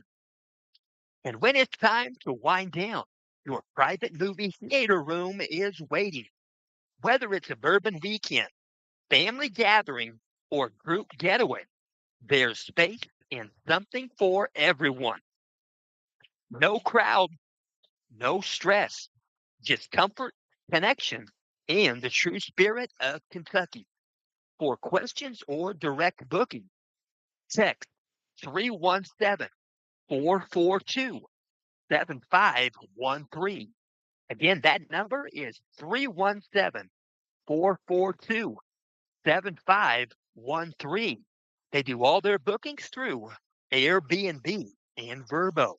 And when it's time to wind down, your private movie theater room is waiting. Whether it's a bourbon weekend, family gathering, or group getaway, there's space and something for everyone. No crowd, no stress, just comfort, connection, and the true spirit of Kentucky. For questions or direct booking, text 317-442-7513. Again, that number is 317-442-7513. They do all their bookings through Airbnb and Vrbo.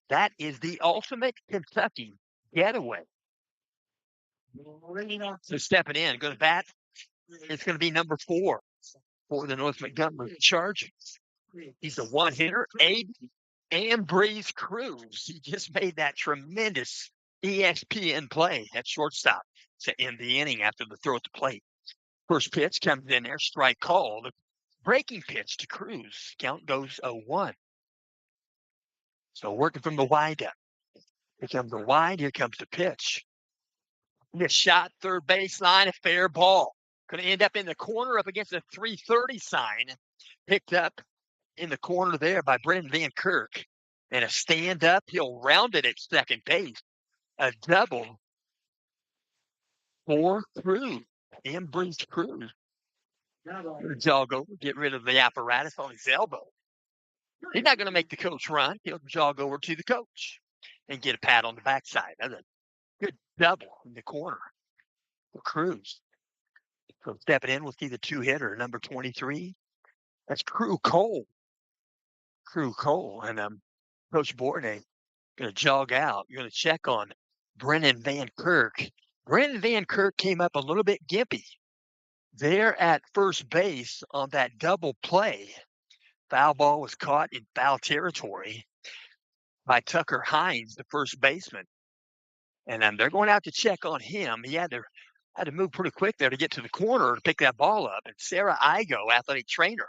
That is the Ultimate Kentucky Getaway. So stepping in, going to bat, it's going to be number 4 for the North Montgomery Chargers. He's a 1-hitter, Aiden Ambrose Cruz. He just made that tremendous ESPN play at shortstop to end the inning after the throw at the plate. First pitch comes in there, strike called. Breaking pitch to Cruz. Count goes 0-1. So working from the windup. Here comes the wind. Here comes the pitch. This shot, third baseline, a fair ball. Going to end up in the corner up against a 330 sign. Picked up in the corner there by Brennan Van Kirk. And a stand-up, he'll round it at second base. A double for Cruz. Ambrose Cruz. Jog over, get rid of the apparatus on his elbow. He's not going to make the coach run. He'll jog over to the coach and get a pat on the backside. That's a good double in the corner for Cruz. So stepping in, we'll see the two-hitter, number 23. That's Crew Cole. And Coach Bornay going to jog out. You're going to check on Brennan Van Kirk. Brennan Van Kirk came up a little bit gimpy there at first base on that double play. Foul ball was caught in foul territory by Tucker Hines, the first baseman. And they're going out to check on him. He had to move pretty quick there to get to the corner to pick that ball up. And Sarah Igo, athletic trainer,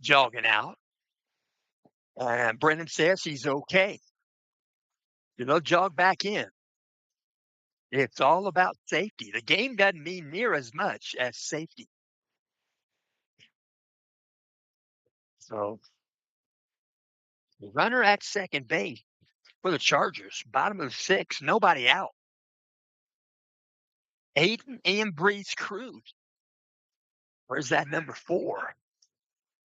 jogging out. And Brennan says he's okay. They'll jog back in. It's all about safety. The game doesn't mean near as much as safety. So the runner at second base for the Chargers, bottom of 6, nobody out. Aiden Ambrose Cruz. Where's that number 4?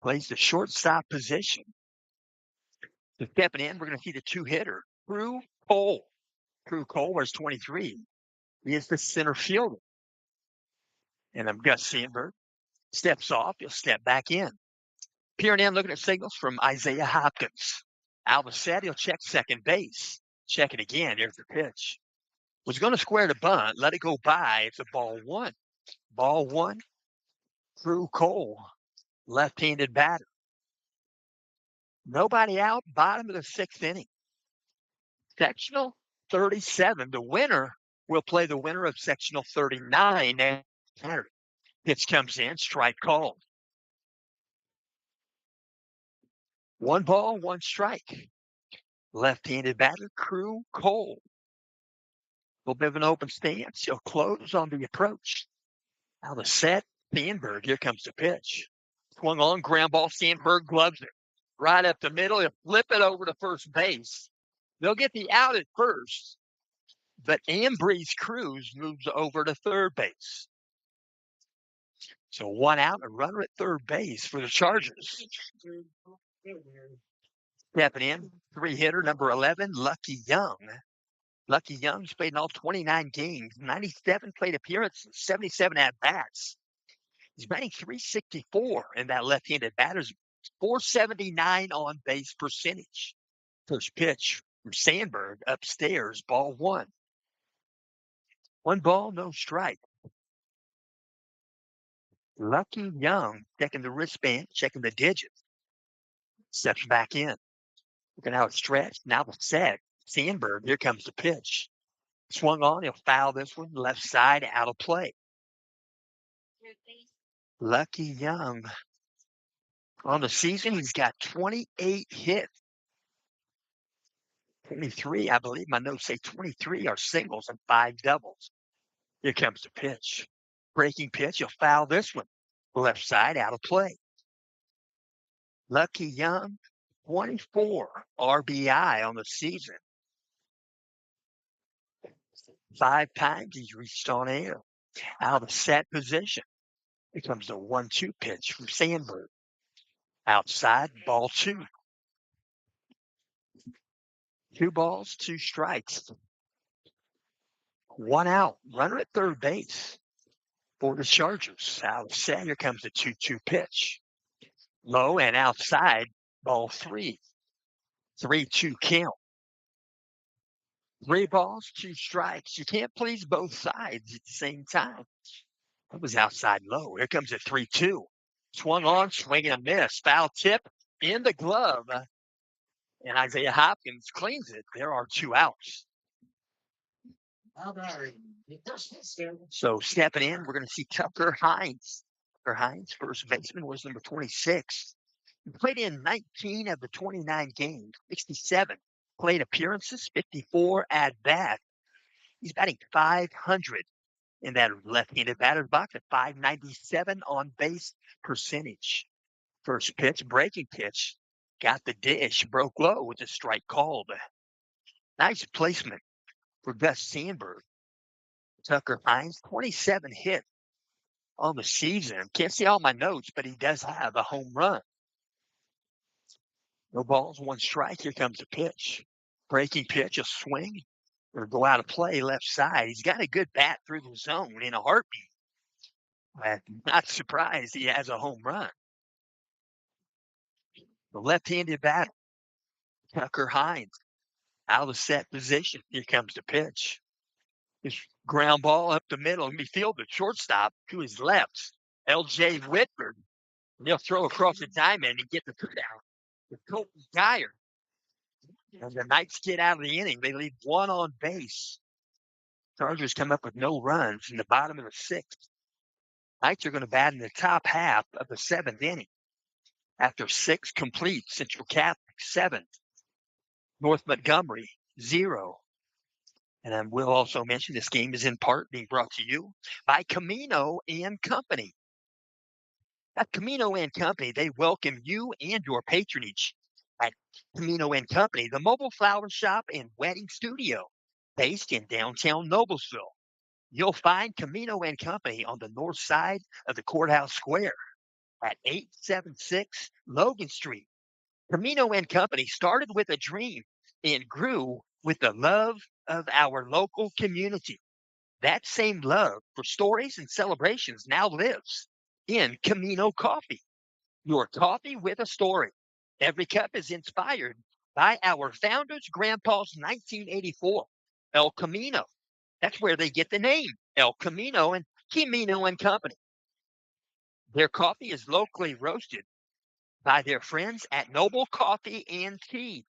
Plays the shortstop position. So stepping in, we're going to see the two-hitter, Crew Cole. Crew Cole wears 23. He is the center fielder. And Gus Sandberg steps off. He'll step back in. Peering in, looking at signals from Isaiah Hopkins. Alvacet, he'll check second base. Check it again. There's the pitch. Was going to square the bunt. Let it go by. It's a ball 1. Ball 1. Crew Cole, left-handed batter. Nobody out. Bottom of the 6th inning. Sectional 37. The winner will play the winner of sectional 39 next Saturday. Pitch comes in. Strike called. 1 ball, 1 strike. Left-handed batter, Crew Cole. A little bit of an open stance. He'll close on the approach. Now the set, Sandberg. Here comes the pitch. Swung on, ground ball. Sandberg gloves it. Right up the middle. He'll flip it over to first base. They'll get the out at first, but Ambrose Cruz moves over to third base. So 1 out, a runner at third base for the Chargers. Stepping in, 3-hitter, number 11, Lucky Young. Lucky Young's played in all 29 games, 97 plate appearances, 77 at-bats. He's batting .364 in that left-handed batter's 479 on-base percentage. First pitch from Sandberg upstairs, ball 1. 1 ball, no strike. Lucky Young checking the wristband, checking the digits. Steps back in. Looking how it's stretched. Now the set. Sandberg, here comes the pitch. Swung on, he'll foul this one. Left side, out of play. Lucky Young. On the season, he's got 28 hits. 23, I believe my notes say 23 are singles and 5 doubles. Here comes the pitch. Breaking pitch, he'll foul this one. Left side, out of play. Lucky Young, 24 RBI on the season. 5 times he's reached on air. Out of the set position. Here comes the 1-2 pitch from Sandberg. Outside, ball 2. 2 balls, 2 strikes. 1 out. Runner at third base for the Chargers. Out of set, here comes the 2-2 pitch. Low and outside, ball 3. 3-2 count. 3 balls, 2 strikes. You can't please both sides at the same time. That was outside low. Here comes a 3-2. Swung on, swinging a miss. Foul tip in the glove. And Isaiah Hopkins cleans it. There are 2 outs. So stepping in, we're going to see Tucker Hines. Tucker Hines, first baseman, was number 26. He played in 19 of the 29 games, 67 plate appearances, 54 at-bats. He's batting .500 in that left-handed batter's box at .597 on-base percentage. First pitch, breaking pitch, got the dish, broke low with a strike called. Nice placement for Gus Sandberg. Tucker Hines, 27 hits on the season. Can't see all my notes, but he does have a home run. No balls, one strike. Here comes the pitch. Breaking pitch, a swing, or go out of play left side. He's got a good bat through the zone in a heartbeat. I'm not surprised he has a home run. The left-handed batter, Tucker Hines, out of set position. Here comes the pitch. His ground ball up the middle. He fielded shortstop to his left. L.J. Whitford. They'll throw across the diamond and get the two out. The Colton Geyer. And the Knights get out of the inning. They leave one on base. Chargers come up with no runs in the bottom of the sixth. Knights are going to bat in the top half of the seventh inning. After 6 complete, Central Catholic 7, North Montgomery 0. And I will also mention this game is in part being brought to you by Camino and Company. At Camino and Company, they welcome you and your patronage. At Camino and Company, the mobile flower shop and wedding studio based in downtown Noblesville. You'll find Camino and Company on the north side of the courthouse square at 876 Logan Street. Camino and Company started with a dream and grew with the love of our local community. That same love for stories and celebrations now lives in Camino Coffee. Your coffee with a story. Every cup is inspired by our founder's grandpa's 1984 El Camino. That's where they get the name El Camino and Camino and Company. Their coffee is locally roasted by their friends at Noble Coffee and Tea.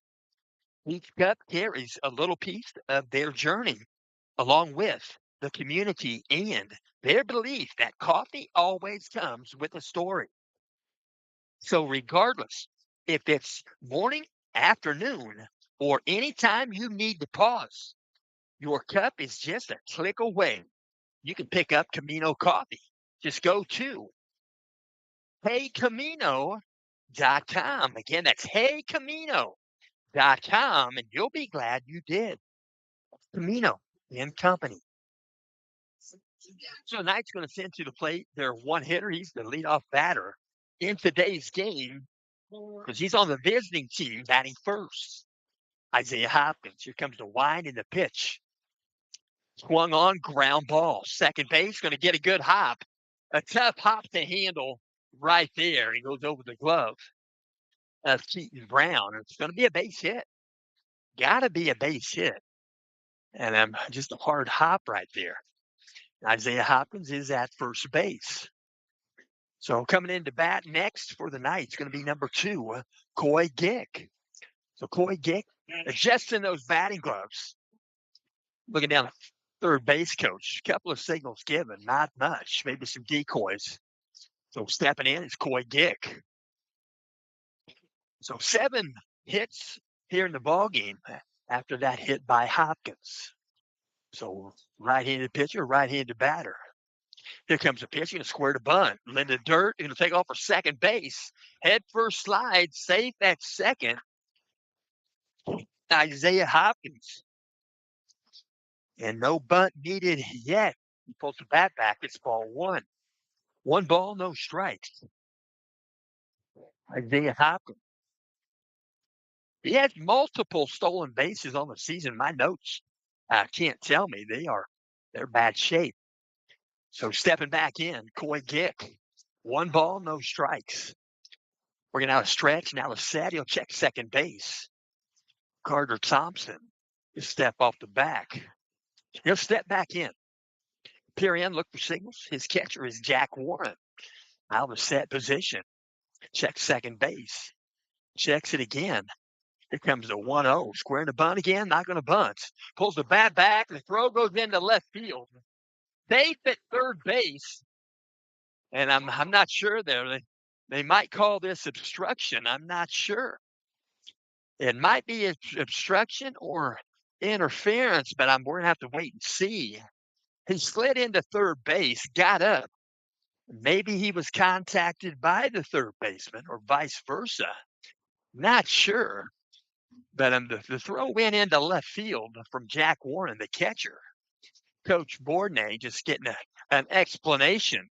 Each cup carries a little piece of their journey, along with the community and their belief that coffee always comes with a story. So regardless if it's morning, afternoon, or anytime you need to pause, your cup is just a click away. You can pick up Camino Coffee. Just go to HeyCamino.com. Again, that's HeyCamino.com, and you'll be glad you did. Camino and Company. So Knight's going to send to the plate their one hitter. He's the leadoff batter in today's game because he's on the visiting team batting first. Isaiah Hopkins. Here comes the wind and the pitch. Swung on, ground ball. Second base, going to get a good hop. A tough hop to handle right there. He goes over the glove of Keaton Brown. It's going to be a base hit. Got to be a base hit. And just a hard hop right there. Isaiah Hopkins is at first base. So coming into bat next for the Knights going to be number 2, Coy Gick. So Coy Gick adjusting those batting gloves. Looking down the third base coach. A couple of signals given, not much. Maybe some decoys. So stepping in is Coy Gick. So 7 hits here in the ballgame after that hit by Hopkins. So right-handed pitcher, right-handed batter. Here comes the pitch. Going to square the bunt. Linda Dirt going to take off for second base. Head first slide, safe at second. Isaiah Hopkins. And no bunt needed yet. He pulls the bat back. It's ball 1. 1 ball, no strikes. Isaiah Hopkins. He has multiple stolen bases on the season. My notes can't tell me they're bad shape. So stepping back in, Coy Gick. 1 ball, no strikes. We're going to have a stretch. Now a set. He'll check second base. Carter Thompson will step off the back. He'll step back in. Peer in, look for signals. His catcher is Jack Warren. Out of set position. Checks second base. Checks it again. Here comes the 1-0. Squaring the bunt again. Not going to bunt. Pulls the bat back. The throw goes into left field. Safe at third base. And I'm not sure there. They might call this obstruction. I'm not sure. It might be obstruction or interference, but we're going to have to wait and see. He slid into third base, got up. Maybe he was contacted by the third baseman or vice versa. Not sure. But the throw went into left field from Jack Warren, the catcher. Coach Bourdonnais just getting an explanation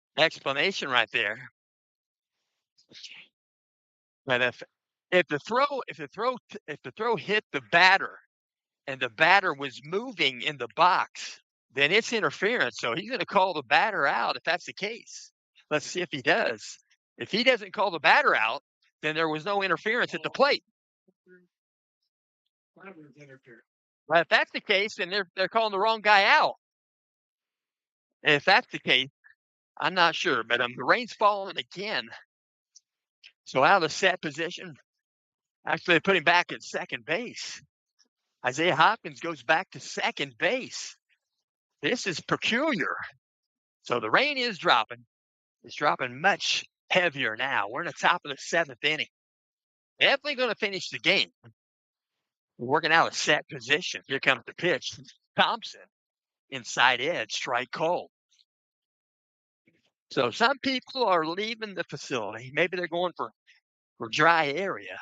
right there. But If the throw hit the batter and the batter was moving in the box, then it's interference. So he's going to call the batter out if that's the case. Let's see if he does. If he doesn't call the batter out, then there was no interference at the plate. But if that's the case, then they're calling the wrong guy out. And if that's the case, I'm not sure. But the rain's falling again. So out of the set position, actually they put him back at second base. Isaiah Hopkins goes back to second base. This is peculiar. So the rain is dropping. It's dropping much heavier now. We're in the top of the seventh inning. Definitely going to finish the game. We're working out a set position. Here comes the pitch. Thompson, inside edge, strike cold. So some people are leaving the facility. Maybe they're going for dry area.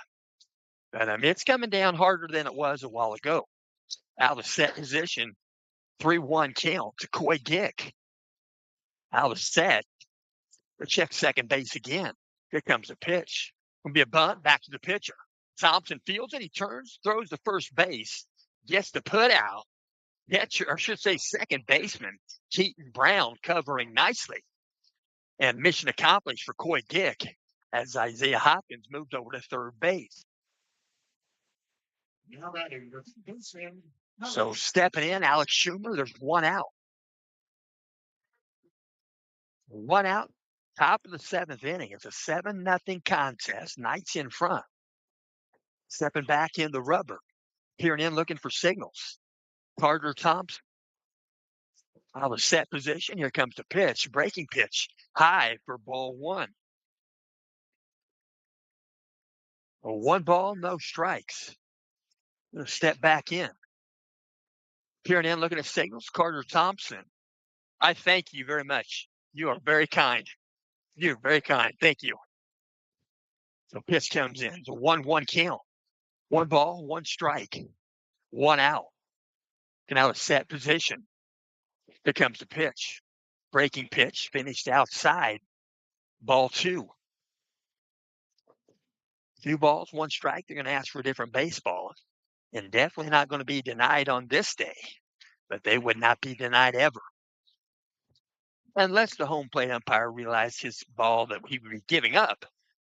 But it's coming down harder than it was a while ago. Out of set position, 3-1 count to Coy Gick. Out of set. We'll check second base again. Here comes a pitch. Going to be a bunt back to the pitcher. Thompson fields it. He turns, throws to first base, gets the put out. Catcher, or I should say second baseman, Keaton Brown covering nicely. And mission accomplished for Coy Gick as Isaiah Hopkins moved over to third base. So stepping in, Alex Schumer, there's one out. One out, top of the seventh inning. It's a 7-0 contest. Knights in front. Stepping back in the rubber. Peering in, looking for signals. Carter Thompson. Out of set position. Here comes the pitch. Breaking pitch. High for ball one. Well, 1 ball, no strikes. Gonna step back in. Peering in, looking at signals. Carter Thompson. I thank you very much. You are very kind. You're very kind. Thank you. So pitch comes in. It's a 1-1 count. 1 ball, 1 strike. 1 out. And out of set position. Here comes the pitch. Breaking pitch. Finished outside. Ball 2. 2 balls, 1 strike. They're going to ask for a different baseball. And definitely not going to be denied on this day. But they would not be denied ever. Unless the home plate umpire realized his ball that he would be giving up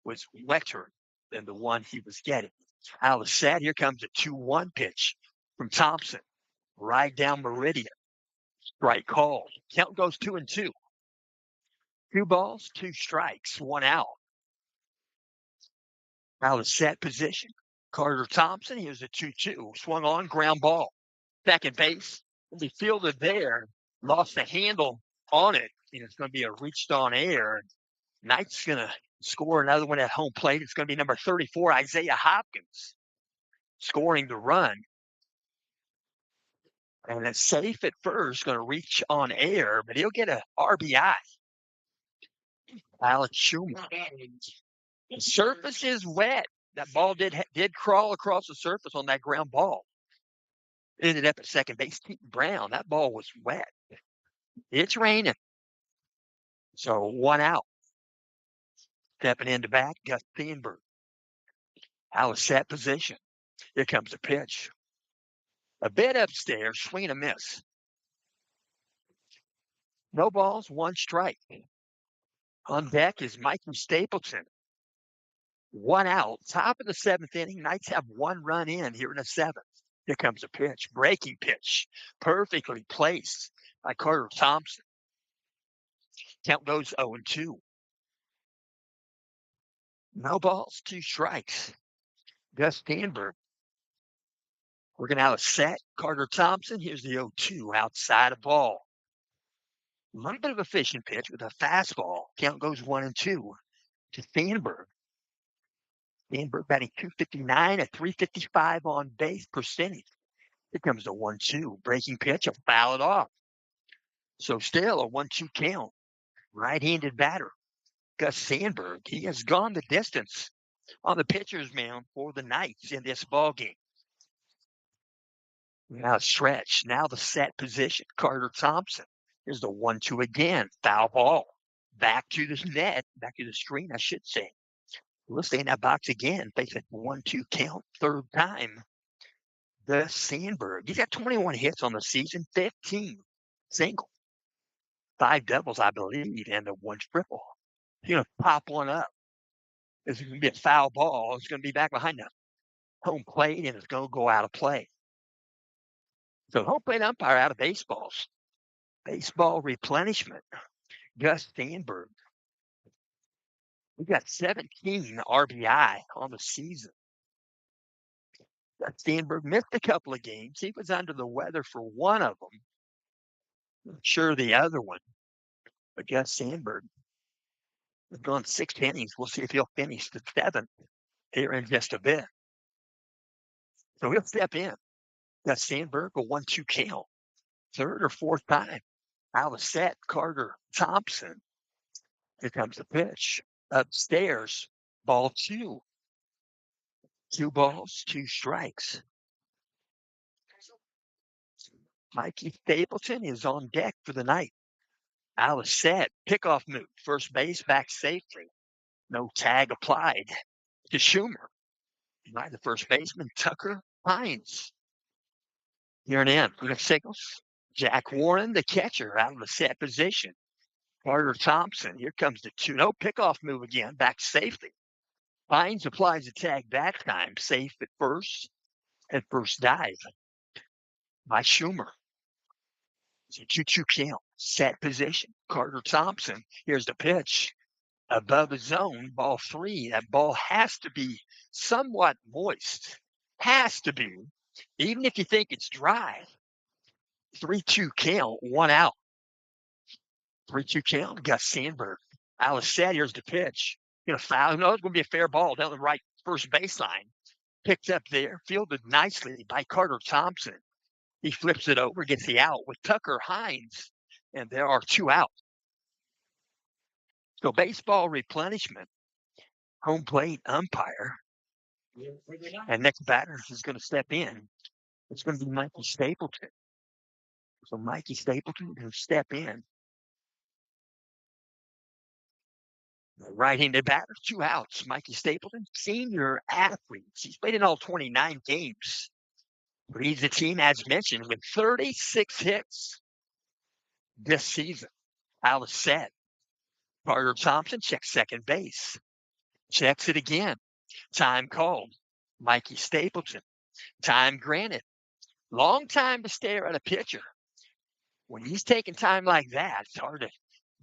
was wetter than the one he was getting. Out of set, here comes a 2-1 pitch from Thompson. Right down meridian. Strike called. Count goes 2-2. 2 balls, 2 strikes, 1 out. Out of set position. Carter Thompson, here's a 2-2. Swung on, ground ball. Second base. Will be fielded there. Lost the handle on it. And it's going to be a reached on air. Knight's going to score another one at home plate. It's going to be number 34, Isaiah Hopkins, scoring the run. And it's safe at first, going to reach on air, but he'll get a RBI. Alex Schumer. The surface is wet. That ball did crawl across the surface on that ground ball. Ended up at second base. Keaton Brown. That ball was wet. It's raining. So 1 out. Stepping into bat, Gus Steenberg. Out of set position. Here comes the pitch. A bit upstairs, swing and a miss. No balls, 1 strike. On deck is Mikey Stapleton. 1 out. Top of the 7th inning. Knights have 1 run in here in the 7th. Here comes a pitch. Breaking pitch. Perfectly placed by Carter Thompson. Count goes 0-2. No balls, 2 strikes. Gus Steenberg. Working out a set. Carter Thompson. Here's the 0-2 outside of ball. A little bit of a fishing pitch with a fastball. Count goes 1-2 to Steenberg. Steenberg batting .259 at .355 on base percentage. Here comes the 1-2. Breaking pitch. I'll foul it off. So still a 1-2 count. Right-handed batter. Gus Steenberg. He has gone the distance on the pitcher's mound for the Knights in this ball game. Now stretch. Now the set position. Carter Thompson. Here's the 1-2 again. Foul ball. Back to the net. Back to the screen, I should say. We'll stay in that box again. Face a 1-2 count, third time. The Sandberg. He's got 21 hits on the season, 15 single, 5 doubles, I believe, and the 1 triple. He's going to pop one up. It's going to be a foul ball. It's going to be back behind the home plate, and it's going to go out of play. So home plate umpire out of baseballs. Baseball replenishment. Gus Sandberg. We got 17 RBI on the season. Gus Sandberg missed a couple of games. He was under the weather for one of them. Not sure the other one. But Gus Sandberg has gone 6 innings. We'll see if he'll finish the 7th here in just a bit. So he'll step in. Gus Sandberg, a 1-2 count. Third or fourth time. Out of set, Carter Thompson. Here comes the pitch. Upstairs, ball 2. 2 balls, 2 strikes. Mikey Stapleton is on deck for the night. Out of set, pickoff move. First base, back safely. No tag applied to Schumer. By the first baseman, Tucker Hines. Here and in. We got signals. Jack Warren, the catcher, out of the set position. Carter Thompson. Here comes the 2-0 pickoff move again. Back safely. Hines applies the tag that time. Safe at first. At first dive by Schumer. It's a 2-2 count. Set position. Carter Thompson. Here's the pitch. Above the zone, ball 3. That ball has to be somewhat moist. Has to be. Even if you think it's dry. 3-2 count. 1 out. 3-2 count. Gus Sandberg. Alice said, here's the pitch. Foul. No, it's going to be a fair ball down the right first baseline. Picked up there. Fielded nicely by Carter Thompson. He flips it over, gets the out with Tucker Hines. And there are 2 out. So baseball replenishment. Home plate umpire. And next batter is going to step in. It's going to be Mikey Stapleton. So Mikey Stapleton will step in. Right-handed batter, 2 outs. Mikey Stapleton, senior athlete. He's played in all 29 games. Leads the team, as mentioned, with 36 hits this season. Out of set. Carter Thompson checks second base. Checks it again. Time called. Mikey Stapleton. Time granted. Long time to stare at a pitcher. When he's taking time like that, it's hard to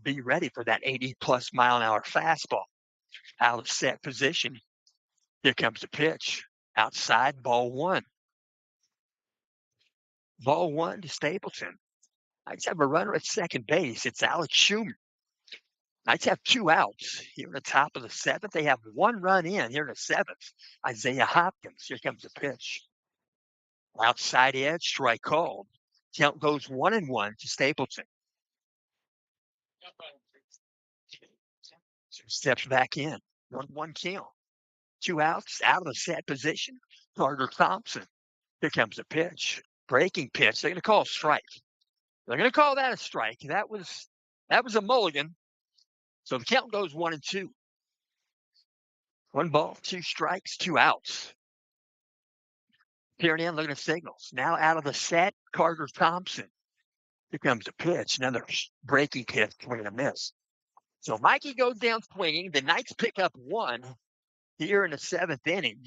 be ready for that 80-plus mile-an-hour fastball. Out of set position. Here comes the pitch. Outside, ball 1. Ball 1 to Stapleton. Knights have a runner at second base. It's Alex Schumer. Knights have 2 outs here in the top of the 7th. They have 1 run in here in the 7th. Isaiah Hopkins. Here comes the pitch. Outside edge, strike called. Count goes 1-1 to Stapleton. Steps back in. 1-1 count. 2 outs, out of the set position. Carter Thompson. Here comes the pitch. Breaking pitch. They're going to call a strike. They're going to call that a strike. That was a mulligan. So the count goes 1-2. 1 ball, 2 strikes, 2 outs. Peering in, looking at signals. Now out of the set, Carter Thompson. Here comes the pitch. Another breaking pitch, swing and a miss. So Mikey goes down swinging. The Knights pick up 1 here in the 7th inning.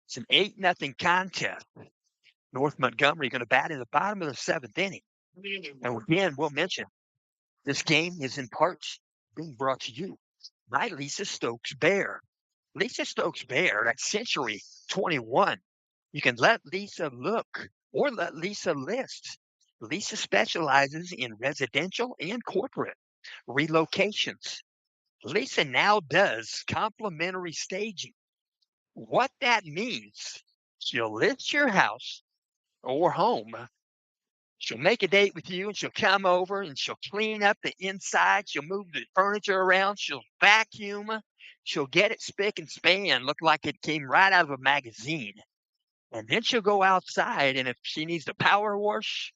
It's an 8-0 contest. North Montgomery going to bat in the bottom of the 7th inning. And again, we'll mention this game is in parts being brought to you by Lisa Stokes Bear. Lisa Stokes Bear, that's Century 21. You can let Lisa look or let Lisa list. Lisa specializes in residential and corporate relocations. Lisa now does complimentary staging. What that means, she'll list your house or home. She'll make a date with you and she'll come over and she'll clean up the inside. She'll move the furniture around. She'll vacuum. She'll get it spick and span, look like it came right out of a magazine. And then she'll go outside, and if she needs to power wash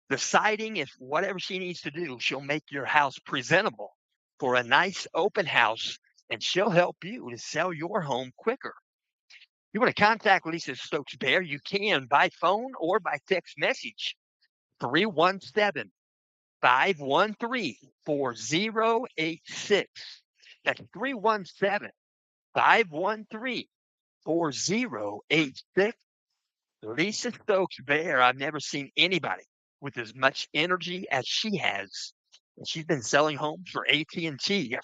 the siding, if whatever she needs to do, she'll make your house presentable for a nice open house and she'll help you to sell your home quicker. You want to contact Lisa Stokes Bear, you can by phone or by text message. 317 513 4086. That's 317 513 4086. Lisa Stokes Bear, I've never seen anybody with as much energy as she has. And she's been selling homes for AT&T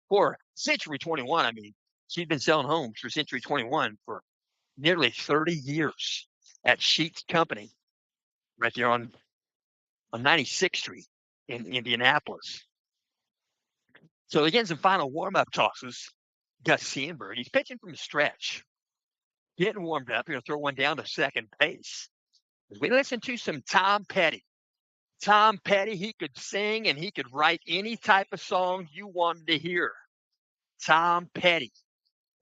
for Century 21. I mean, she's been selling homes for Century 21 for nearly 30 years at Sheets Company right there on 96th Street in Indianapolis. So again, some final warm-up tosses. Gus Sandberg, he's pitching from the stretch, getting warmed up. He's going to throw one down to second base. As we listen to some Tom Petty. Tom Petty, he could sing and he could write any type of song you wanted to hear. Tom Petty,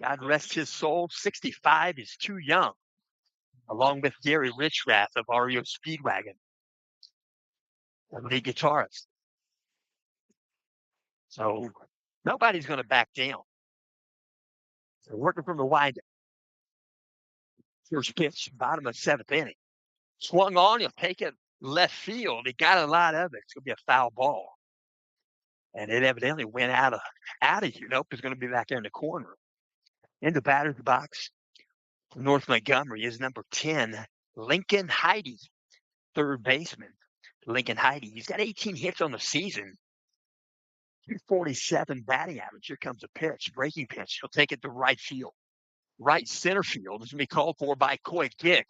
God rest his soul, 65 is too young, along with Gary Richrath of REO Speedwagon, the lead guitarist. So nobody's going to back down. They're working from the windup. First pitch, bottom of seventh inning. Swung on, he'll take it left field. He got a lot of it. It's going to be a foul ball. And it evidently went out of here. Nope, it's going to be back there in the corner. In the batter's box, North Montgomery is number 10, Lincoln Heide, third baseman. Lincoln Heide, he's got 18 hits on the season. 247 batting average. Here comes a pitch, breaking pitch. He'll take it to right field. Right center field is going to be called for by Coy Gick.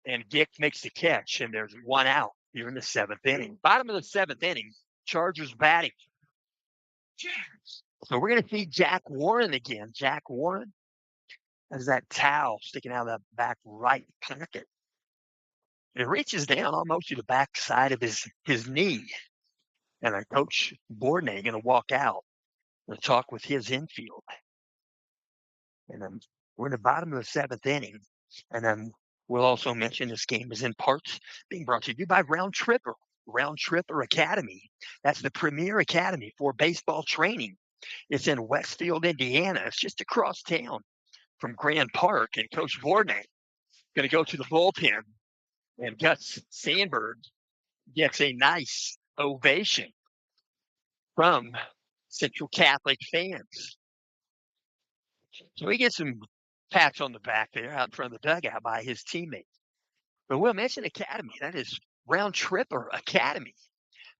And Gick makes the catch, and there's one out here in the seventh inning. Bottom of the seventh inning, Chargers batting. So we're going to see Jack Warren again. Jack Warren has that towel sticking out of the back right pocket. It reaches down almost to the back side of his knee. And our coach Bourdonnais going to walk out and talk with his infield. And then we're in the bottom of the seventh inning. And then we'll also mention this game is in parts being brought to you by Round Tripper Academy. That's the premier academy for baseball training. It's in Westfield, Indiana. It's just across town from Grand Park. And Coach Bourdonnais going to go to the bullpen. And Gus Sandberg gets a nice ovation from Central Catholic fans. So he gets some pats on the back there out in front of the dugout by his teammates. But we'll mention Academy. That is Round Tripper Academy.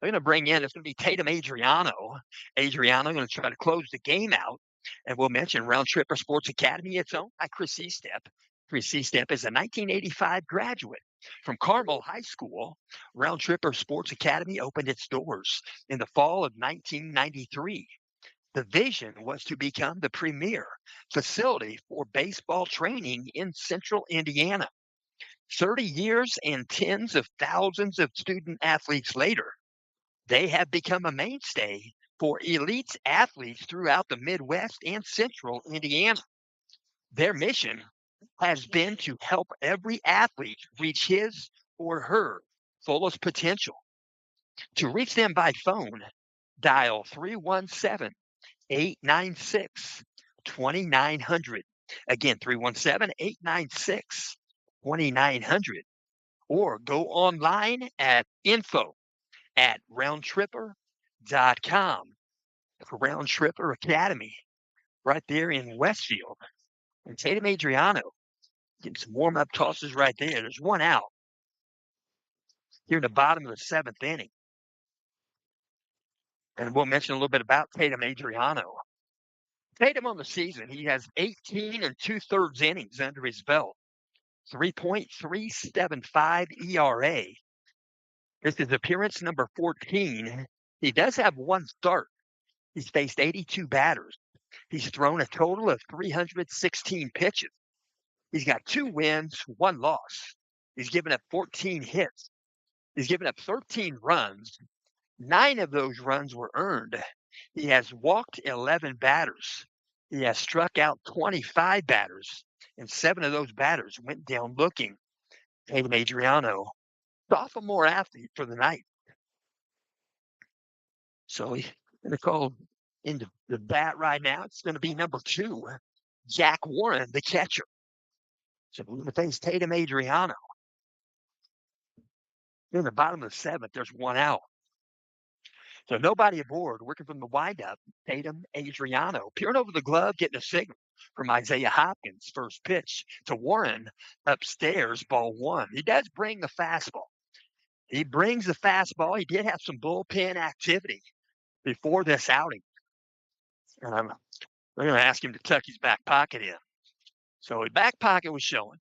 They're going to bring in, it's going to be Tatum Adriano. Adriano going to try to close the game out. And we'll mention Round Tripper Sports Academy. It's owned by Chris Estep. Chris Estep is a 1985 graduate from Carmel High School. Round Tripper Sports Academy opened its doors in the fall of 1993. The vision was to become the premier facility for baseball training in central Indiana. 30 years and tens of thousands of student athletes later, they have become a mainstay for elite athletes throughout the Midwest and central Indiana. Their mission has been to help every athlete reach his or her fullest potential. To reach them by phone, dial 317-896-2900. Again, 317-896-2900. Or go online at info@roundtripper.com for Round Tripper Academy right there in Westfield. And Tatum Adriano getting some warm-up tosses right there. There's one out here in the bottom of the seventh inning. And we'll mention a little bit about Tatum Adriano. Tatum on the season, he has 18 2/3 innings under his belt. 3.375 ERA. This is appearance number 14. He does have one start. He's faced 82 batters. He's thrown a total of 316 pitches. He's got 2 wins, 1 loss. He's given up 14 hits. He's given up 13 runs. 9 of those runs were earned. He has walked 11 batters. He has struck out 25 batters, and 7 of those batters went down looking. Tatum Adriano, sophomore athlete for the night. So he's going to call into the bat right now. It's going to be number 2, Jack Warren, the catcher. So we're going to face Tatum Adriano. In the bottom of the 7th, there's 1 out. So nobody aboard, working from the windup, Tatum Adriano, peering over the glove, getting a signal from Isaiah Hopkins. First pitch to Warren upstairs, ball 1. He does bring the fastball. He brings the fastball. He did have some bullpen activity before this outing. We're going to ask him to tuck his back pocket in. So his back pocket was showing.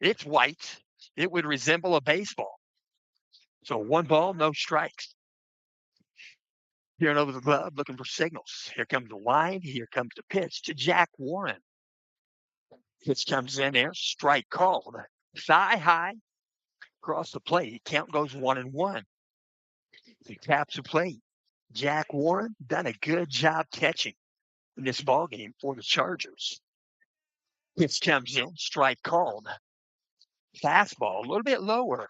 It's white. It would resemble a baseball. So 1 ball, no strikes. Peering over the glove, looking for signals. Here comes the wind. Here comes the pitch to Jack Warren. Pitch comes in there. Strike called. Thigh high. Across the plate. Count goes 1-1. He taps the plate. Jack Warren done a good job catching in this ball game for the Chargers. Pitch comes in. Strike called. Fastball a little bit lower.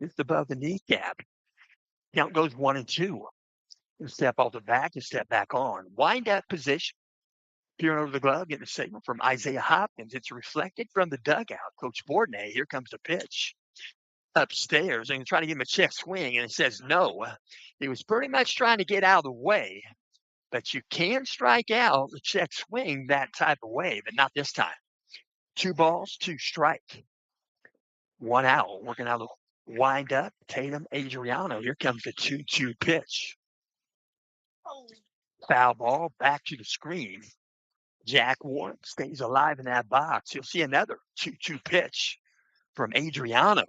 Just above the kneecap. Count goes 1-2. Step off the back and step back on. Wind up position. Peering over the glove, getting a signal from Isaiah Hopkins. It's reflected from the dugout. Coach Bourdonnais, here comes the pitch. Upstairs, and trying to give him a check swing, and it says no. He was pretty much trying to get out of the way, but you can strike out the check swing that type of way, but not this time. 2 balls, 2 strike. 1 out. Working out the wind up. Tatum Adriano. Here comes the 2-2 pitch. Foul ball back to the screen. Jack Warren stays alive in that box. You'll see another 2-2 pitch from Adriano.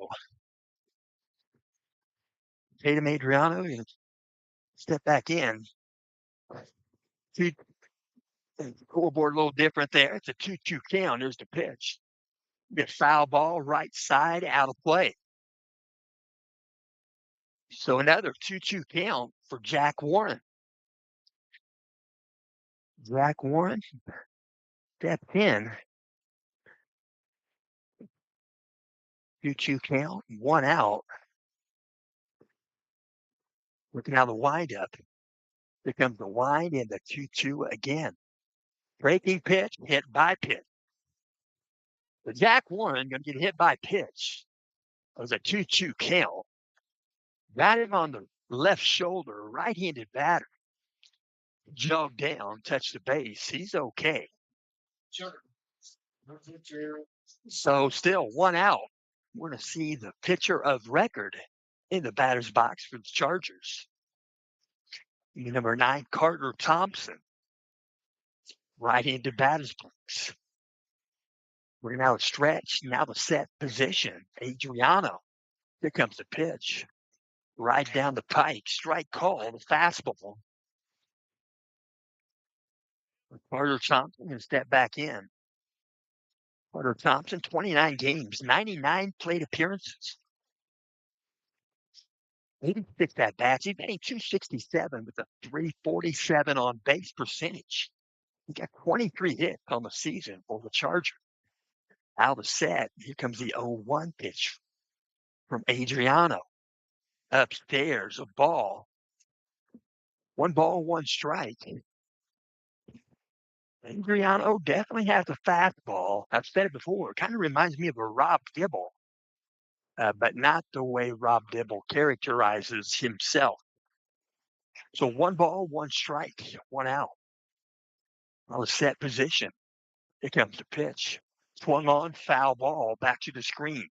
Tatum Adriano, step back in. Scoreboard a little different there. It's a 2-2 count. There's the pitch. Get foul ball right side out of play. So another 2-2 count for Jack Warren. Jack Warren stepped in. 2-2 count, 1 out. Looking out the windup. Here comes the wind and the 2-2 again. Breaking pitch, hit by pitch. So Jack Warren going to get hit by pitch. It was a 2-2 count. Got him on the left shoulder, right-handed batter. Jogged down, touched the base. He's okay. So still 1 out. We're going to see the pitcher of record in the batter's box for the Chargers. Number 9, Carter Thompson. Right-handed batter's box. We're now at stretch. Now the set position. Adriano. Here comes the pitch. Right down the pike. Strike call. The fastball. Carter Thompson going to step back in. Carter Thompson, 29 games, 99 plate appearances. 86 at-bats. He's batting .267 with a .347 on base percentage. He got 23 hits on the season for the Chargers. Out of the set, here comes the 0-1 pitch from Adriano. Upstairs, a ball. 1 ball, 1 strike. Adriano definitely has a fastball. I've said it before. It kind of reminds me of a Rob Dibble, but not the way Rob Dibble characterizes himself. So 1 ball, 1 strike, 1 out. On the set position. Here comes the pitch. Swung on, foul ball, back to the screen.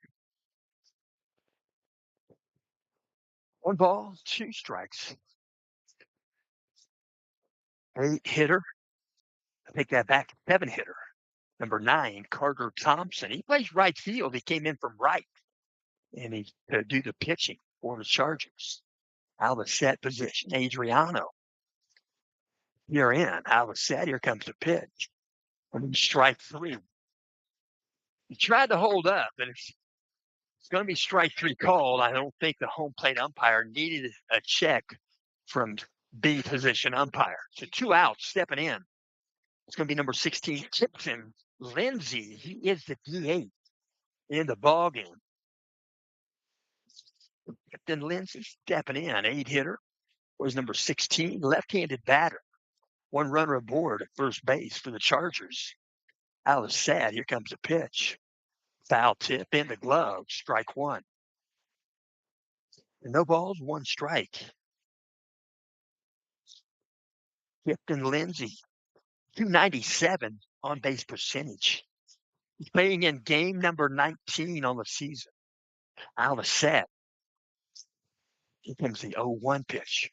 1 ball, 2 strikes. 8 hitter. I take that back. 7 hitter. Number 9, Carter Thompson. He plays right field. He came in from right. And he do the pitching for the Chargers. Out of the set position, Adriano. You're in. Out of the set, here comes the pitch. And then strike 3. He tried to hold up, and it's going to be strike 3 called. I don't think the home plate umpire needed a check from B position umpire. So 2 outs, stepping in. It's going to be number 16, Tipton Lindsay. He is the DH in the ballgame. Tipton Lindsay stepping in, 8 hitter. Was number 16, left-handed batter. One runner aboard at first base for the Chargers. Out of set. Here comes a pitch. Foul tip in the glove. Strike one. No balls, one strike. Tipton Lindsay, 297 on base percentage. He's playing in game number 19 on the season. Out of set. Here comes the 0-1 pitch.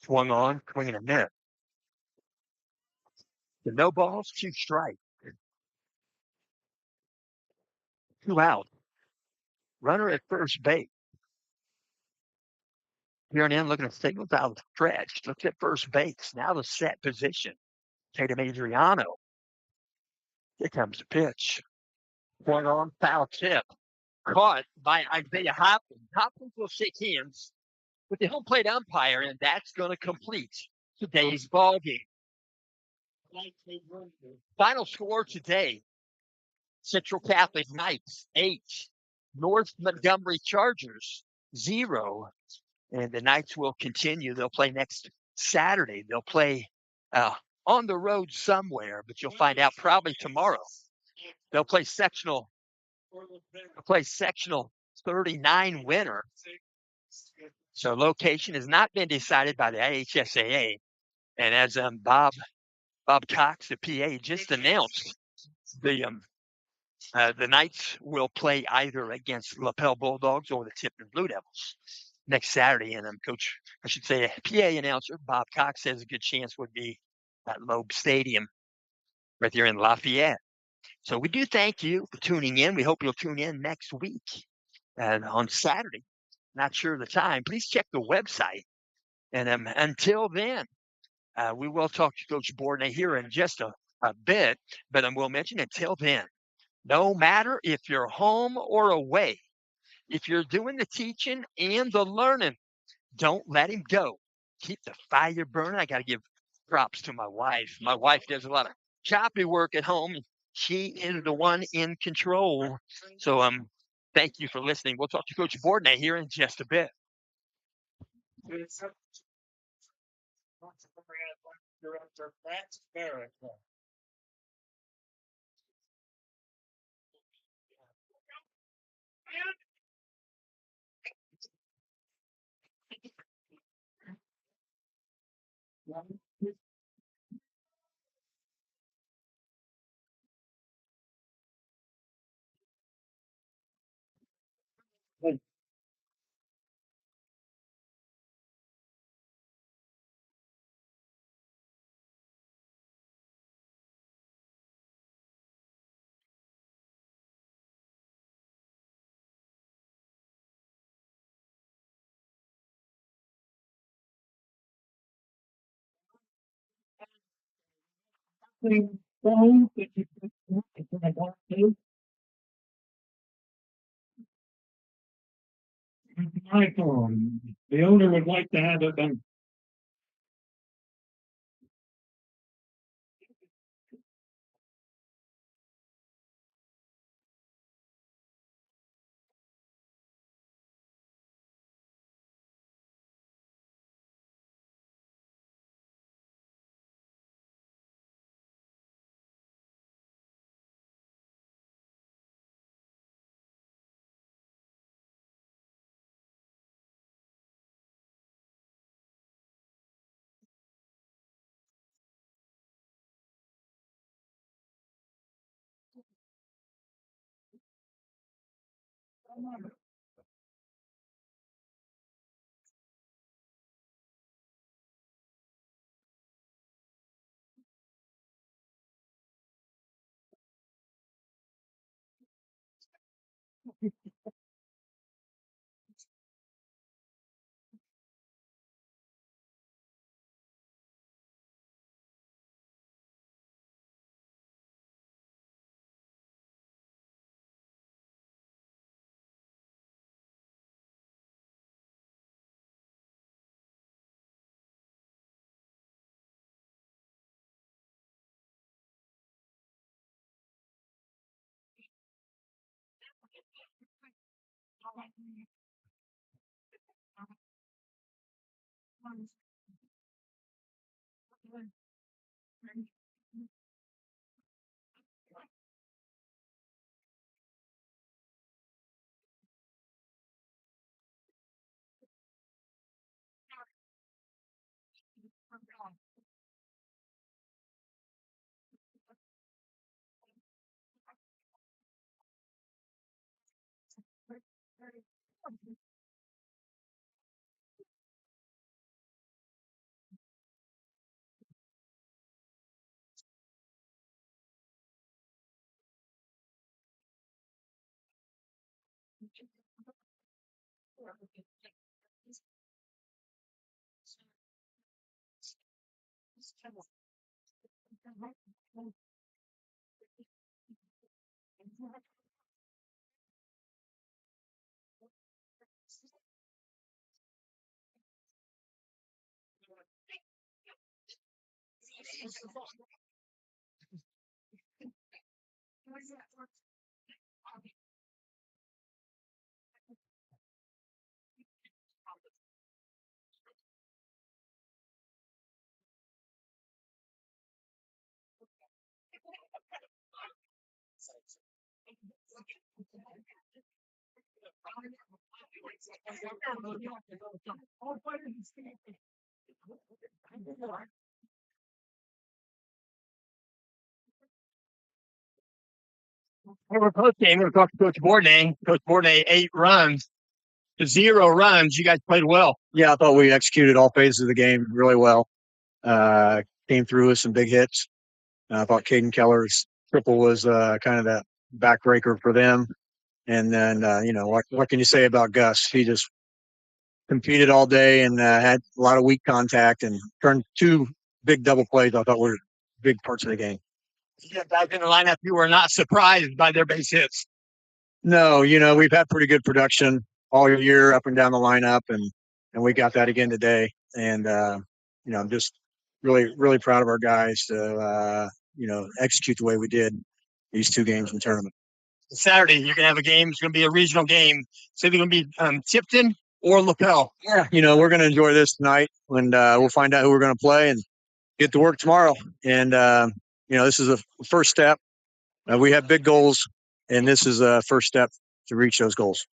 Swung on, swing and a miss. The no balls, two strikes. Two out. Runner at first base. Here and in looking at signals out of the stretch. Looks at first base. Now the set position. Tatum Adriano. Here comes the pitch. Swung on, foul tip. Caught by Isaiah Hopkins. Hopkins will shake hands with the home plate umpire, and that's going to complete today's ball game. Final score today: Central Catholic Knights 8, North Montgomery Chargers 0, and the Knights will continue. They'll play next Saturday. They'll play on the road somewhere, but you'll find out probably tomorrow. They'll play sectional 39 winner. So location has not been decided by the IHSAA. And as Bob Cox, the PA, just announced, the Knights will play either against Lapel Bulldogs or the Tipton Blue Devils next Saturday. And PA announcer Bob Cox says a good chance would be at Loeb Stadium right there in Lafayette. So we do thank you for tuning in. We hope you'll tune in next week and on Saturday. Not sure of the time. Please check the website. And until then, we will talk to Coach Bourdonnais here in just a bit. But we'll mention until then, no matter if you're home or away, if you're doing the teaching and the learning, don't let him go. Keep the fire burning. I got to give props to my wife. My wife does a lot of choppy work at home. She is the one in control. So thank you for listening. We'll talk to Coach Bourdonnais here in just a bit. My phone. The owner would like to have it done. We were post game. We were talking to Coach Bourdais. Coach Bourdais, 8 runs to 0 runs. You guys played well. Yeah, I thought we executed all phases of the game really well. Came through with some big hits. I thought Caden Keller's triple was kind of that backbreaker for them. And then, what can you say about Gus? He just competed all day and had a lot of weak contact and turned 2 big double plays I thought were big parts of the game. Yeah, guys in the lineup, you were not surprised by their base hits. No, we've had pretty good production all year up and down the lineup, and we got that again today. And I'm just really, really proud of our guys to execute the way we did these 2 games in the tournament. Saturday, you're gonna have a game. It's gonna be a regional game. So they're gonna be Tipton or Lapel. Yeah, we're gonna enjoy this tonight, and we'll find out who we're gonna play and get to work tomorrow. And this is a first step. We have big goals, and this is a first step to reach those goals.